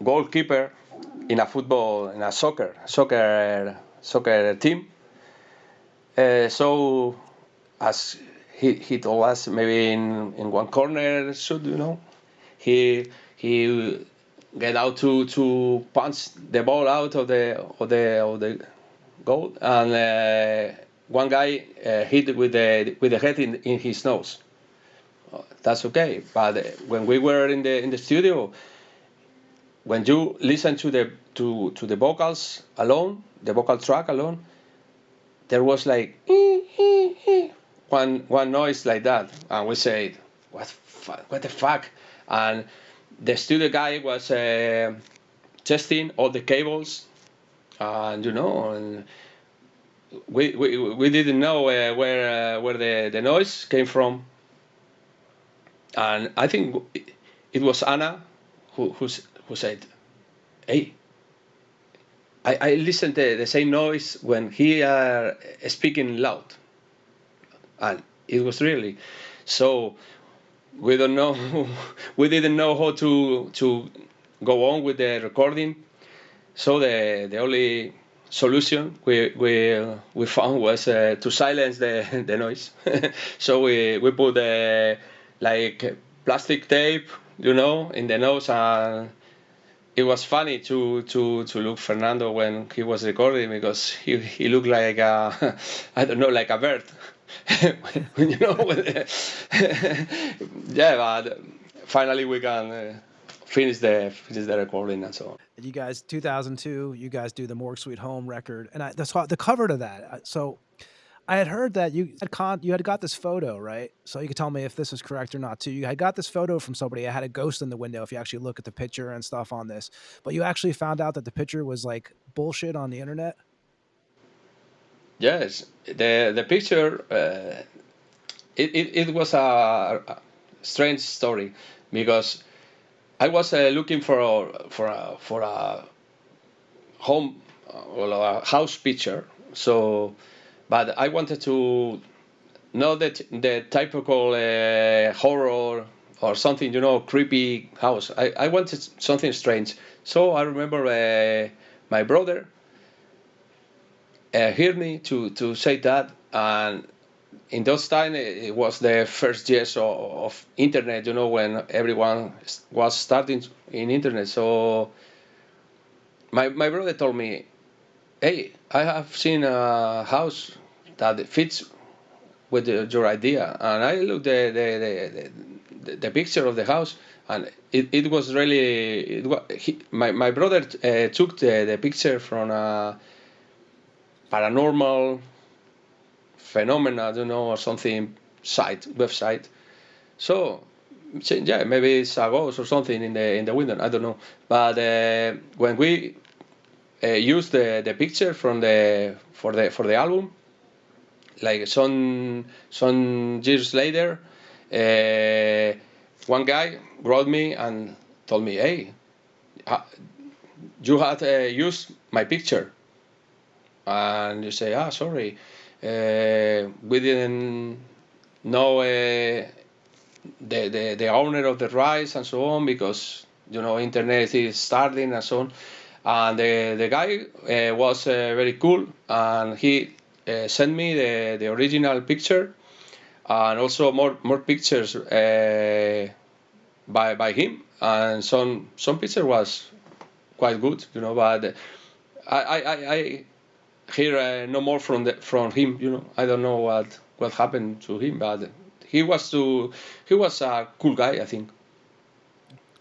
goalkeeper in a soccer team. So as he told us, maybe in one corner shoot, you know, he get out to punch the ball out of the goal, and one guy hit with the head in his nose. That's okay, but when we were in the studio, when you listen to the vocals alone, the vocal track alone, there was like one noise like that, and we said, what the fuck? And the studio guy was testing all the cables, and you know, and we didn't know where the noise came from, and I think it was Anna who said, hey, I listened to the same noise when he speaking loud, and it was really so. We didn't know how to go on with the recording, so the only solution we found was to silence the noise. So we put like plastic tape, you know, in the nose, and it was funny to look Fernando when he was recording, because he looked like a I don't know, like a bird. When, you know, yeah, but finally we can finish the recording and so on. You guys, 2002, you guys do the Morgue Sweet Home record, and the cover to that. So I had heard that you had got this photo, right? So you could tell me if this is correct or not too. You had got this photo from somebody. It had a ghost in the window if you actually look at the picture and stuff on this. But you actually found out that the picture was like bullshit on the internet. Yes, the picture. It was a strange story because I was looking for a home or a house picture. So, but I wanted to know that the typical horror or something, creepy house. I wanted something strange. So I remember my brother heard me to say that, and in those times it was the first years of internet, when everyone was starting in internet. So my brother told me, hey, I have seen a house that fits with your idea, and I looked the picture of the house, and it was really my brother took the picture from a paranormal phenomena, or something website. So yeah, maybe it's a ghost or something in the window. I don't know. But when we used the picture for the album, like some years later, one guy wrote me and told me, hey, you had used my picture, and you say, sorry, we didn't know the owner of the rights and so on, because internet is starting and so on. And the guy was very cool, and he sent me the original picture, and also more pictures by him, and some picture was quite good, but I hear no more from him. I don't know what happened to him, but he was a cool guy, I think.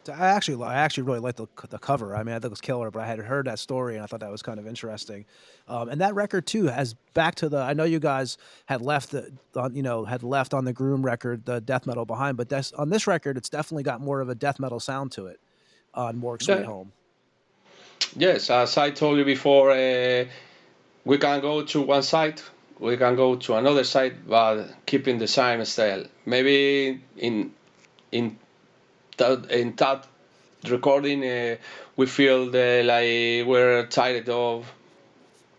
I actually really liked the cover. I mean, I think it was killer, but I had heard that story and I thought that was kind of interesting. And that record too has back to I know you guys had left on the Groom record, the death metal behind, but on this record, it's definitely got more of a death metal sound to it on Morgue Sweet Home. Yes, as I told you before, we can go to one side, we can go to another side, but keeping the same style. Maybe in that recording, we feel like we're tired of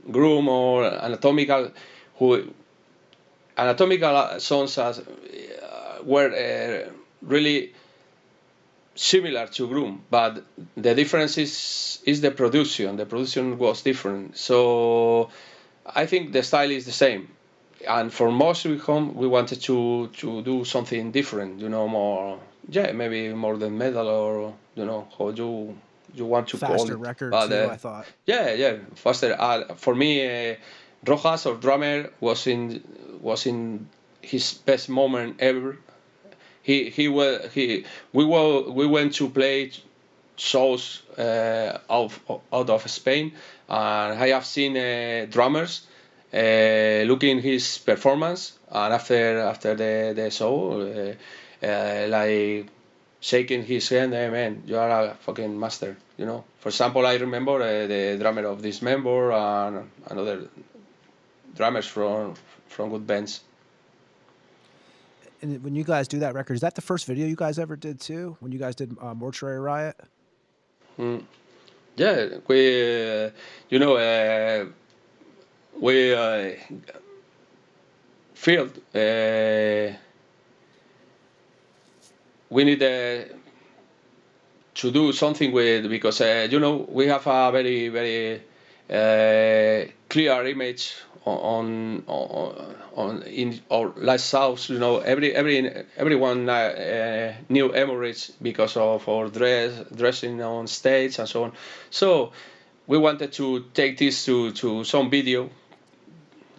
Groom or anatomical songs were really similar to Groom, but the difference is the production. The production was different, so I think the style is the same. And for Morgue Sweet Home, we wanted to do something different, more, maybe more than metal, or how you want to faster call it. Record but, too, I thought. Yeah, faster. For me, Rojas, or drummer, was in his best moment ever. We went to play shows out of Spain, and I have seen drummers looking his performance, and after the show, like shaking his hand, hey man, you are a fucking master. For example, I remember the drummer of Dismember and other drummers from good bands. And when you guys do that record, is that the first video you guys ever did too? When you guys did Mortuary Riot? Yeah, we feel we need to do something with, because we have a very very clear image on in our last house. Everyone knew Haemorrhage because of our dressing on stage and so on. So we wanted to take this to some video.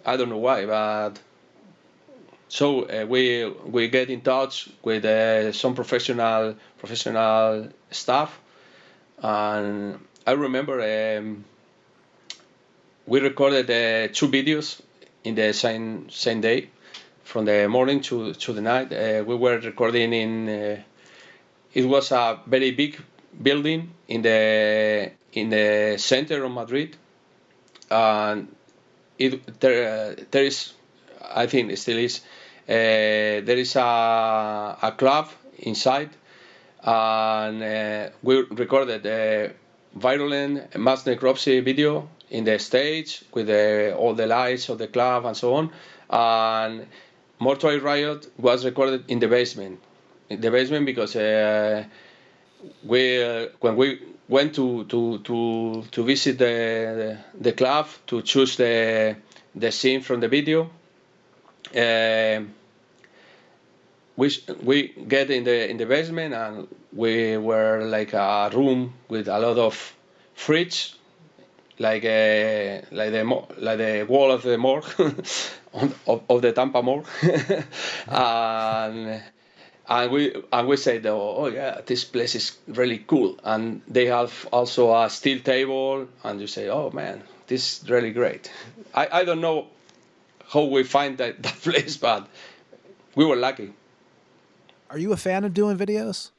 I don't know why, but so we get in touch with some professional staff, And I remember we recorded 2 videos in the same day, from the morning to the night. We were recording in. It was a very big building in the center of Madrid, and there is, I think it still is, there is a club inside, and we recorded a virulent mass necropsy video in the stage with all the lights of the club and so on. And Mortuary Riot was recorded in the basement. In the basement because when we went to visit the club to choose the scene from the video, we get in the basement, and we were like a room with a lot of fridge, like the wall of the morgue of the Tampa Morgue, and we said, oh yeah, this place is really cool, and they have also a steel table, and you say, oh man, this is really great. I don't know how we find that place, but we were lucky. Are you a fan of doing videos?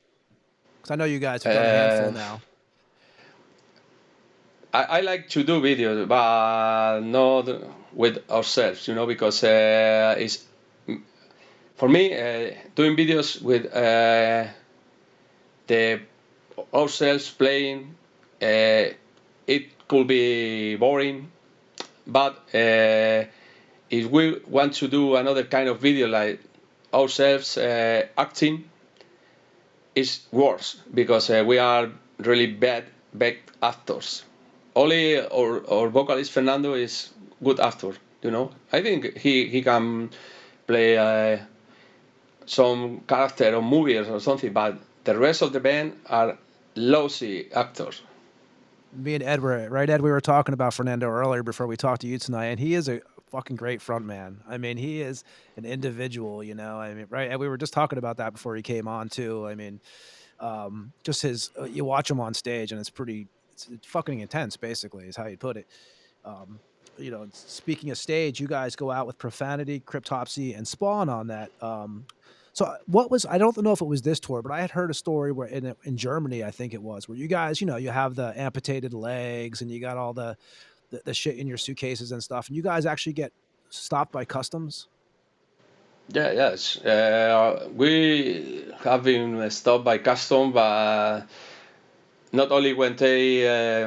Because I know you guys have done a handful now. I like to do videos, but not with ourselves, because it's, for me, doing videos with the ourselves playing, it could be boring. But if we want to do another kind of video like ourselves acting, it's worse, because we are really bad actors. Only our vocalist Fernando is good actor. I think he can play some character or movies or something, but the rest of the band are lousy actors. Me and Ed were right. Ed, we were talking about Fernando earlier before we talked to you tonight, and he is a fucking great front man. I mean, he is an individual. I mean, right? And we were just talking about that before he came on too. I mean, just his. You watch him on stage, and it's fucking intense. Basically, is how you put it. Speaking of stage, you guys go out with Profanity, Cryptopsy, and Spawn on that. So I don't know if it was this tour, but I had heard a story where in Germany, I think it was, where you guys, you have the amputated legs and you got all the shit in your suitcases and stuff, and you guys actually get stopped by customs. Yes. We have been stopped by customs, but not only when they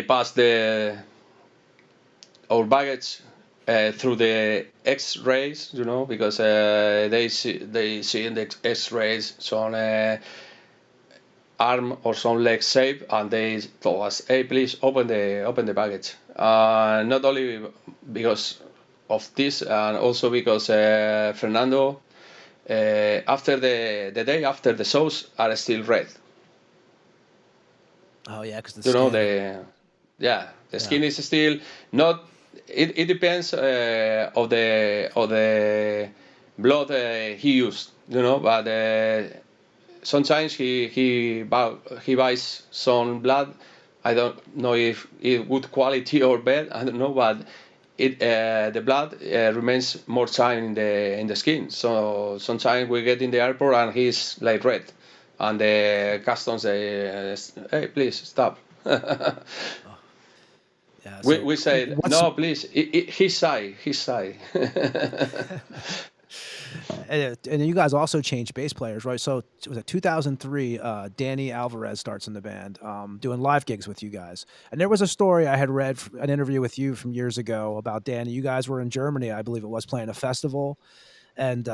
pass our baggage through the X-rays, because they see in the X-rays some arm or some leg shape, and they told us, "Hey, please open the baggage." Not only because of this, and also because Fernando, after the day after the shows, are still red. Oh yeah, because the skin is still not. It depends of the blood he used, but sometimes he buys some blood. I don't know if it's good quality or bad. I don't know, but the blood remains more time in the skin. So sometimes we get in the airport and he's like red, and the customs say, "Hey, please stop." Yeah, we say, no, please, his side. And you guys also changed bass players, right? So it was 2003, Danny Alvarez starts in the band, doing live gigs with you guys. And there was a story I had read, an interview with you from years ago about Danny. You guys were in Germany, I believe it was, playing a festival, and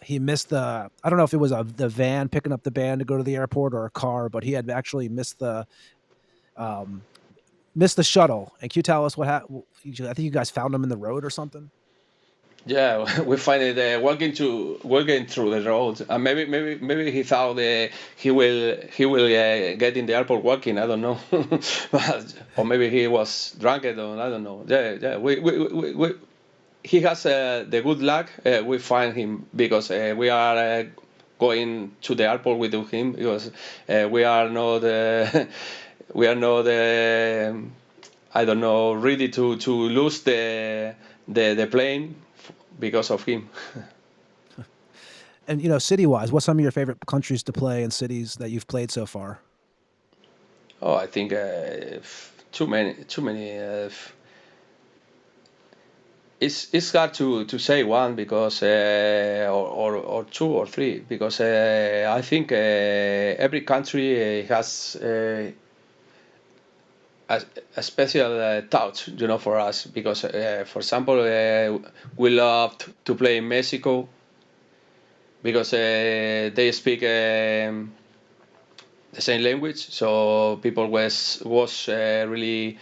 he missed I don't know if it was the van picking up the band to go to the airport or a car, but he had actually missed the shuttle. And can you tell us what happened? I think you guys found him in the road or something. Yeah, we find it walking through the road, and maybe he thought he will get in the airport walking. I don't know, or maybe he was drunk. I don't know. He has the good luck. We find him because we are going to the airport with him because we are not we are not I don't know ready to lose the plane because of him. And city-wise, what's some of your favorite countries to play and cities that you've played so far? Oh, I think too many. It's hard to say one because or two or three because I think every country has a special touch, for us because for example we loved to play in Mexico because they speak the same language, so people was really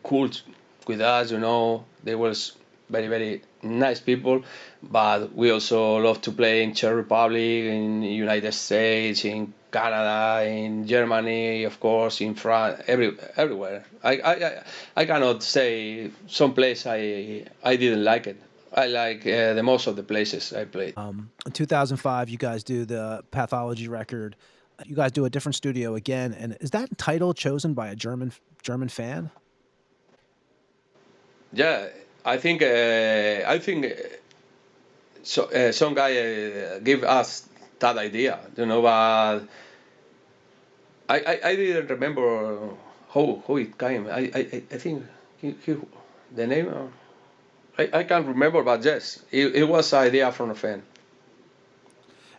cool with us. They was very nice people, but we also love to play in Czech Republic, in United States, in Canada, in Germany, of course, in France, everywhere. I cannot say some place I didn't like it. I like the most of the places I played. In 2005, you guys do the Pathology record. You guys do a different studio again, and is that title chosen by a German fan? Yeah, I think so. Some guy give us that idea, but I didn't remember how it came. I think he the name. I can't remember, but yes, it was an idea from a fan.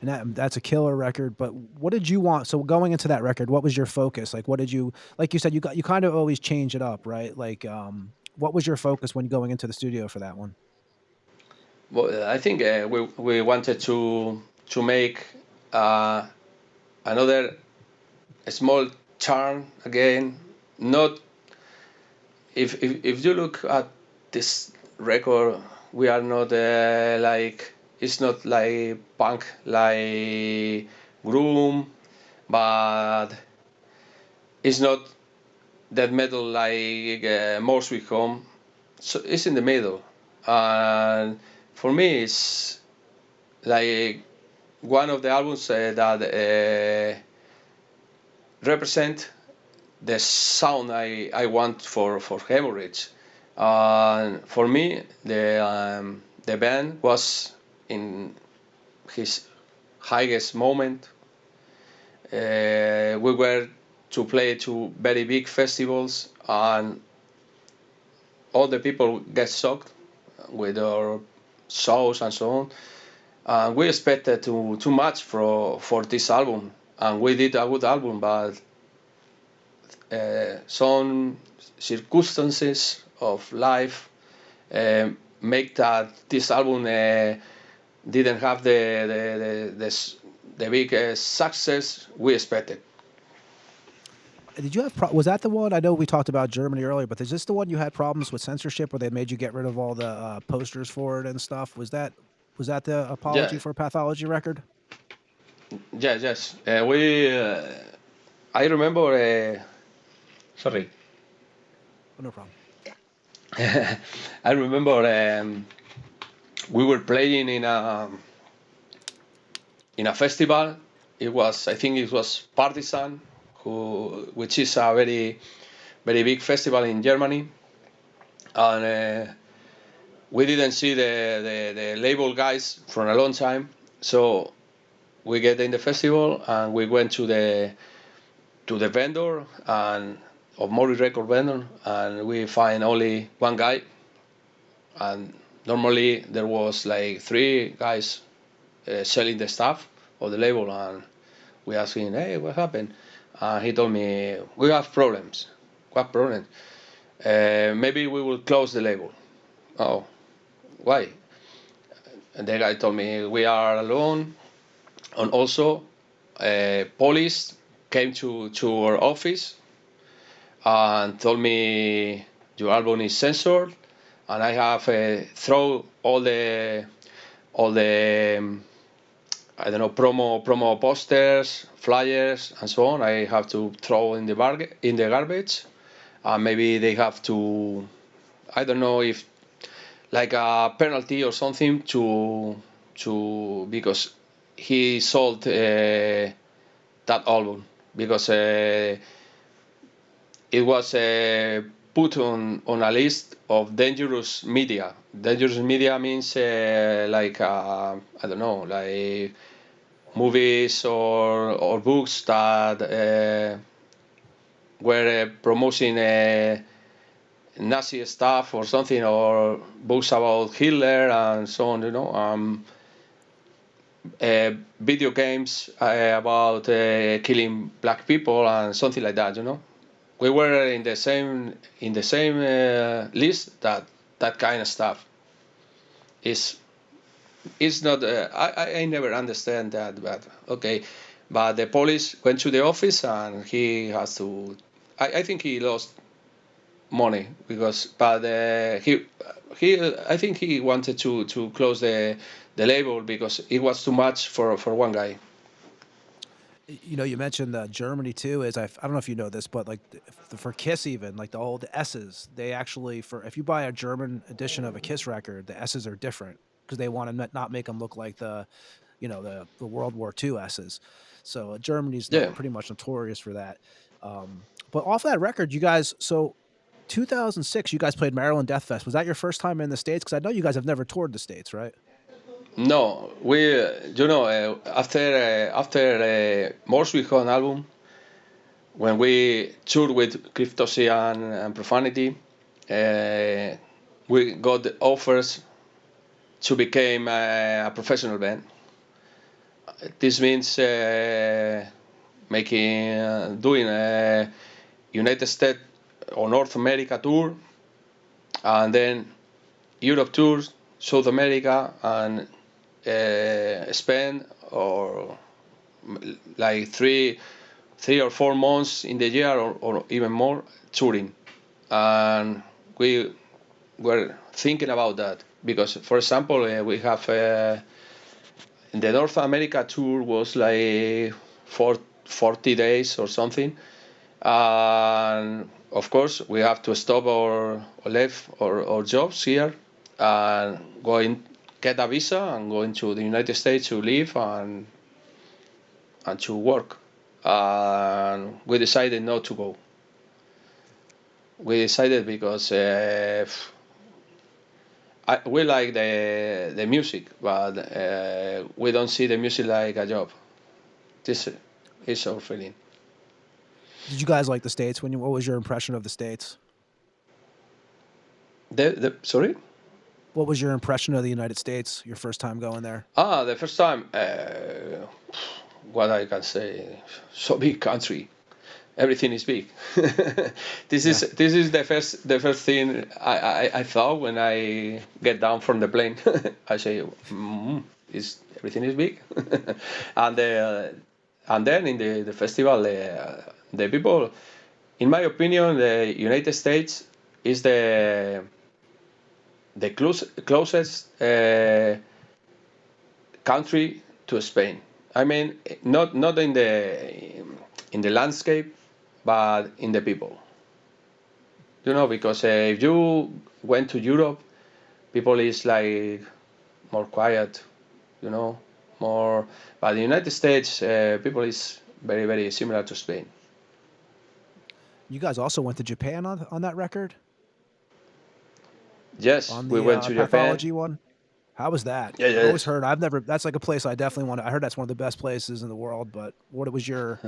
And that's a killer record. But what did you want? So going into that record, what was your focus? Like, what did you like? You said you kind of always change it up, right? Like, what was your focus when going into the studio for that one? Well, I think we wanted to make another small charm again. Not if you look at this record, we are not like it's not like punk like Groom, but it's not that metal like More Sweet Home. So it's in the middle, and for me it's like one of the albums that represent the sound I want for Haemorrhage. For me, the band was in his highest moment. We were to play to very big festivals, and all the people get shocked with our shows and so on. And we expected too much for this album, and we did a good album, but some circumstances of life make that this album didn't have the big success we expected. Did you have was that the one? I know we talked about Germany earlier, but is this the one you had problems with censorship, where they made you get rid of all the posters for it and stuff? Was that the Apology Yeah, for Pathology record? yes. I remember. Sorry. Oh, no problem. I remember we were playing in a festival. I think it was Partisan, which is a very big festival in Germany, and we didn't see the label guys for a long time. So we get in the festival and we went to the vendor and of Mori record vendor, and we find only one guy, and normally there was like three guys selling the stuff of the label, and we asked him, hey, what happened? He told me, we have problems. What problem? Maybe we will close the label. Oh, why? And the guy told me, we are alone, and also police came to our office and told me your album is censored, and I have throw all the I don't know, promo posters, flyers, and so on. I have to throw in the garbage. Maybe they have to, I don't know if like a penalty or something to because he sold that album because it was put on a list of dangerous media. Dangerous media means like I don't know, like movies or books that were promoting Nazi stuff or something, or books about Hitler and so on. Video games about killing black people and something like that. We were in the same list that kind of stuff. It's not. I never understand that, but okay. But the police went to the office and he has to. I think he lost money but he I think he wanted to close the label because it was too much for one guy. You mentioned Germany too. I don't know if you know this, but like for Kiss, even like the old S's, they actually if you buy a German edition of a Kiss record, the S's are different because they want to not make them look like the World War II S's. So Germany's pretty much notorious for that. But off that record, you guys, so 2006, you guys played Maryland Death Fest. Was that your first time in the States? Because I know you guys have never toured the States, right? No, we, after Morse Weekend album, when we toured with Cryptopsy and Profanity, we got the offers to become a professional band. This means doing a United States or North America tour, and then Europe tours, South America, and spend or like three or 4 months in the year or even more touring. And we were thinking about that because, for example, we have the North America tour was like 40 days or something, and of course we have to stop or leave our jobs here and get a visa and go into the United States to live and to work. And we decided not to go. We decided because we like the music, but we don't see the music like a job. This is our feeling. Did you guys like the States? What was your impression of the States? Sorry? What was your impression of the United States, your first time going there? The first time, what I can say, so big country. Everything is big. This is the first thing I thought when I get down from the plane. I say, everything is big. And then in the festival, the people, in my opinion, the United States is the closest country to Spain. I mean, not in the landscape, but in the people. Because if you went to Europe, people is like more quiet, more. But the United States, people is very, very similar to Spain. You guys also went to Japan on that record? Yes, we went to Japan. Pathology one. How was that? Yeah. I've always heard. That's like a place I definitely want. I heard that's one of the best places in the world. But what was your?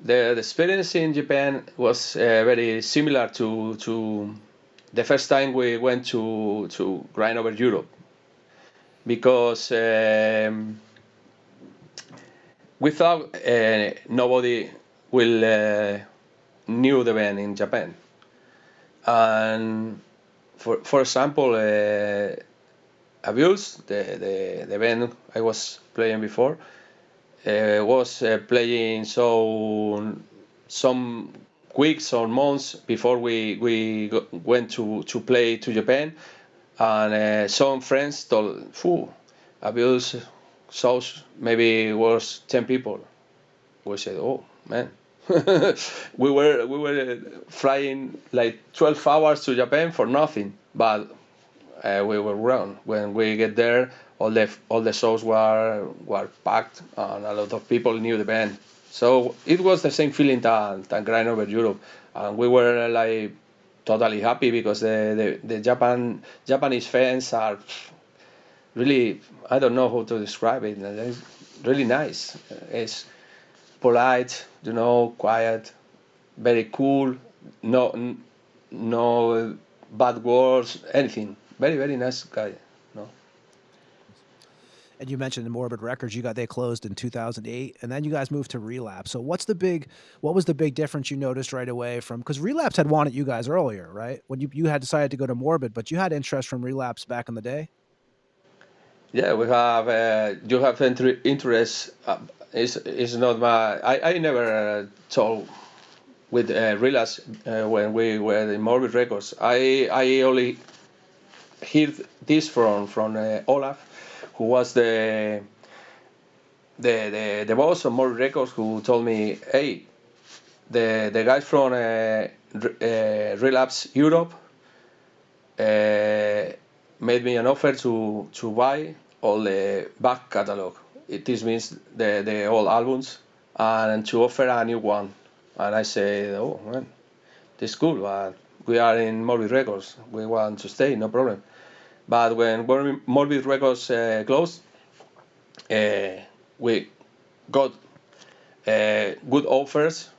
The experience in Japan was very similar to the first time we went to grind over Europe, because we thought nobody will knew the band in Japan. And for example, x-Avulsed, the band I was playing before, was playing some weeks or months before we went to play to Japan, and some friends told, x-Avulsed shows maybe was 10 people. We said, oh man. we were flying like 12 hours to Japan for nothing, but we were wrong. When we get there, all the shows were packed, and a lot of people knew the band. So it was the same feeling than Grind Over Europe, and we were like totally happy because the Japanese fans are really, I don't know how to describe it. It's really nice. It's polite, quiet, very cool. No bad words, anything. Very, very nice guy. No. And you mentioned the Morbid Records. They closed in 2008, and then you guys moved to Relapse. So what was the big difference you noticed right away from, because Relapse had wanted you guys earlier, right? When you had decided to go to Morbid, but you had interest from Relapse back in the day. Yeah, we have. You have interest. Is not my. I never told with Relapse when we were in Morbid Records. I only heard this from Olaf, who was the boss of Morbid Records, who told me, hey, the guys from Relapse Europe made me an offer to buy all the back catalog. This means the old albums, and to offer a new one. And I said, oh man, this is cool, but we are in Morbid Records. We want to stay, no problem. But when Morbid Records closed, we got good offers,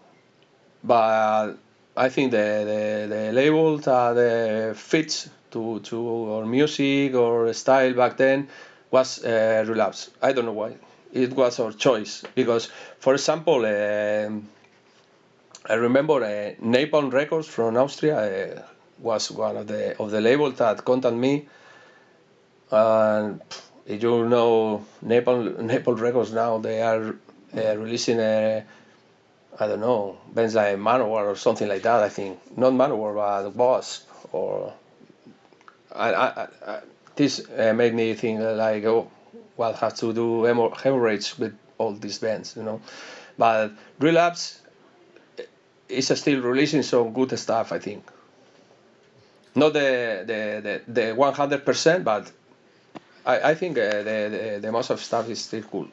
but I think the label that fits to our music or style back then was Relapse. I don't know why. It was our choice because, for example, I remember Napalm Records from Austria was one of the labels that contacted me. And if you know Napalm Records now, they are releasing I don't know, bands like Manowar or something like that. I think not Manowar, but Wasp or this made me think like, oh, what have to do Haemorrhage with all these bands, But Relapse is still releasing some good stuff, I think. Not the 100%, but I think the most of stuff is still cool.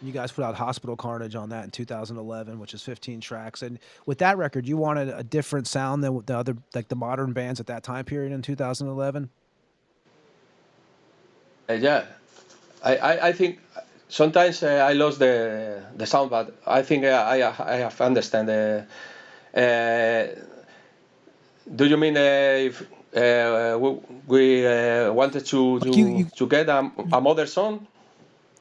You guys put out Hospital Carnage on that in 2011, which is 15 tracks. And with that record, you wanted a different sound than the other, like the modern bands at that time period in 2011. Yeah, I think sometimes I lost the sound, but I think I have understand. Do you mean if we wanted to get a modern song?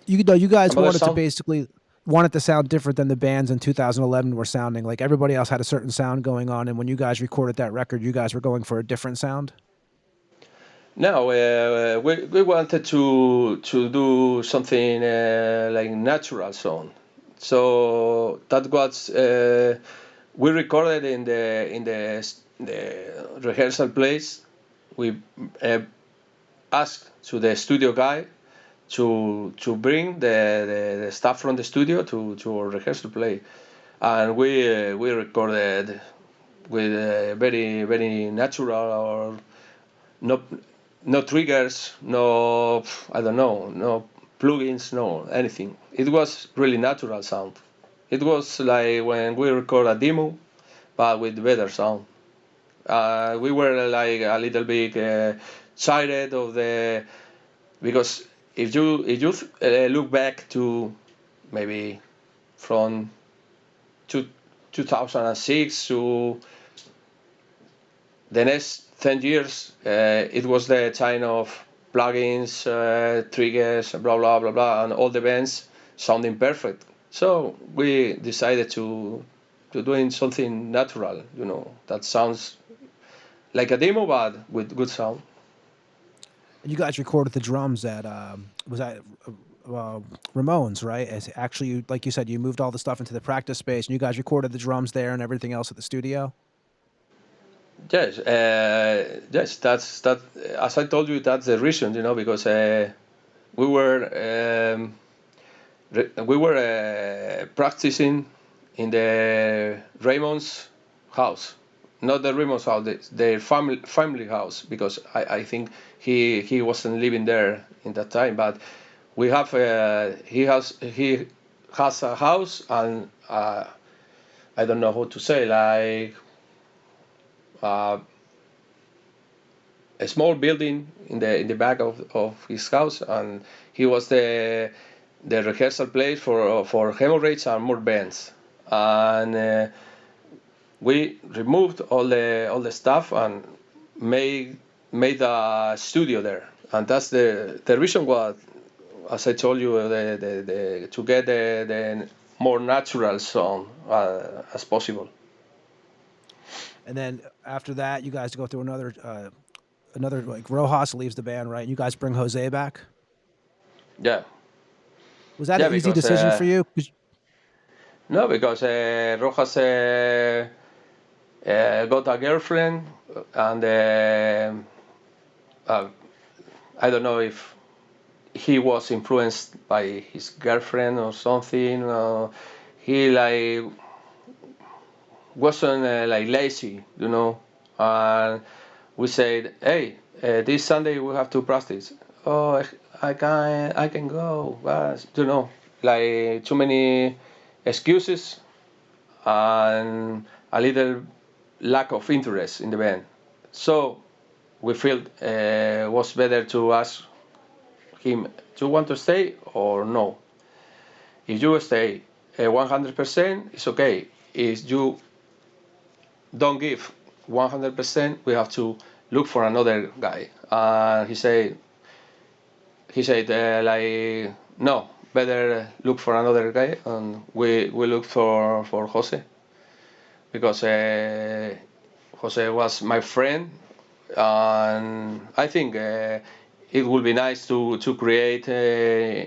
You guys Another wanted to sound? basically wanted to sound different than the bands in 2011 were sounding. Like everybody else had a certain sound going on, and when you guys recorded that record, you guys were going for a different sound. No, we wanted to do something like natural sound. So that was we recorded in the rehearsal place. We asked to the studio guy to bring the stuff from the studio to our rehearsal play, and we recorded with very, very natural, or no triggers, no, I don't know, no plugins, no anything. It was really natural sound. It was like when we record a demo, but with better sound. We were like a little bit tired of the, because if you look back to maybe from 2006 to the next 10 years, it was the time of plugins, triggers, blah blah blah blah, and all the bands sounding perfect. So we decided to doing something natural, that sounds like a demo but with good sound. And you guys recorded the drums at was that Ramones, right? As actually, like you said, you moved all the stuff into the practice space, and you guys recorded the drums there and everything else at the studio. Yes, yes, that's that. As I told you, that's the reason, because we were practicing in the Raymond's house, not the Ramos house, their family house, because I think he wasn't living there in that time. But we have he has a house, and I don't know how to say, like a small building in the back of his house, and he was the rehearsal place for Haemorrhage and more bands. And we removed all the stuff and made a studio there, and that's the reason why, as I told you, to get the more natural sound as possible. And then after that, you guys go through another like Rojas leaves the band, right? You guys bring Jose back. Yeah. Was that an easy decision for you? No, because Rojas got a girlfriend, and I don't know if he was influenced by his girlfriend or something. He like wasn't like lazy, you know. And we said, hey, this Sunday we have to practice. Oh, I can go, but you know, like too many excuses and a little lack of interest in the band. So we felt was better to ask him, do you want to stay or no? If you stay 100%, it's okay. If you don't give 100%, we have to look for another guy. And he said like, no, better look for another guy. And we looked for Jose, because Jose was my friend, and I think it would be nice to create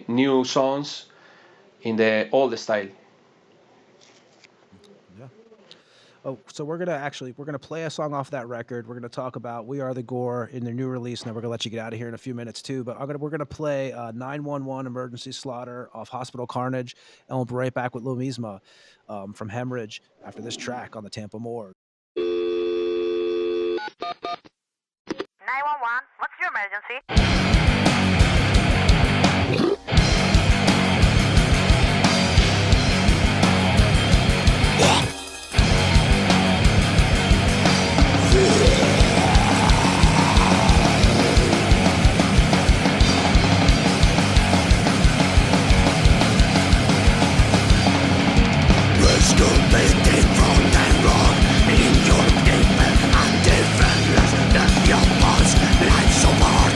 new songs in the old style. Yeah. Oh, so we're gonna play a song off that record. We're gonna talk about "We Are the Gore" in their new release, and then we're gonna let you get out of here in a few minutes too. But we're gonna play 911 Emergency Slaughter off Hospital Carnage, and we'll be right back with Luisma from Haemorrhage after this track on the Tampa Morgue. 911, what's your emergency? Masturbating from the road in your people and defenseless. That's your boss, life so hard,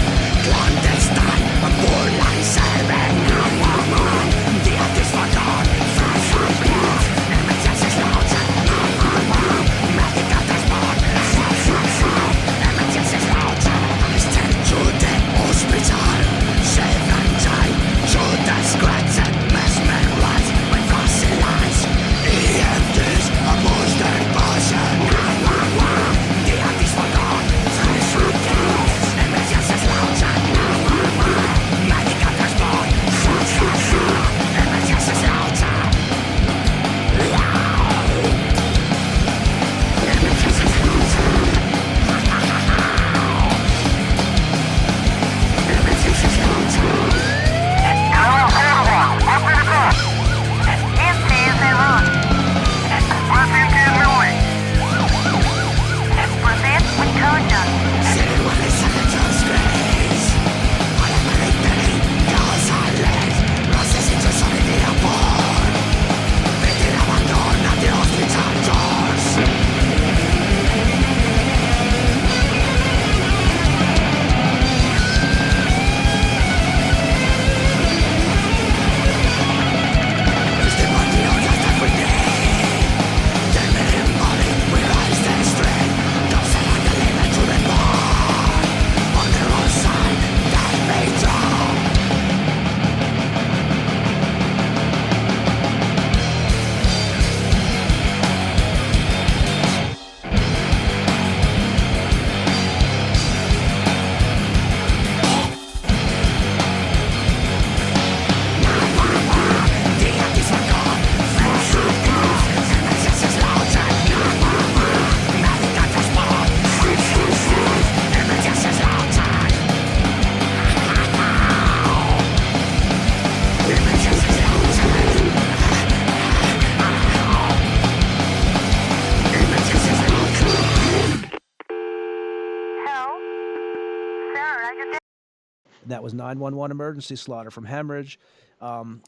and that was 911 emergency slaughter from Hemorrhage.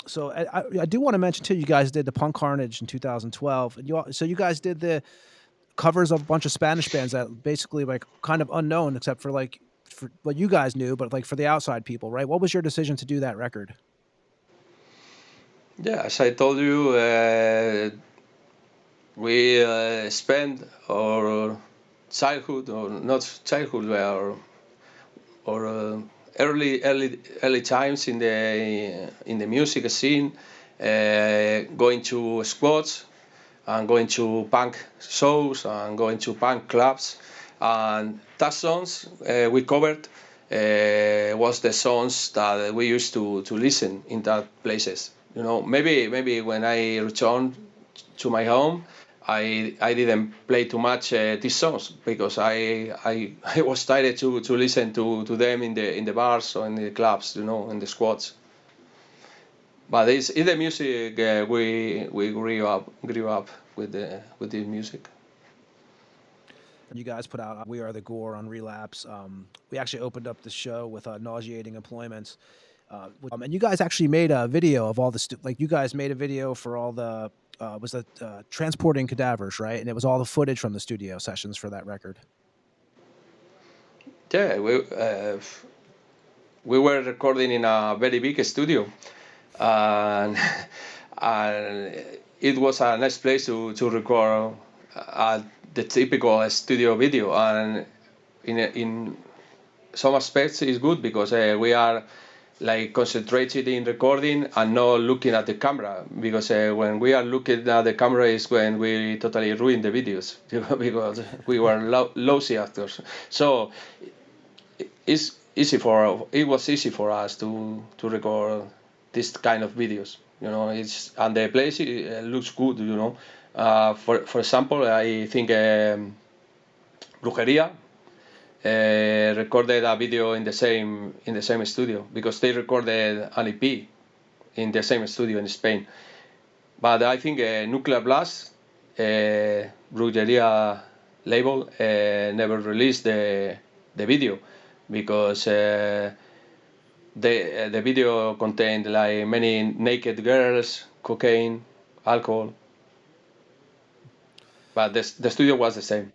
So I do want to mention too, you guys did the Punk Carnage in 2012, and so you guys did the covers of a bunch of Spanish bands that basically like kind of unknown, except for like for what you guys knew, but like for the outside people, right? What was your decision to do that record? Yeah, as I told you, we spent our childhood, or not childhood, or early times in the music scene, going to squads and going to punk shows and going to punk clubs, and that songs we covered was the songs that we used to listen in that places. You know, maybe when I returned to my home, I didn't play too much these songs because I was tired to listen to them in the bars or in the clubs, you know, in the squads. But it's the music we grew up with the music. You guys put out "We Are the Gore" on Relapse. We actually opened up the show with "Nauseating Employments," and you guys actually made a video of all the you guys made a video for all the was that transporting cadavers, right? And it was all the footage from the studio sessions for that record. Yeah, we were recording in a very big studio, and it was a nice place to record the typical studio video. And in some aspects, it's good because we are like concentrated in recording and not looking at the camera, because when we are looking at the camera is when we totally ruin the videos because we were lousy actors. So it was easy for us to record this kind of videos. You know, and the place looks good. You know, for example, I think Brujería recorded a video in the same studio because they recorded an EP in the same studio in Spain. But I think Nuclear Blast, Brujería label, never released the video because the video contained like many naked girls, cocaine, alcohol. But the studio was the same.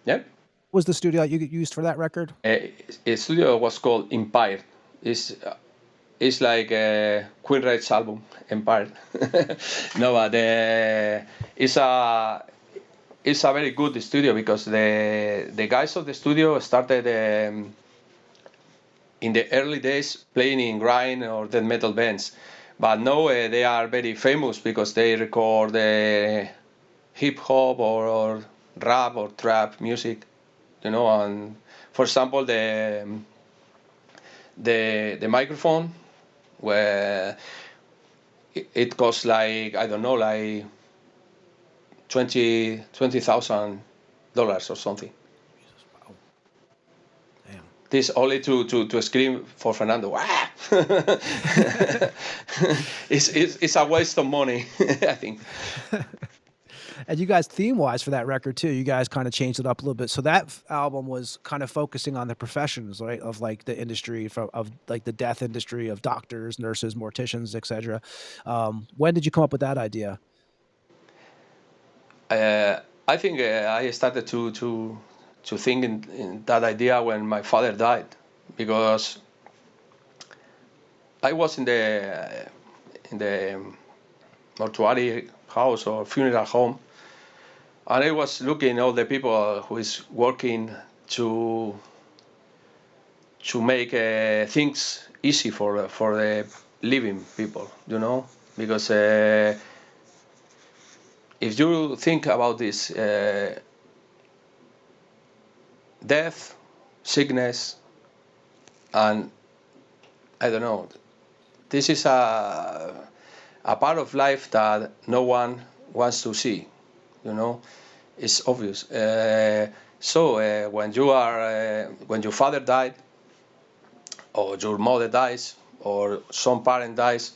Yeah. Was the studio you used for that record? The studio was called Empire. It's like a Queen Raid's album, Empire. No, but it's a very good studio because the guys of the studio started in the early days playing in grind or death metal bands, but now they are very famous because they record hip hop or rap or trap music. You know, and for example, the microphone, where it costs like, I don't know, like $20,000 or something. Wow. Damn. This only to scream for Fernando. Ah! it's a waste of money, I think. And you guys, theme-wise for that record too, you guys kind of changed it up a little bit. So that album was kind of focusing on the professions, right, of like the industry, of like the death industry, of doctors, nurses, morticians, etc. When did you come up with that idea? I think I started to think in that idea when my father died, because I was in the mortuary house or funeral home, and I was looking at all the people who is working to make things easy for the living people, you know, because if you think about this, death, sickness, and I don't know, this is a part of life that no one wants to see, you know. It's obvious. So when your father died, or your mother dies, or some parent dies,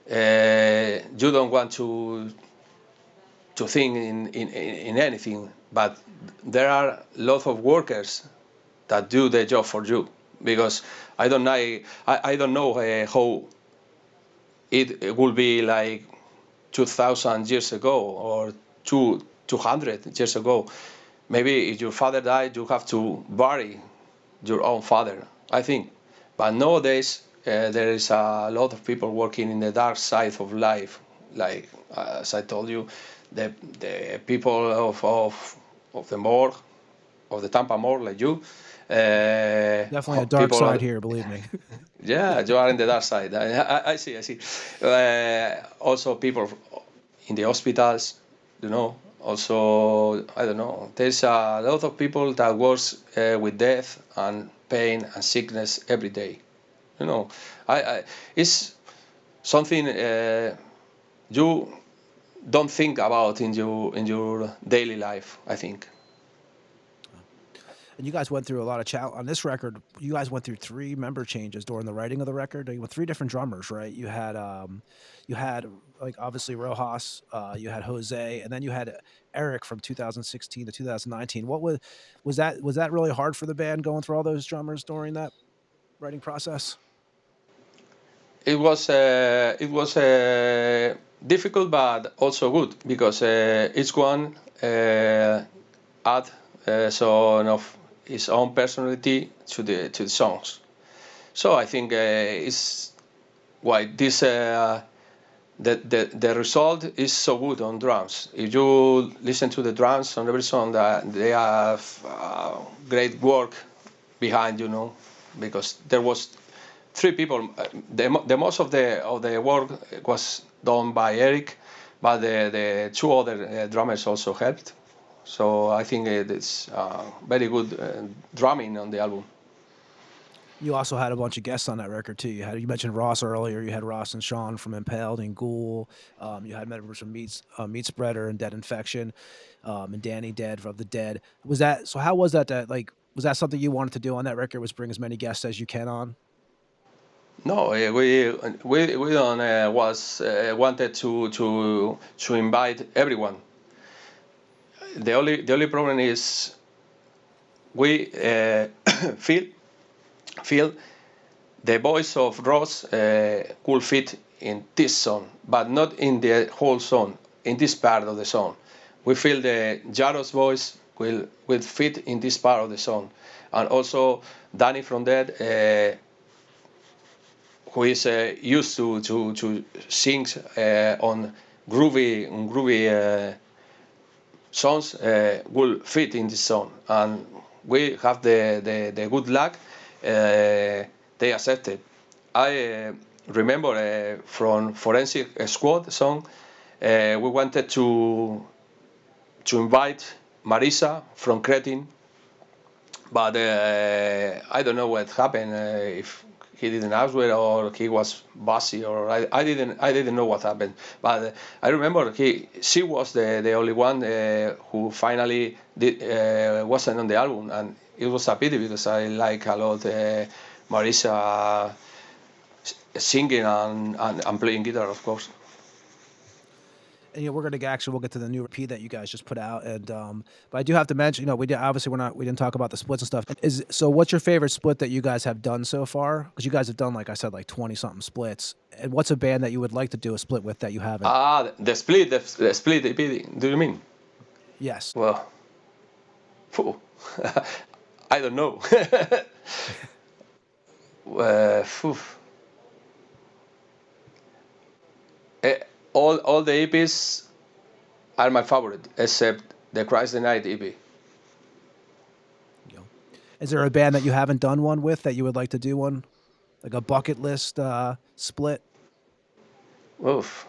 you don't want to think in anything. But there are lots of workers that do the job for you, because I don't know I don't know how it will be like 2,000 years ago or 200 years ago. Maybe if your father died, you have to bury your own father, I think. But nowadays, there is a lot of people working in the dark side of life. Like, as I told you, the people of the morgue, of the Tampa Morgue, like you. Definitely a dark side here, believe me. Yeah, you are in the dark side. I see, I see. Also, people in the hospitals, you know. Also, I don't know. There's a lot of people that works with death and pain and sickness every day. You know, it's something you don't think about in your daily life, I think. And you guys went through a lot of on this record. You guys went through 3 member changes during the writing of the record. You went 3 different drummers, right? You had like obviously Rojas, you had Jose, and then you had Eric from 2016 to 2019. What was that really hard for the band going through all those drummers during that writing process? It was difficult, but also good because each one add some of his own personality to the songs. So I think it's why this the result is so good on drums. If you listen to the drums on every song, that they have great work behind, you know, because there was 3 people. The most of the work was done by Eric, but the 2 other drummers also helped. So I think it's very good drumming on the album. You also had a bunch of guests on that record too. You mentioned Ross earlier. You had Ross and Sean from Impaled and Ghoul. You had members from Meat Spreader and Dead Infection, and Danny Dead of the Dead. Was that so? How was that? Was that something you wanted to do on that record? Was bring as many guests as you can on? No, we don't wanted to invite everyone. The only problem is we feel the voice of Ross could fit in this song, but not in the whole song, in this part of the song. We feel the Jaro's voice will fit in this part of the song. And also Danny from Dead, who is used to sing on groovy songs, will fit in this song. And we have the good luck. They accepted. I remember from Forensick Squad song, we wanted to invite Marisa from Cretin, but I don't know what happened. If he didn't answer or he was busy, or I didn't know what happened. But I remember she was the only one who finally wasn't on the album, and it was a pity because I like a lot Marisa singing and playing guitar, of course. And we'll get to the new EP that you guys just put out, and but I do have to mention, we didn't talk about the splits and stuff. So what's your favorite split that you guys have done so far? Because you guys have done, like I said, like 20 something splits. And what's a band that you would like to do a split with that you haven't? The split EP. Do you mean? Yes. Well, I don't know. All the EPs are my favorite, except the Christ the Night EP. Is there a band that you haven't done one with that you would like to do one, like a bucket list split? Oof.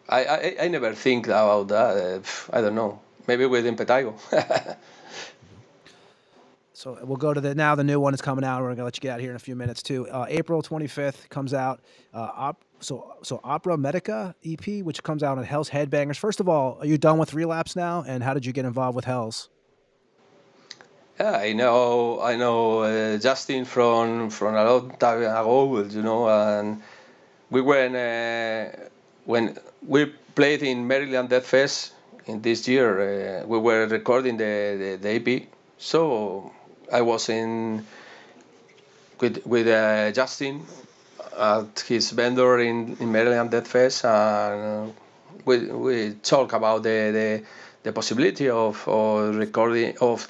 I never think about that. I don't know. Maybe with Impetigo. So we'll go to the new one is coming out. We're gonna let you get out here in a few minutes too. April 25th comes out. So Opera Medica EP, which comes out on Hell's Headbangers. First of all, are you done with Relapse now? And how did you get involved with Hell's? Yeah, I know Justin from a long time ago, and we went when we played in Maryland Death Fest in this year. We were recording the EP, so I was in with Justin at his vendor in Maryland Death Fest, and we talk about the possibility of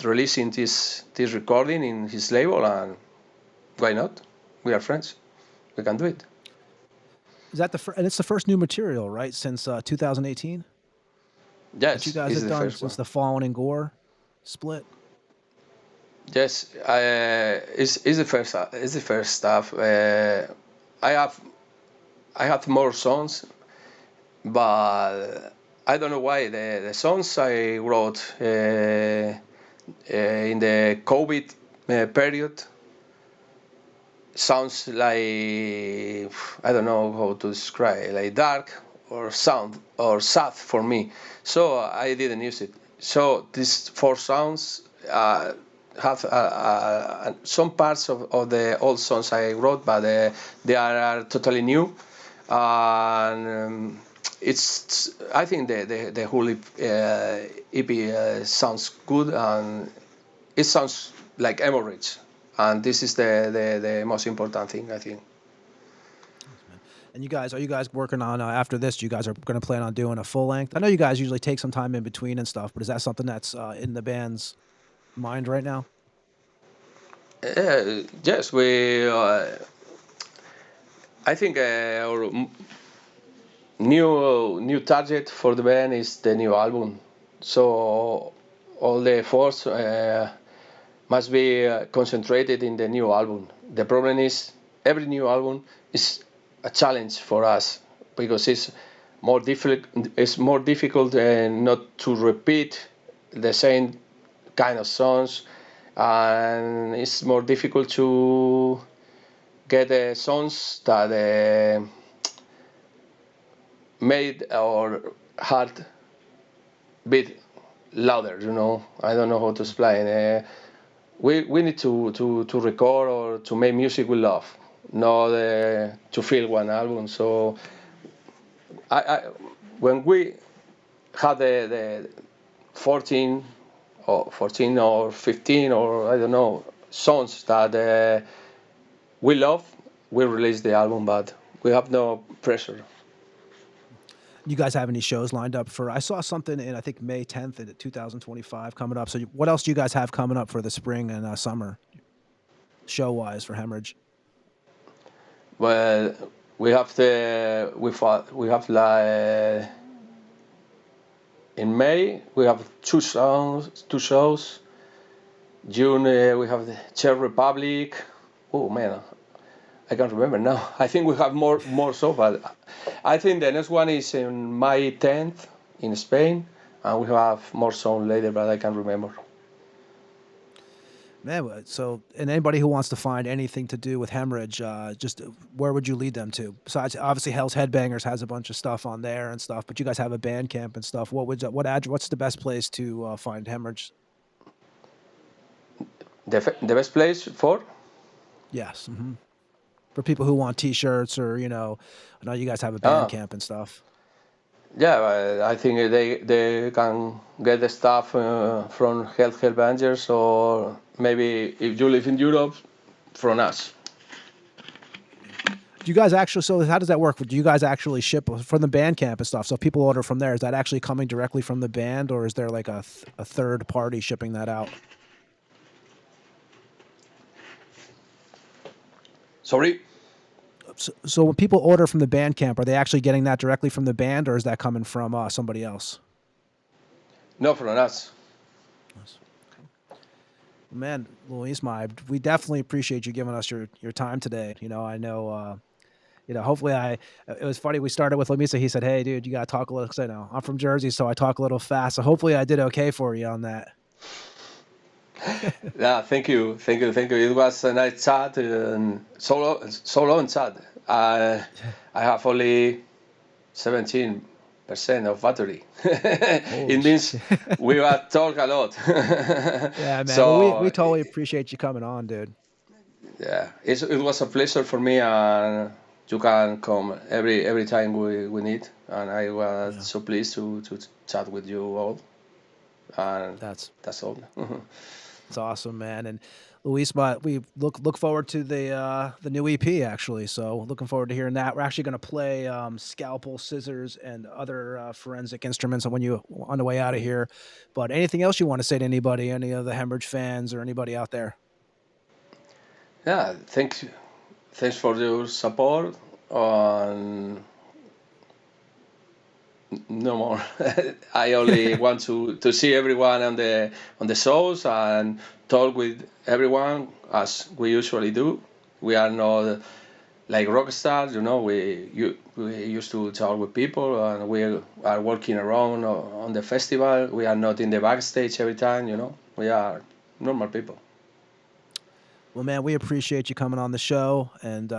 releasing this recording in his label, and why not? We are friends. We can do it. Is that and it's the first new material, right? Since 2018. Yes, that you guys it's have the done first since one. the Fallen and Gore split. Yes, it's the first. It's the first stuff. I have more songs, but I don't know why the songs I wrote in the COVID period sounds like, I don't know how to describe, like dark or sound or sad for me. So I didn't use it. So these 4 sounds have some parts of the old songs I wrote, but they are totally new. And I think the whole EP sounds good, and it sounds like Haemorrhage, and this is the most important thing, I think. And are you guys working on after this? You guys are going to plan on doing a full length? I know you guys usually take some time in between and stuff, but is that something that's in the band's mind right now? Yes, we. I think our new target for the band is the new album. So all the efforts must be concentrated in the new album. The problem is every new album is a challenge for us because it's more difficult. It's more difficult not to repeat the same kind of songs, and it's more difficult to get songs that made our heart beat louder. I don't know how to explain. We need to record or to make music we love, not to fill one album. So when we had the 14 or 15 or I don't know songs that we love, we release the album, but we have no pressure. You guys have any shows lined up for? I saw something in I think May 10th in 2025 coming up. So what else do you guys have coming up for the spring and summer, show wise for Haemorrhage? Well, we have like in May we have two shows. June we have the Czech Republic. Oh man, I can't remember now. I think we have more so, but I think the next one is in May 10th in Spain, and we have more songs later, but I can't remember. Man, so and anybody who wants to find anything to do with Haemorrhage, just where would you lead them to? Besides, obviously, Hell's Headbangers has a bunch of stuff on there and stuff, but you guys have a Bandcamp and stuff. What's the best place to find Haemorrage? The best place for? Yes. Mm-hmm. For people who want T-shirts or I know you guys have a Bandcamp and stuff. Yeah, I think they can get the stuff from Hell's Headbangers, or maybe if you live in Europe, from us. Do you guys actually? So how does that work? Do you guys actually ship from the Bandcamp and stuff? So if people order from there, is that actually coming directly from the band, or is there like a third party shipping that out? Sorry? So when people order from the Bandcamp, are they actually getting that directly from the band, or is that coming from somebody else? No, from us. Man, Luisma, we definitely appreciate you giving us your time today. I know, hopefully it was funny. We started with Luisma. He said, "Hey, dude, you got to talk a little," because I know I'm from Jersey, so I talk a little fast. So hopefully I did okay for you on that. Yeah, thank you. It was a nice chat, and so long chat. I have only 17% of battery. It means we have talked a lot. Yeah, man. So well, we totally appreciate you coming on, dude. Yeah, it was a pleasure for me, and you can come every time we need, and I was so pleased to chat with you all. And that's all. It's awesome, man. And Luisma, we look forward to the new EP actually. So looking forward to hearing that. We're actually going to play scalpel, scissors, and other forensic instruments on the way out of here. But anything else you want to say to anybody, any of the Hemorrhage fans or anybody out there? Yeah, thanks for your support. And no more. I only want to see everyone on the shows and talk with everyone as we usually do. We are not like rock stars, we used to talk with people, and we are walking around on the festival. We are not in the backstage every time, we are normal people. Well, man, we appreciate you coming on the show, and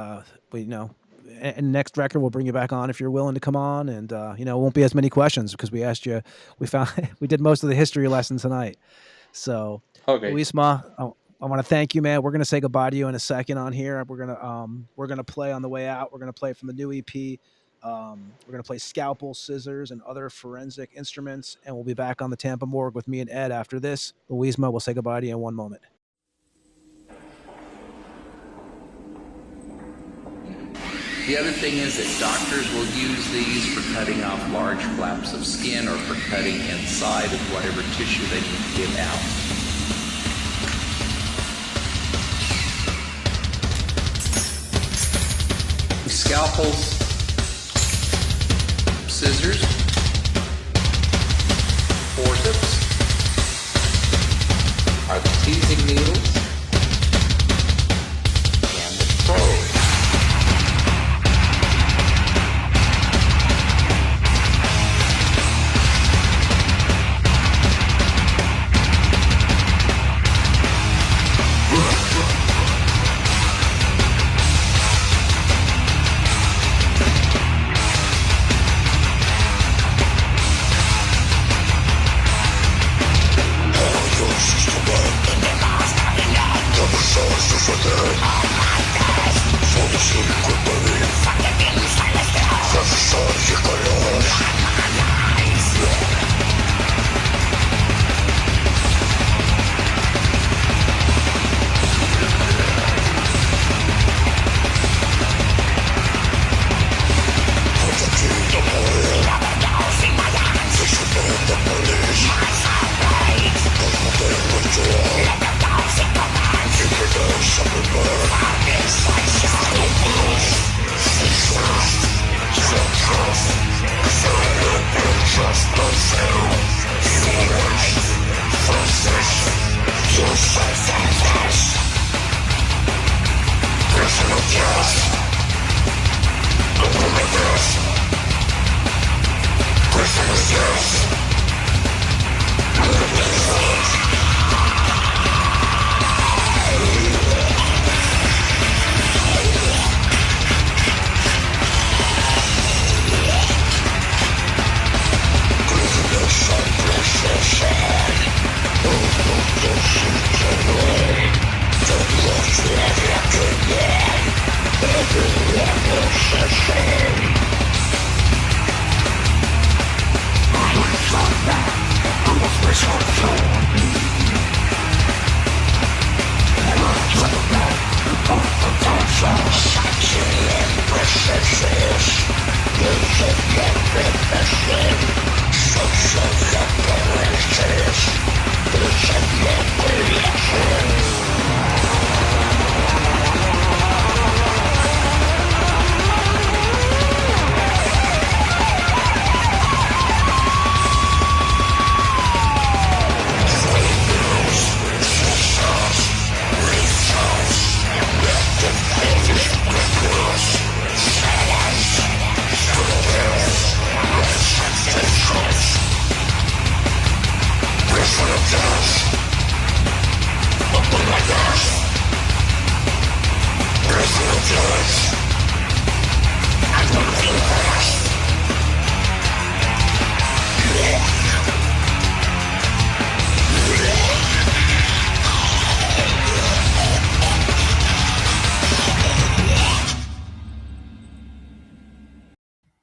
and next record we'll bring you back on if you're willing to come on, and it won't be as many questions because we asked you. We did most of the history lesson tonight. So, Okay. Luisma, I want to thank you, man. We're gonna say goodbye to you in a second on here. We're gonna play on the way out. We're gonna play from the new EP. We're gonna play Scalpel, Scissors, and other forensic instruments, and we'll be back on the Tampa Morgue with me and Ed after this. Luisma, we'll say goodbye to you in one moment. The other thing is that doctors will use these for cutting off large flaps of skin or for cutting inside of whatever tissue they need to get out. Scalpels, scissors, forceps are the teasing needles and the probe.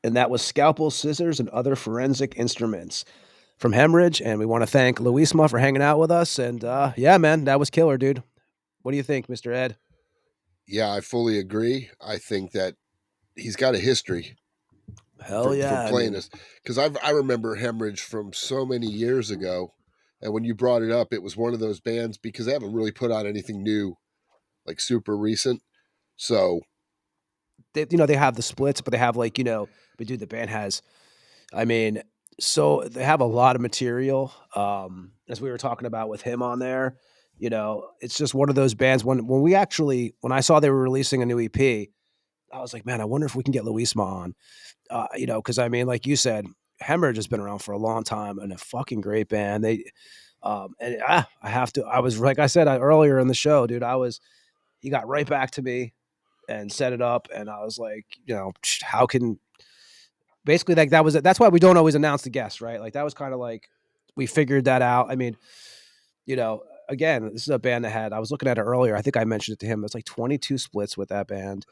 And that was Scalpel, Scissors, and Other Forensic Instruments. from Haemorrhage, and we want to thank Luisma for hanging out with us. And yeah, man, that was killer, dude. What do you think, Mr. Ed? Yeah, I fully agree. I think that he's got a history Hell yeah, from I playing mean, this, because I remember Haemorrhage from so many years ago, and when you brought it up, it was one of those bands because they haven't really put out anything new, like super recent. So they, you know, they have the splits, but they have like, you know, but dude, the band has, I mean, so they have a lot of material. As we were talking about with him on there, you know, it's just one of those bands. When I saw they were releasing a new EP, I was like, man, I wonder if we can get Luisma on. You know, because I mean, like you said, Haemorrhage has been around for a long time and a fucking great band. I have to. I was like I said earlier in the show, dude. He got right back to me and set it up, and I was like, you know, how can basically like that was it. That's why we don't always announce the guests, right? Like that was kind of like we figured that out. I mean, you know, again, this is a band that had. I was looking at it earlier. I think I mentioned it to him. It's like 22 splits with that band,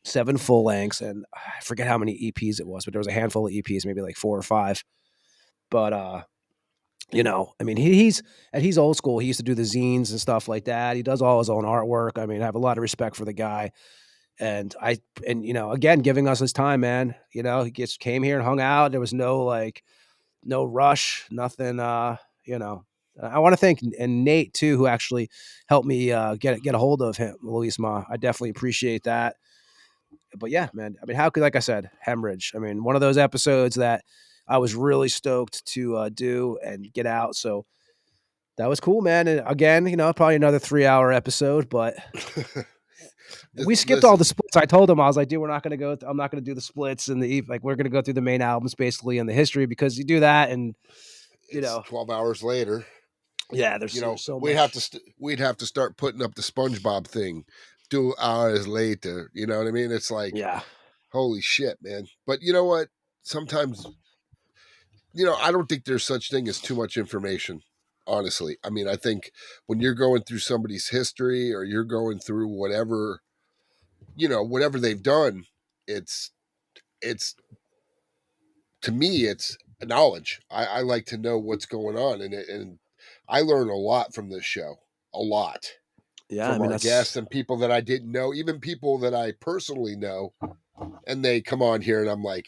7 full lengths, and I forget how many EPs it was, but there was a handful of EPs, maybe like 4 or 5. But you know, I mean, he's old school. He used to do the zines and stuff like that. He does all his own artwork. I mean, I have a lot of respect for the guy. And you know, again, giving us his time, man. You know, he just came here and hung out. There was no rush, nothing. You know, I want to thank and Nate too, who actually helped me get a hold of him, Luisma. I definitely appreciate that. But yeah, man. I mean, how could, like I said, Haemorrhage. I mean, one of those episodes that I was really stoked to do and get out. So that was cool, man. And again, you know, probably another 3-hour episode, but we skipped all the splits. I told him, I was like, dude, I'm not going to do the splits and like, we're going to go through the main albums basically and the history, because you do that and, you know, 12 hours later, yeah, there's so much. We'd have to start putting up the SpongeBob thing 2 hours later. You know what I mean? It's like, Yeah. holy shit, man. But you know what? Sometimes, you know, I don't think there's such thing as too much information. Honestly, I mean, I think when you're going through somebody's history or you're going through whatever, you know, whatever they've done, it's to me, it's knowledge. I like to know what's going on, and I learn a lot from this show, a lot Yeah. I from mean, our guests and people that I didn't know, even people that I personally know, and they come on here, and I'm like,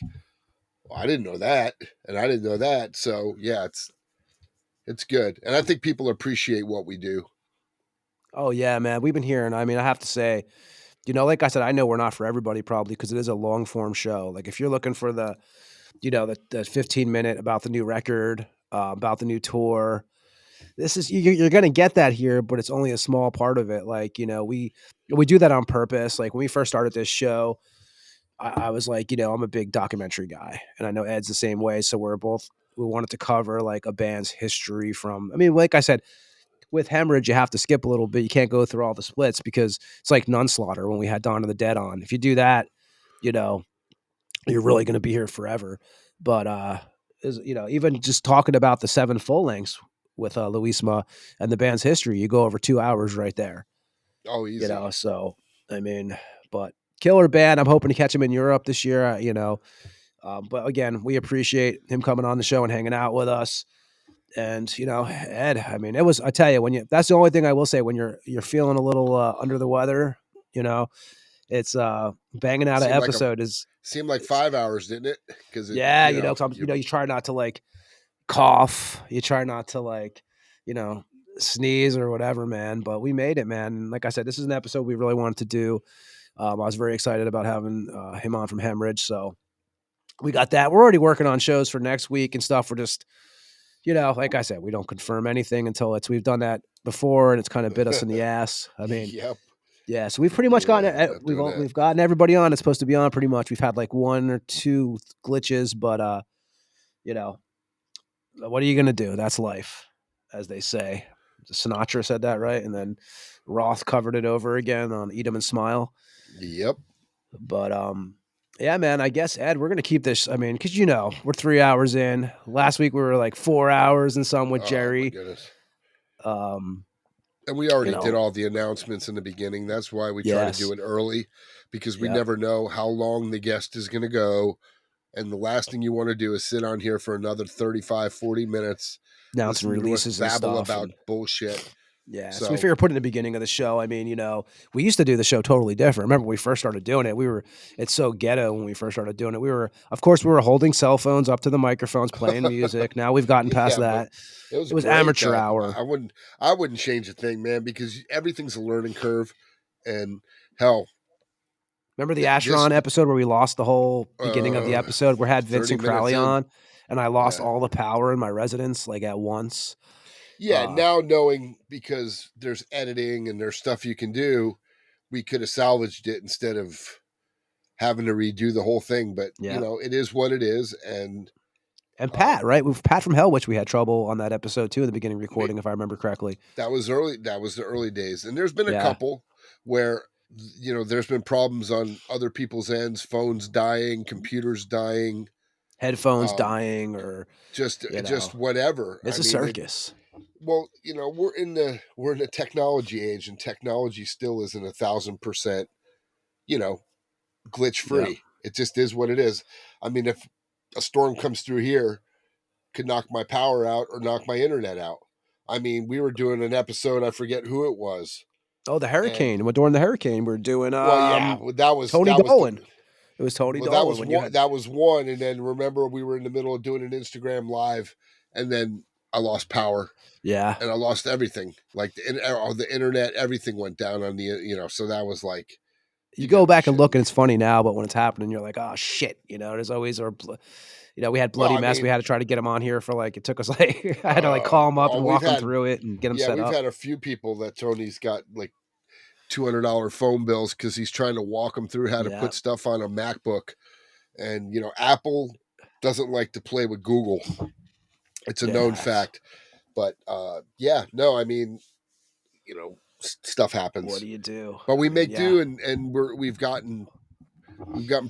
well, I didn't know that, and I didn't know that. So yeah, it's good, and I think people appreciate what we do. oh yeah, man. We've been hearing, I mean, I have to say, you know, like I said, I know we're not for everybody probably because it is a long form show. Like if you're looking for you know, the 15-minute about the new record, about the new tour, this is you're going to get that here, but it's only a small part of it. Like, you know, we do that on purpose. Like when we first started this show, I was like, you know, I'm a big documentary guy, and I know Ed's the same way. So we wanted to cover like a band's history from. I mean, like I said, with Haemorrhage, you have to skip a little bit. You can't go through all the splits because it's like Nunslaughter when we had Dawn of the Dead on. If you do that, you know, you're really going to be here forever. But you know, even just talking about the 7 full lengths with Luisma and the band's history, you go over 2 hours right there. Oh, easy. You know, so I mean, but killer band. I'm hoping to catch him in Europe this year. You know, but again, we appreciate him coming on the show and hanging out with us. And you know, Ed, I mean, I tell you, that's the only thing I will say when you're feeling a little under the weather, you know, it's banging out an episode seemed like 5 hours, didn't it? Because yeah, you know, you know, you try not to like cough, you try not to like, you know, sneeze or whatever, man. But we made it, man. And like I said, this is an episode we really wanted to do. I was very excited about having him on from Haemorrhage, so we got that. We're already working on shows for next week and stuff. We're just, you know, like I said, we don't confirm anything until we've done that before, and it's kind of bit us in the ass. I mean, yep. Yeah, so we've pretty much we've gotten everybody on. It's supposed to be on pretty much. We've had like 1 or 2 glitches, but you know, what are you gonna do? That's life, as they say. Sinatra said that, right? And then Roth covered it over again on Eat 'Em and Smile. Yep. But yeah, man, I guess Ed, we're gonna keep this. I mean, because you know, we're 3 hours in. Last week we were like 4 hours and some with Jerry. Oh my goodness. And we already did all the announcements in the beginning. That's why we try to do it early, because we never know how long the guest is going to go. And the last thing you want to do is sit on here for another 35, 40 minutes. Announcing listening to us releases and babble stuff. about bullshit. Yeah, so So- we figured put it in the beginning of the show. I mean, you know, we used to do the show totally different. Remember when we first started doing it? It's so ghetto when we first started doing it. Of course, we were holding cell phones up to the microphones, playing music. Now we've gotten past Yeah, that. It was great, amateur though. hour. I wouldn't change a thing, man, because everything's a learning curve. And hell, Remember the Ashron episode where we lost the whole beginning of the episode? We had 30 Vincent minutes Crowley in. on, and I lost Yeah. all the power in my residence like at once. Yeah, now knowing, because there's editing and there's stuff you can do, we could have salvaged it instead of having to redo the whole thing. But you know, it is what it is. And Pat, right? With Pat from Hell, which we had trouble on that episode too, in the beginning recording, if I remember correctly. That was early. That was the early days. And there's been a couple where, you know, there's been problems on other people's ends, phones dying, computers dying, headphones dying, or just whatever. It's a circus. Well, you know, we're in the technology age, and technology still isn't 1,000%, you know, glitch free. Yeah. It just is what it is. I mean, if a storm comes through here, could knock my power out or knock my internet out. I mean, we were doing an episode, I forget who it was. Oh, the hurricane. During the hurricane, we were doing that was Tony Dolan. It was Tony Dolan. That was one. And then remember, we were in the middle of doing an Instagram live, and then I lost power. Yeah. And I lost everything. Like the internet, everything went down on the, you know, so that was like. You go back and look, and it's funny now, but when it's happening, you're like, oh, shit. You know, there's always you know, we had Bloody Mess. We had to try to get him on here for it took us I had to call him up and walk him through it and get him set up. Yeah, we've had a few people that Tony's got $200 phone bills because he's trying to walk them through how to put stuff on a MacBook. And, you know, Apple doesn't like to play with Google. It's a known fact. But, I mean, you know, stuff happens. What do you do? But we make do, and we've gotten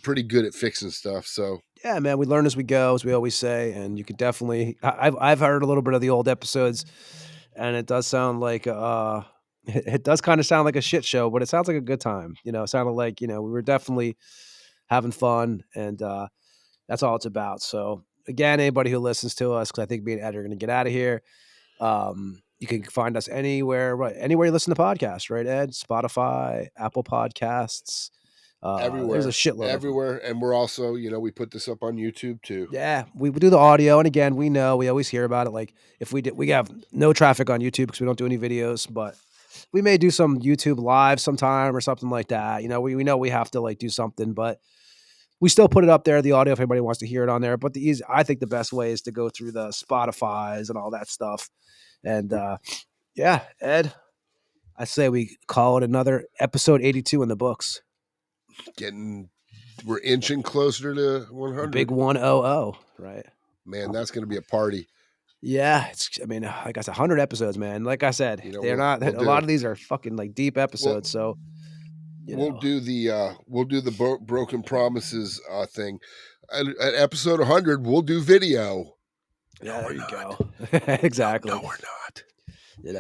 pretty good at fixing stuff. So yeah, man, we learn as we go, as we always say. And you could definitely. I've heard a little bit of the old episodes, and it does sound like it does kind of sound like a shit show, but it sounds like a good time. You know, it sounded like, you know, we were definitely having fun, and that's all it's about. So again, anybody who listens to us, because I think me and Ed are going to get out of here. You can find us anywhere you listen to podcasts, right, Ed? Spotify, Apple Podcasts, everywhere. There's a shitload everywhere. And we're also, you know, we put this up on YouTube too. Yeah, we do the audio, and again, we always hear about it. Like if we have no traffic on YouTube because we don't do any videos, but we may do some YouTube live sometime or something like that. You know, we know we have to do something, but we still put it up there, the audio, if anybody wants to hear it on there. But I think the best way is to go through the Spotifys and all that stuff. And Ed, I say we call it another episode 82 in the books. We're inching closer to 100. The big 100, right? Man, that's going to be a party. Yeah, like I said, 100 episodes, man. Like I said, a lot of these are fucking deep episodes. So we'll do the Broken Promises thing. At episode 100, we'll do video. Yeah, there you go. Exactly. No, we're not. You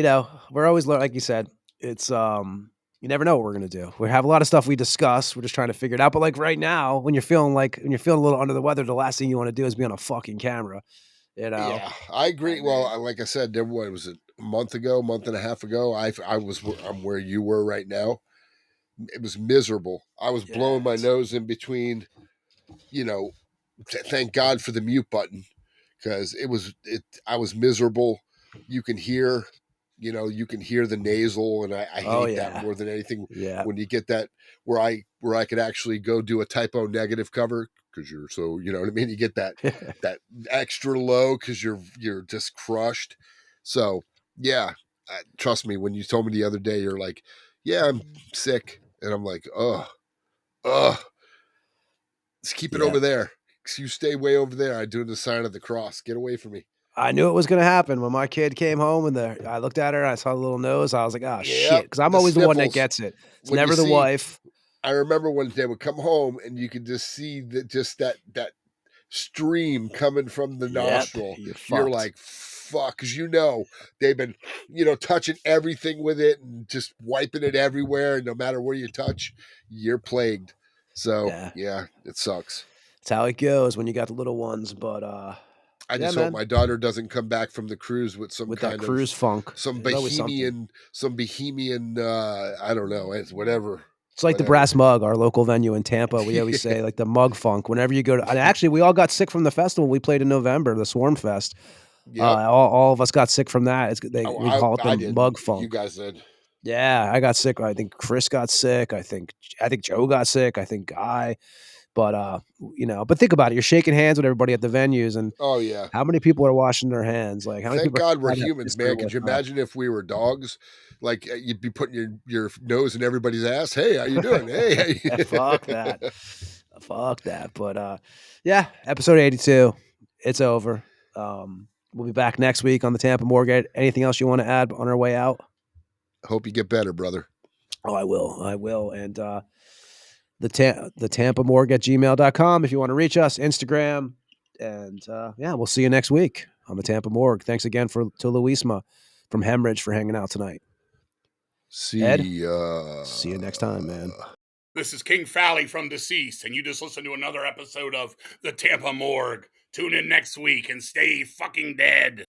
know, we're always learning. Like you said, it's you never know what we're gonna do. We have a lot of stuff we discuss. We're just trying to figure it out. But right now, when you're feeling a little under the weather, the last thing you want to do is be on a fucking camera. You know. Yeah, I agree. Well, like I said, what was it, a month and a half ago? I'm where you were right now. It was miserable. I was blowing my nose in between. You know, thank God for the mute button, because I was miserable. You can hear the nasal, and I hate that more than anything. Yeah. When you get that where I could actually go do a typo negative cover, because you're so, you know what I mean? You get that that extra low because you're just crushed. So yeah, trust me, when you told me the other day, you're like, yeah, I'm sick, and I'm like, ugh, let's keep it over there. You stay way over there. I'm doing the sign of the cross. Get away from me. I knew it was going to happen when my kid came home, and I looked at her and I saw the little nose. I was like, oh shit. Because I'm always the one that gets it. It's never the wife. I remember when they would come home and you could just see that stream coming from the nostril. You're like, fuck. Because they've been, touching everything with it and just wiping it everywhere. And no matter where you touch, you're plagued. So Yeah. yeah, it sucks. That's how it goes when you got the little ones. But I yeah, just man. hope my daughter doesn't come back from the cruise with some With kind that cruise of funk, some there's always something. bohemian. I don't know. It's whatever. It's like the Whatever. Brass Mug, our local venue in Tampa. We always say like the mug funk. Whenever you go to, and actually, we all got sick from the festival we played in November, the Swarm Fest. Yep. All of us got sick from that. We call it I the did. mug You funk. guys did. Yeah, I got sick. I think Chris got sick. I think Joe got sick. I think Guy. But but think about it. You're shaking hands with everybody at the venues, and Oh yeah. how many people are washing their hands? Like how many Thank people? God we're have that humans, history man. Could with, you imagine if we were dogs? Like you'd be putting your nose in everybody's ass. Hey, how you doing? Hey, how you... Fuck that. Fuck that. But yeah, episode 82. It's over. We'll be back next week on the Tampa Morgue. Anything else you want to add on our way out? Hope you get better, brother. Oh, I will. And the Tampa Morgue at gmail.com if you want to reach us, Instagram. And yeah, we'll see you next week on the Tampa Morgue. Thanks again to Luisma from Haemorrhage for hanging out tonight. See Ed? ya. See you next time, man. This is King Fally from Deceased, and you just listened to another episode of the Tampa Morgue. Tune in next week and stay fucking dead.